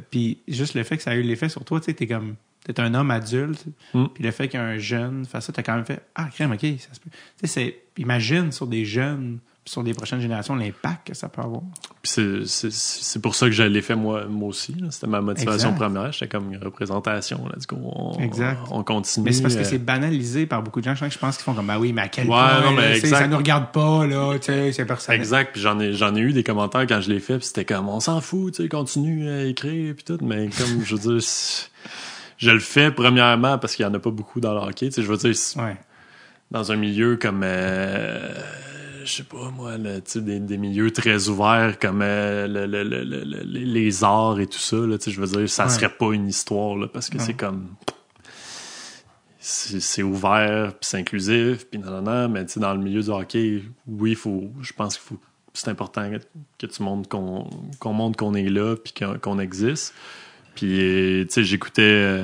puis juste le fait que ça a eu l'effet sur toi, tu sais, t'es un homme adulte, puis le fait qu'un jeune fasse ça, t'as quand même fait, crème, ok, ça se peut. Tu sais, imagine sur des jeunes, sur des prochaines générations, l'impact que ça peut avoir. Puis c'est pour ça que je l'ai fait moi aussi. Là. C'était ma motivation première. J'étais comme une représentation. Là. Du coup, on continue. Mais c'est parce que c'est banalisé par beaucoup de gens. Je pense qu'ils font comme, oui, mais à quel point, ça nous regarde pas, là, tu sais, c'est personnel. Exact. Puis j'en ai eu des commentaires quand je l'ai fait, puis c'était comme, on s'en fout, tu sais, continue à écrire, puis tout. Mais comme, je veux dire, je le fais premièrement parce qu'il y en a pas beaucoup dans le hockey. Tu sais, je veux dire, dans un milieu comme... je sais pas moi, des milieux très ouverts comme les arts et tout ça, là, je veux dire, ça serait pas une histoire là, parce que c'est comme c'est ouvert puis c'est inclusif puis non, mais dans le milieu du hockey, oui, je pense qu'il faut, c'est important que tu montres qu'on montre qu'on est là puis qu'on existe. Puis, tu sais, j'écoutais,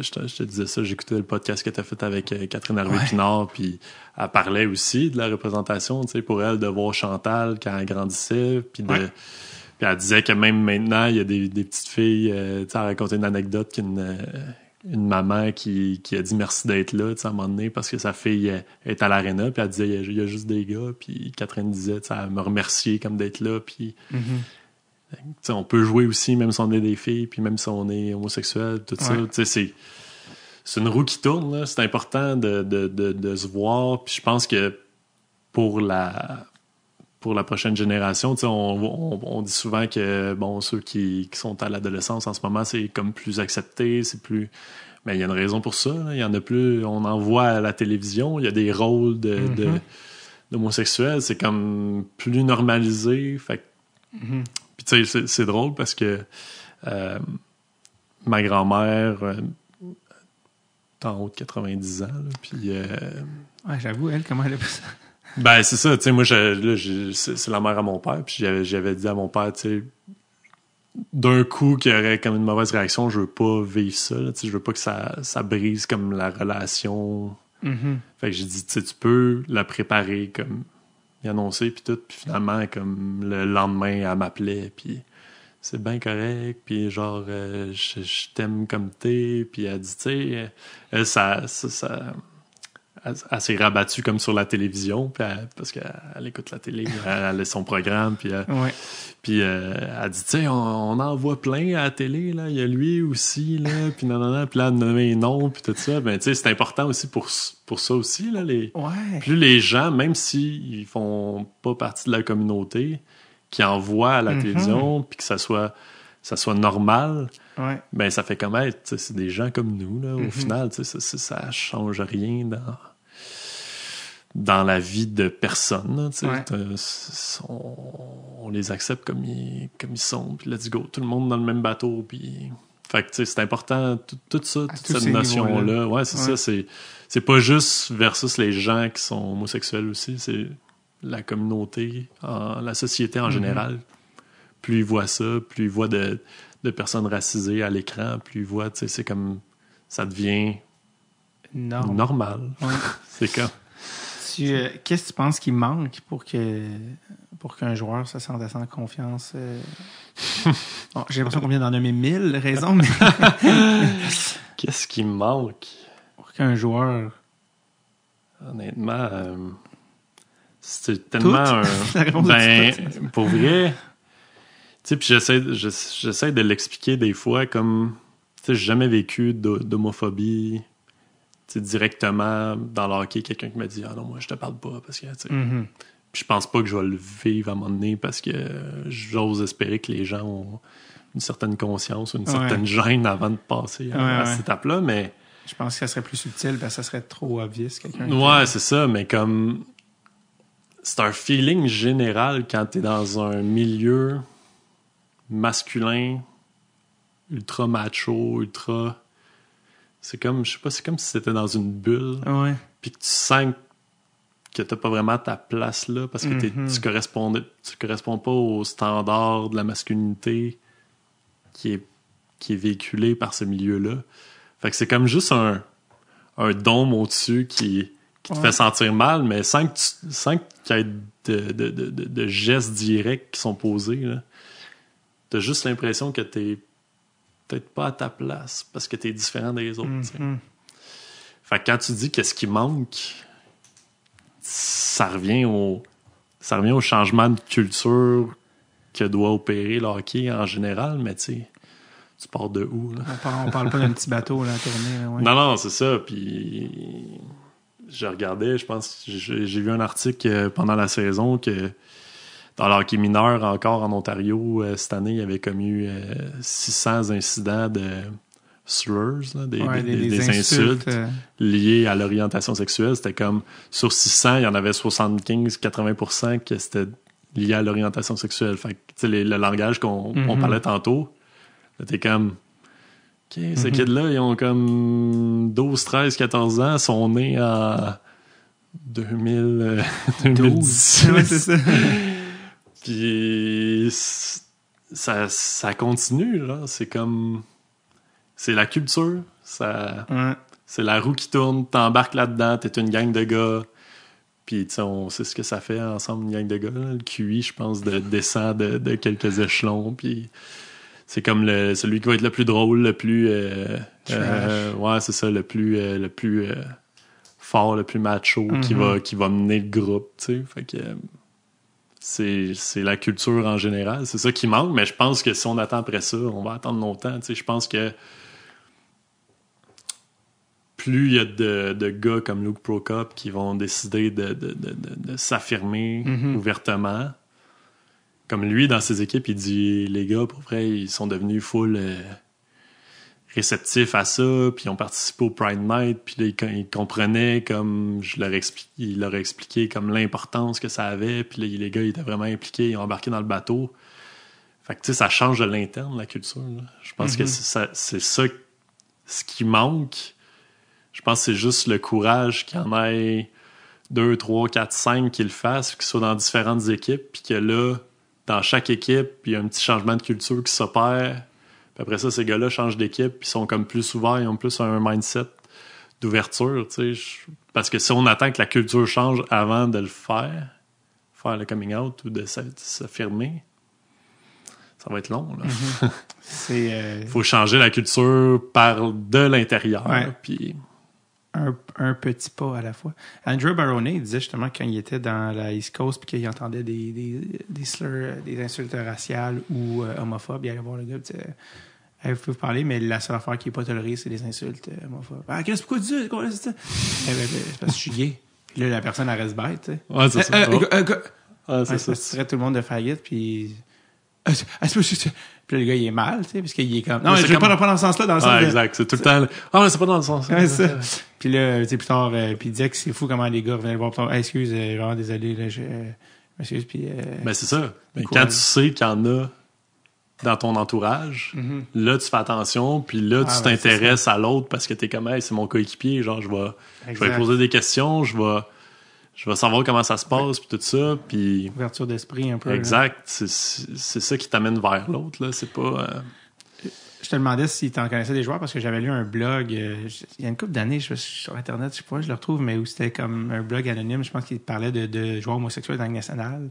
je te disais ça, j'écoutais le podcast que tu as fait avec Catherine Harvey-Pinard, puis elle parlait aussi de la représentation, tu sais, pour elle, de voir Chantal quand elle grandissait, puis puis elle disait que même maintenant, il y a des petites filles, tu sais, elle racontait une anecdote qu'une maman qui a dit merci d'être là, tu sais, à un moment donné, parce que sa fille est à l'aréna, puis elle disait, il y a juste des gars, puis Catherine disait, tu sais, elle me remercier comme d'être là, puis... T'sais, on peut jouer aussi, même si on est des filles, puis même si on est homosexuel, tout ça. C'est une roue qui tourne, là. C'est important de se voir. Puis je pense que pour pour la prochaine génération. Tu sais, on dit souvent que bon, ceux qui sont à l'adolescence en ce moment, c'est comme plus accepté, c'est plus. Mais il y a une raison pour ça. Là. Il y en a plus. On en voit à la télévision. Il y a des rôles d'homosexuels. C'est comme plus normalisé. Fait puis tu sais, c'est drôle parce que ma grand-mère est en haut de 90 ans. Là, puis ouais, j'avoue, elle, comment elle a fait ça? Ben, c'est ça, tu sais, moi, c'est la mère à mon père, puis j'avais dit à mon père, tu sais, d'un coup, qu'il y aurait comme une mauvaise réaction, je veux pas vivre ça, tu sais, je veux pas que ça brise comme la relation. Fait que j'ai dit, tu sais, tu peux la préparer, comme, y annoncer, puis tout, puis finalement, comme, le lendemain, elle m'appelait, puis c'est bien correct, puis genre, je t'aime comme t'es, puis elle dit, tu sais, elle, elle s'est rabattue comme sur la télévision parce qu'elle écoute la télé, elle a son programme, puis elle dit, tu sais, on en voit plein à la télé, là, il y a lui aussi, là, puis non, puis là, elle nommait non, puis tout ça, ben, tu sais, c'est important aussi pour ça aussi, là, plus les gens, même s'ils font pas partie de la communauté, qui en voient à la télévision, puis que ça soit normal, ben, ça fait comme être, c'est des gens comme nous, là, au final, ça change rien dans la vie de personne. On les accepte comme ils sont, puis let's go, tout le monde dans le même bateau, puis fait que c'est important, tout ça, toute cette notion-là. Ouais, c'est ça, c'est pas juste versus les gens qui sont homosexuels aussi, c'est la communauté, la société en général. Plus ils voient ça, plus ils voient de personnes racisées à l'écran, plus ils voient, tu sais, c'est comme ça devient normal. Ouais. C'est comme qu'est-ce que tu penses qu'il manque pour qu'un joueur se sente assez en confiance? Bon, j'ai l'impression qu'on vient d'en nommer 1000 raisons, mais... Qu'est-ce qui manque? Pour qu'un joueur... Honnêtement, c'est tellement pour vrai... Tu sais, puis j'essaie de l'expliquer des fois comme... Tu sais, j'ai jamais vécu d'homophobie... directement dans le hockey, quelqu'un qui me dit « Ah non, moi, je te parle pas. » parce que, Puis je pense pas que je vais le vivre à un moment donné parce que j'ose espérer que les gens ont une certaine conscience ou une certaine gêne avant de passer à cette étape-là, mais... Je pense que ça serait plus subtil parce que ça serait trop obvious. Ouais, c'est ça, mais comme... C'est un feeling général quand t'es dans un milieu masculin, ultra macho, ultra... C'est comme, je sais pas, c'est comme si c'était dans une bulle. Puis que tu sens que t'as pas vraiment ta place là parce que tu corresponds pas au standard de la masculinité qui est véhiculé par ce milieu-là. Fait que c'est comme juste un dôme au-dessus qui te fait sentir mal, mais sans qu'il y ait de gestes directs qui sont posés, là. T'as juste l'impression que t'es peut-être pas à ta place parce que t'es différent des autres. Fait que quand tu dis qu'est-ce qui manque, ça revient au changement de culture que doit opérer le hockey en général, mais tu pars de où, là? On parle pas d'un petit bateau là, à tourner. Là, ouais. Non, c'est ça. Puis je regardais, je pense, j'ai vu un article pendant la saison que dans le hockey mineur, encore en Ontario, cette année, il y avait comme eu 600 incidents de slurs, là, des insultes liées à l'orientation sexuelle. C'était comme, sur 600, il y en avait 75-80% que c'était lié à l'orientation sexuelle. Fait que, le langage qu'on parlait tantôt, c'était comme, OK, ces kids-là, ils ont comme 12, 13, 14 ans, sont nés en 2010. Ouais, c'est ça. Puis ça continue, là. C'est comme... C'est la culture. C'est la roue qui tourne. T'embarques là-dedans. T'es une gang de gars. Puis, tu sais, on sait ce que ça fait ensemble, une gang de gars. Là. Le QI, je pense, descend de quelques échelons. Puis, c'est comme celui qui va être le plus drôle, le plus... ouais, c'est ça, le plus fort, le plus macho, qui va mener le groupe, tu sais. Fait que... C'est la culture en général. C'est ça qui manque, mais je pense que si on attend après ça, on va attendre longtemps. Tu sais, je pense que plus il y a de gars comme Luke Prokop qui vont décider de s'affirmer ouvertement. Comme lui, dans ses équipes, il dit les gars, pour vrai, ils sont devenus full réceptifs à ça, puis ils ont participé au Pride Night, puis là, ils comprenaient, comme il leur a expliqué comme l'importance que ça avait, puis là, les gars, ils étaient vraiment impliqués, ils ont embarqué dans le bateau. Fait que, tu sais, ça change de l'interne, la culture. Là. Je pense que c'est ça ce qui manque. Je pense que c'est juste le courage qu'il y en ait 2, 3, 4, 5 qui le fassent, qu'ils soient dans différentes équipes, puis que là, dans chaque équipe, il y a un petit changement de culture qui s'opère. Puis après ça, ces gars-là changent d'équipe, puis sont comme plus ouverts, ils ont plus un mindset d'ouverture, tu sais. Parce que si on attend que la culture change avant de le faire le coming out ou de s'affirmer, ça va être long, là. Faut changer la culture par de l'intérieur, puis... Un petit pas à la fois. Andrew Barone disait justement quand il était dans la East Coast puis qu'il entendait des slurs, des insultes raciales ou homophobes, il allait voir le gars et disait vous pouvez vous parler, mais la seule affaire qui n'est pas tolérée, c'est les insultes homophobes. Ah, qu'est-ce pourquoi tu dis ça? C'est parce que je suis gay. Puis là, la personne elle reste bête, tu sais. Ouais, c'est ça. C'est ça. Tu traites tout le monde de faggot, puis... Puis le gars, il est mal, tu sais, parce qu'il est comme... Non, mais je vais pas dans ce sens-là, dans le sens... exact, c'est tout le temps... Ah, mais c'est pas dans le sens. Ouais, ça. Puis là, tu sais, plus tard, puis il disait que c'est fou comment les gars venaient le voir, plus tard, excuse, vraiment désolé, là, je m'excuse, puis... Ben, c'est ça. Mais quand tu sais qu'il y en a dans ton entourage, là, tu fais attention, puis là, tu t'intéresses à l'autre parce que t'es comme, hey, c'est mon coéquipier, genre, je vais lui poser des questions, je vais savoir comment ça se passe, puis tout ça, puis... Ouverture d'esprit, un peu. Exact. C'est ça qui t'amène vers l'autre, là. C'est pas... Je te demandais si tu en connaissais des joueurs, parce que j'avais lu un blog, il y a une couple d'années, sur Internet, je sais pas, je le retrouve, mais où c'était comme un blog anonyme, je pense qu'il parlait de joueurs homosexuels dans le national,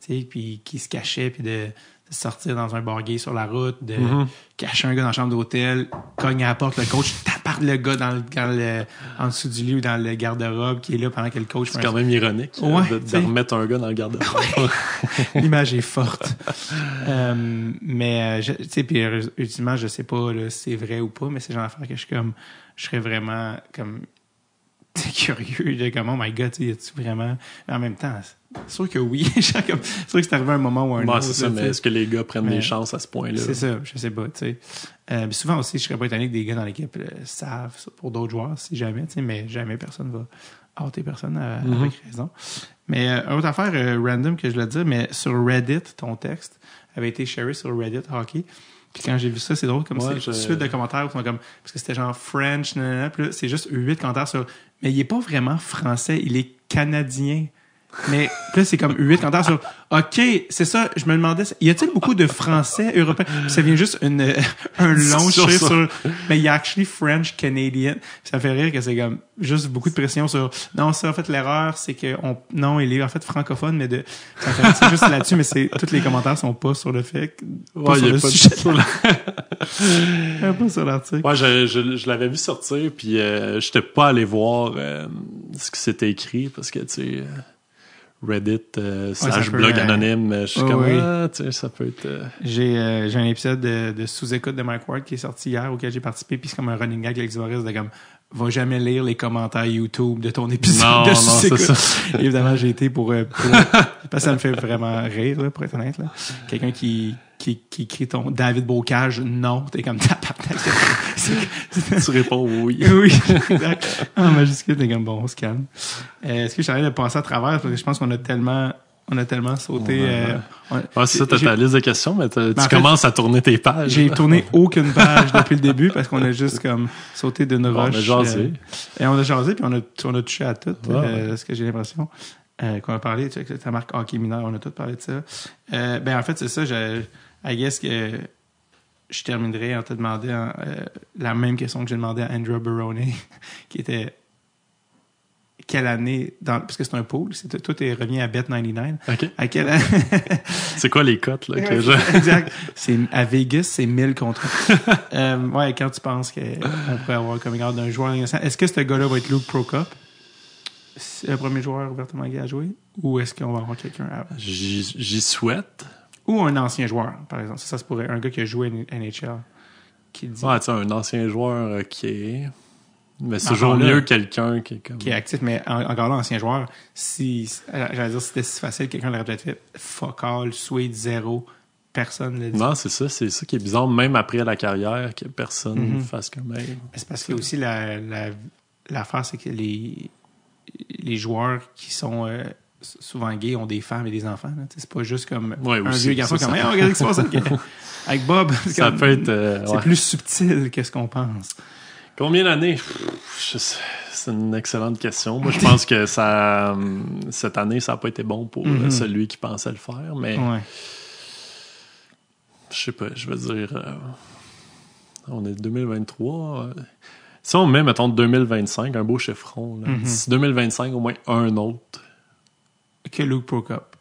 tu sais, puis qui se cachaient, puis de sortir dans un bar gay sur la route, de cacher un gars dans la chambre d'hôtel, cogner à la porte, le coach tape le gars en dessous du lit ou dans le garde-robe qui est là pendant que le coach... C'est quand même ironique de remettre un gars dans le garde-robe. L'image est forte. Mais, tu sais, puis ultimement, je sais pas là, si c'est vrai ou pas, mais c'est genre d'affaire que je serais vraiment comme curieux de comme, oh my god, tu sais, vraiment... En même temps... C'est sûr que oui. C'est sûr que c'est arrivé un moment ou un autre. C'est ça, mais est-ce que les gars prennent des chances à ce point-là? C'est ça, je sais pas, tu sais. Souvent aussi, je serais pas étonné que des gars dans l'équipe savent ça pour d'autres joueurs, si jamais, tu sais, mais jamais personne va hâter personne avec raison. Mais autre affaire random que je voulais dire, mais sur Reddit, ton texte avait été sharé sur Reddit Hockey. Puis quand j'ai vu ça, c'est drôle, comme c'est une suite de commentaires où comme, parce que c'était genre French, nanana, puis là, c'est juste 8 commentaires sur... Mais il est pas vraiment français, il est canadien. Mais là, c'est comme 8 commentaires sur OK, c'est ça, je me demandais, y a-t-il beaucoup de Français européens? Puis ça vient juste un long chiffre sur... Mais il y a actually French Canadian. Ça fait rire que c'est comme juste beaucoup de pression sur... Non, ça, en fait, l'erreur, c'est que... Non, il est en fait francophone, mais de... Ça fait c'est juste là-dessus, mais tous les commentaires sont pas sur le fait... Pas sur le sujet. Pas sur l'article. Ouais, je l'avais vu sortir, puis j'étais pas allé voir ce qui s'était écrit, parce que, tu sais... Reddit / blog anonyme, je suis comme tu sais, ça peut être... J'ai un épisode de sous-écoute de Mike Ward qui est sorti hier auquel j'ai participé, puis c'est comme un running gag avec Boris de comme va jamais lire les commentaires YouTube de ton épisode de sous-écoute. Évidemment, j'ai été pour parce que ça me fait vraiment rire là, pour être honnête là. Quelqu'un qui écrit ton David Bocage, non, t'es comme tu réponds oui. Oui, exact. En majuscule, t'es comme bon, on se calme. Est-ce que j'arrête de passer à travers parce que je pense qu'on a tellement sauté. C'est ça, t'as ta liste de questions, mais tu commences à tourner tes pages. J'ai tourné aucune page depuis le début parce qu'on a juste comme sauté d'une roche. On a jasé. Et on a jasé, puis on a touché à tout, ce que j'ai l'impression. Qu'on a parlé, tu sais, avec ta marque hockey mineur, on a tout parlé de ça. Ben en fait, c'est ça, I guess que je terminerai en te demandant la même question que j'ai demandé à Andrew Barone, qui était quelle année, parce que c'est un pool, tout est remis à Bet99. OK. À quelle année? C'est quoi les cotes, là? Exact. À Vegas, c'est 1000 contre. Ouais, quand tu penses qu'on pourrait avoir le coming out d'un joueur, est-ce que ce gars-là va être Luke Prokop? C'est le premier joueur ouvertement gay à jouer? Ou est-ce qu'on va avoir quelqu'un avant? J'y souhaite. Ou un ancien joueur, par exemple. Ça se pourrait. Un gars qui a joué NHL. Qui dit... Ouais, tu sais, un ancien joueur qui est... Mais c'est toujours Encore là, mieux quelqu'un qui est comme... qui est actif, mais encore là, ancien joueur, j'allais dire, si c'était si facile, quelqu'un l'aurait peut-être fait fuck all, sweet, zéro, personne ne l'a dit. Non, c'est ça qui est bizarre, même après la carrière, que personne fasse comme elle. C'est parce que aussi l'affaire, c'est que les joueurs qui sont souvent gays ont des femmes et des enfants. Là. C'est pas juste comme un aussi, vieux garçon ça, comme hey, regardez ce qui se passe avec Bob. Ça comme, peut être... c'est plus subtil que ce qu'on pense. Combien d'années? C'est une excellente question. Moi, je pense que cette année, ça n'a pas été bon pour celui qui pensait le faire, mais je sais pas, je veux dire, on est 2023. Si on met, mettons, 2025, un beau chiffron, là, d'ici 2025, au moins un autre que Luke Prokop.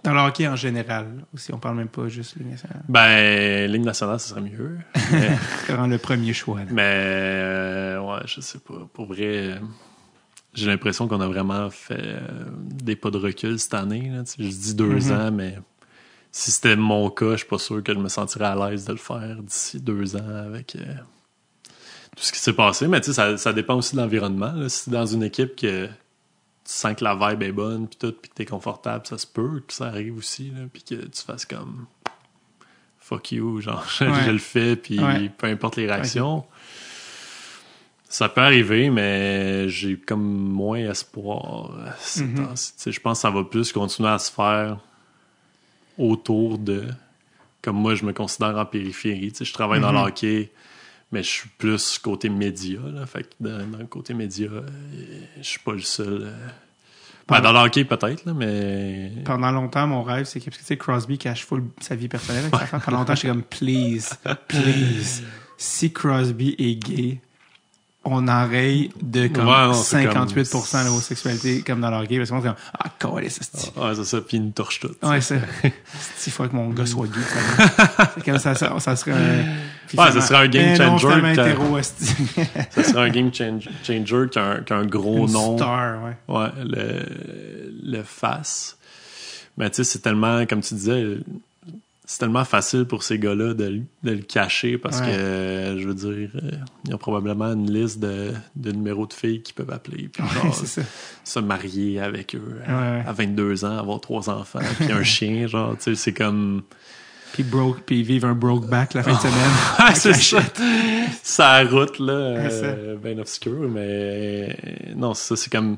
Dans le hockey en général, aussi, on parle même pas juste Ligue nationale. Ben, Ligue nationale, ce serait mieux. C'est vraiment le premier choix. Là. Mais, ouais, je sais pas. Pour vrai, j'ai l'impression qu'on a vraiment fait des pas de recul cette année. Là. Je dis 2 ans, mais si c'était mon cas, je suis pas sûr que je me sentirais à l'aise de le faire d'ici 2 ans avec tout ce qui s'est passé. Mais tu sais, ça dépend aussi de l'environnement. Là. Si t'es dans une équipe que tu sens que la vibe est bonne, puis tout, puis que t'es confortable, ça se peut que ça arrive aussi, là, puis que tu fasses comme fuck you, genre je le fais, puis peu importe les réactions. Ça peut arriver, mais j'ai comme moins espoir ces temps-ci. Je pense que ça va plus continuer à se faire autour de... Comme moi, je me considère en périphérie. Je travaille dans le hockey, mais je suis plus côté média. Là. Fait que dans le côté média, je suis pas le seul. Dans le hockey, peut-être, là, mais... Pendant longtemps, mon rêve, c'est que, parce que tu sais, Crosby cache full sa vie personnelle avec sa femme. Pendant longtemps, j'étais comme, please, si Crosby est gay, on enraye de comme 58% d'homosexualité comme dans le hockey. Parce qu'on est comme, calé, ça se dit. Ouais, c'est ça, puis il nous torche tout. Ouais, c'est il faut que mon gars soit gay. C'est comme ça serait un... ça serait un game changer. Ça serait un game changer qui a un gros nom. Star, ouais. Le face. Mais tu sais, c'est tellement, comme tu disais, c'est tellement facile pour ces gars-là de le cacher parce que, je veux dire, il y a probablement une liste de numéros de filles qui peuvent appeler. Puis se marier avec eux à 22 ans, avoir 3 enfants, puis un chien, genre, tu sais, c'est comme... Puis vivre un broke back la fin de semaine. C'est ça. Sa route, là, bien obscure, mais non, c'est comme...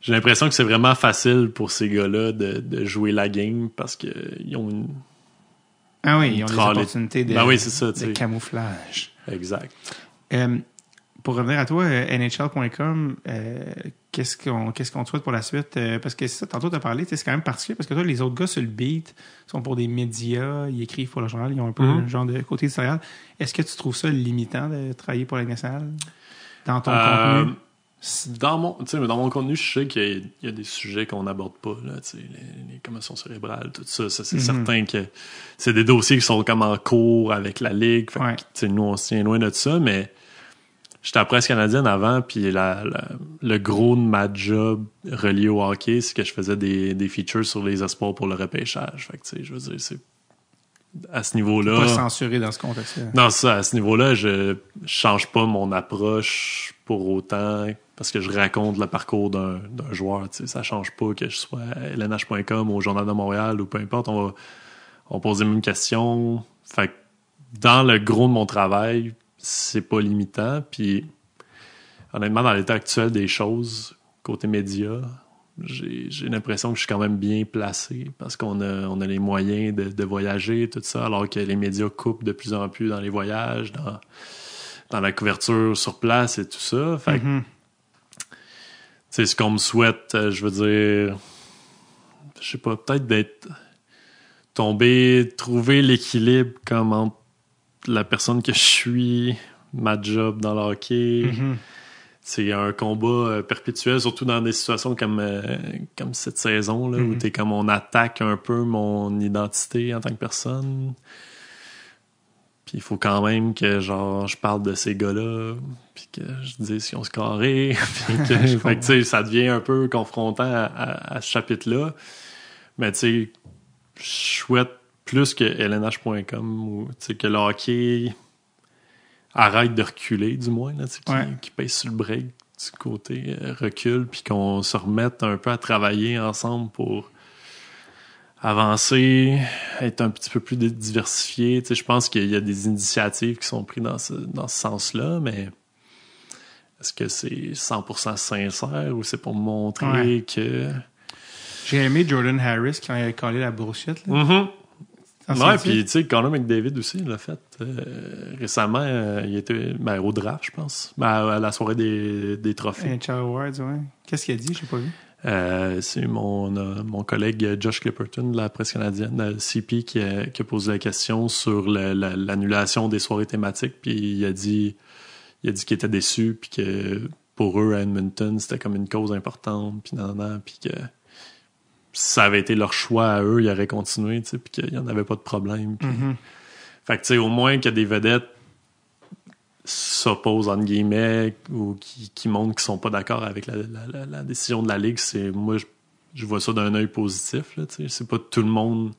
J'ai l'impression que c'est vraiment facile pour ces gars-là de jouer la game parce qu'ils ont une... Ah oui, ils ont des opportunités de camouflage. Exact. Pour revenir à toi, NHL.com, qu'est-ce qu'on te souhaite pour la suite? Parce que ça, tantôt tu as parlé, c'est quand même particulier parce que toi, les autres gars sur le beat sont pour des médias, ils écrivent pour le journal, ils ont un peu un genre de côté éditorial. Est-ce que tu trouves ça limitant de travailler pour la Ligue nationale dans ton contenu? Dans mon contenu, je sais qu'il y a des sujets qu'on n'aborde pas, là, les commotions cérébrales, tout ça. Ça c'est certain que c'est des dossiers qui sont comme en cours avec la Ligue. Fait que, nous, on se tient loin de ça, mais j'étais à Presse canadienne avant, puis le gros de ma job relié au hockey, c'est que je faisais des features sur les espoirs pour le repêchage. Fait que, je veux dire, c'est à ce niveau-là... Pas censuré dans ce contexte-là. Non, ça, à ce niveau-là, je change pas mon approche pour autant... Parce que je raconte le parcours d'un joueur. Ça change pas que je sois à LNH.com ou au Journal de Montréal ou peu importe. On va poser les mêmes questions. Fait que dans le gros de mon travail, c'est pas limitant. Puis honnêtement, dans l'état actuel des choses, côté média, j'ai l'impression que je suis quand même bien placé parce qu'on a les moyens de voyager, tout ça, alors que les médias coupent de plus en plus dans les voyages, dans la couverture sur place et tout ça. Fait que c'est ce qu'on me souhaite, je veux dire, je sais pas, peut-être trouver l'équilibre comme entre la personne que je suis, ma job dans le hockey. C'est un combat perpétuel, surtout dans des situations comme cette saison, là, où t'es comme on attaque un peu mon identité en tant que personne. Puis il faut quand même que genre je parle de ces gars-là, puis que je dise qu'ils ont scoré, puis que fait que, tu sais, ça devient un peu confrontant à ce chapitre-là. Mais tu sais, je souhaite plus que LNH.com ou tu sais que le hockey arrête de reculer, du moins, là, Ouais. qui pèse sur le break du côté recul, puis qu'on se remette un peu à travailler ensemble pour avancer, être un petit peu plus diversifié. Tu sais, je pense qu'il y a des initiatives qui sont prises dans ce sens-là, mais est-ce que c'est 100% sincère ou c'est pour montrer que... J'ai aimé Jordan Harris qui a collé la bullshit. Là. Mm-hmm. Ouais, sais-tu? puis tu sais, Connor McDavid aussi l'a fait. Récemment, il était au draft, je pense. À la soirée des trophées. NHL Awards, ouais. Qu'est-ce qu'il a dit? Je n'ai pas vu. C'est mon collègue Josh Clipperton de la presse canadienne, CP, qui a posé la question sur l'annulation des soirées thématiques. Puis il a dit qu'il était déçu, puis que pour eux, à Edmonton, c'était comme une cause importante, puis puis que si ça avait été leur choix à eux, ils auraient continué, tu sais, puis qu'il n'y en avait pas de problème. Puis... Fait que, tu sais, au moins que des vedettes s'opposent, entre guillemets, ou qui montrent qu'ils sont pas d'accord avec la décision de la Ligue, moi, je vois ça d'un œil positif, là, tu sais. C'est pas tout le monde...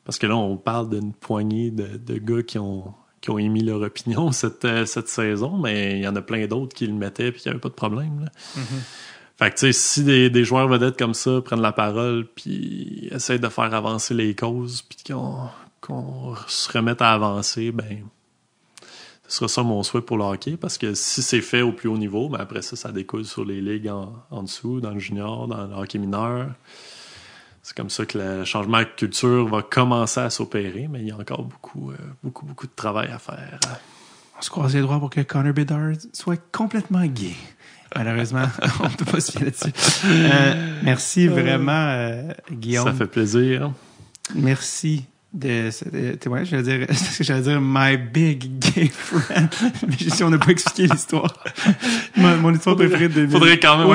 Parce que là, on parle d'une poignée de gars qui ont émis leur opinion cette saison, mais il y en a plein d'autres qui le mettaient puis qui n'avaient pas de problème, là. Fait que, tu sais, si des joueurs vedettes comme ça prennent la parole puis essayent de faire avancer les causes puis qu'on se remette à avancer, ben, ce sera ça mon souhait pour le hockey, parce que si c'est fait au plus haut niveau, ben après ça découle sur les ligues en dessous, dans le junior, dans le hockey mineur. C'est comme ça que le changement de culture va commencer à s'opérer, mais il y a encore beaucoup de travail à faire. On se croise les doigts pour que Connor Bedard soit complètement gay. Malheureusement, on ne peut pas se fier là-dessus. Merci vraiment, Guillaume. Ça fait plaisir. Merci ouais, j'allais dire my big gay friend. Mais si on n'a pas expliqué l'histoire. Mon histoire préférée de 2000. Faudrait quand même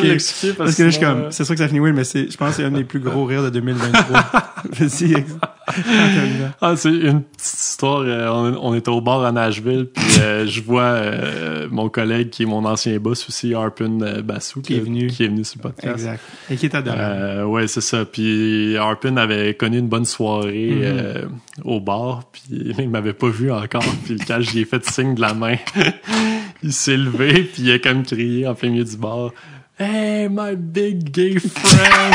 l'expliquer. Parce que là, je suis comme, c'est sûr que ça finit weird, mais je pense que c'est un des plus gros rires de 2023. Vas-y, c'est une petite histoire. On était au bar à Nashville, puis je vois mon collègue qui est mon ancien boss aussi, Harpin Bassou, qui est venu sur le podcast. Exact. Et qui est adorable. Ouais, c'est ça. Puis Harpin avait connu une bonne soirée au bar, puis il m'avait pas vu encore. Puis quand j'y ai fait signe de la main, il s'est levé, puis il a comme crié en plein milieu du bar, « Hey, my big gay friend! »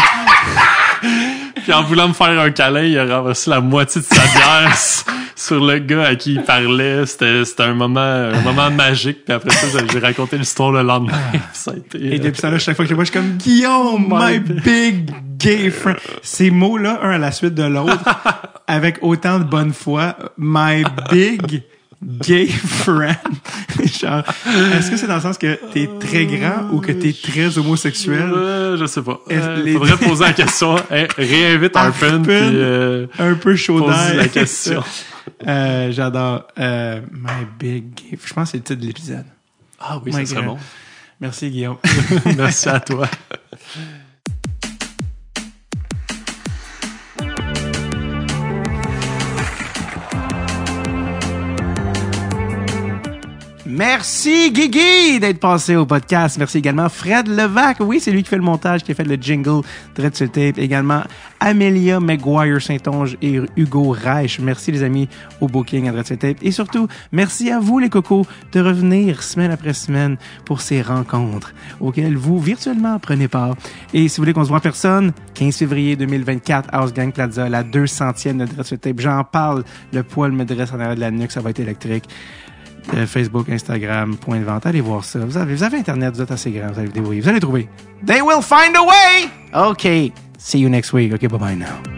Puis en voulant me faire un câlin, il a renversé la moitié de sa bière sur le gars à qui il parlait. C'était un moment magique. Puis après ça, j'ai raconté l'histoire le lendemain. Ça a été, et depuis ça, là, chaque fois que je le vois, je suis comme Guillaume, my big gay friend. Ces mots-là, un à la suite de l'autre, avec autant de bonne foi, my big gay friend. Genre, est-ce que c'est dans le sens que t'es très grand ou que t'es très homosexuel? Je sais pas. Faudrait poser la question. Réinvite Harpin puis un peu chaud d'air. la question. J'adore. My big gay. Je pense que c'est le titre de l'épisode. Ah oui, ça serait bon. Merci, Guillaume. Merci à toi. Merci Guigui d'être passé au podcast. Merci également Fred Levac. Oui, c'est lui qui fait le montage, qui a fait le jingle Dread sur le tape. Également Amélia McGuire Saint-Onge et Hugo Reich. Merci les amis au booking à Dread sur le tape. Et surtout, merci à vous les cocos de revenir semaine après semaine pour ces rencontres auxquelles vous virtuellement prenez part. Et si vous voulez qu'on se voit en personne, 15 février 2024, House Gang Plaza, la 200e de Dread sur le tape. J'en parle, le poil me dresse en arrière de la nuque, ça va être électrique. Facebook, Instagram, point de vente. Allez voir ça. Vous avez Internet, vous êtes assez grand, vous allez vous débrouiller. Vous allez trouver. They will find a way! Okay. See you next week. Okay, bye-bye now.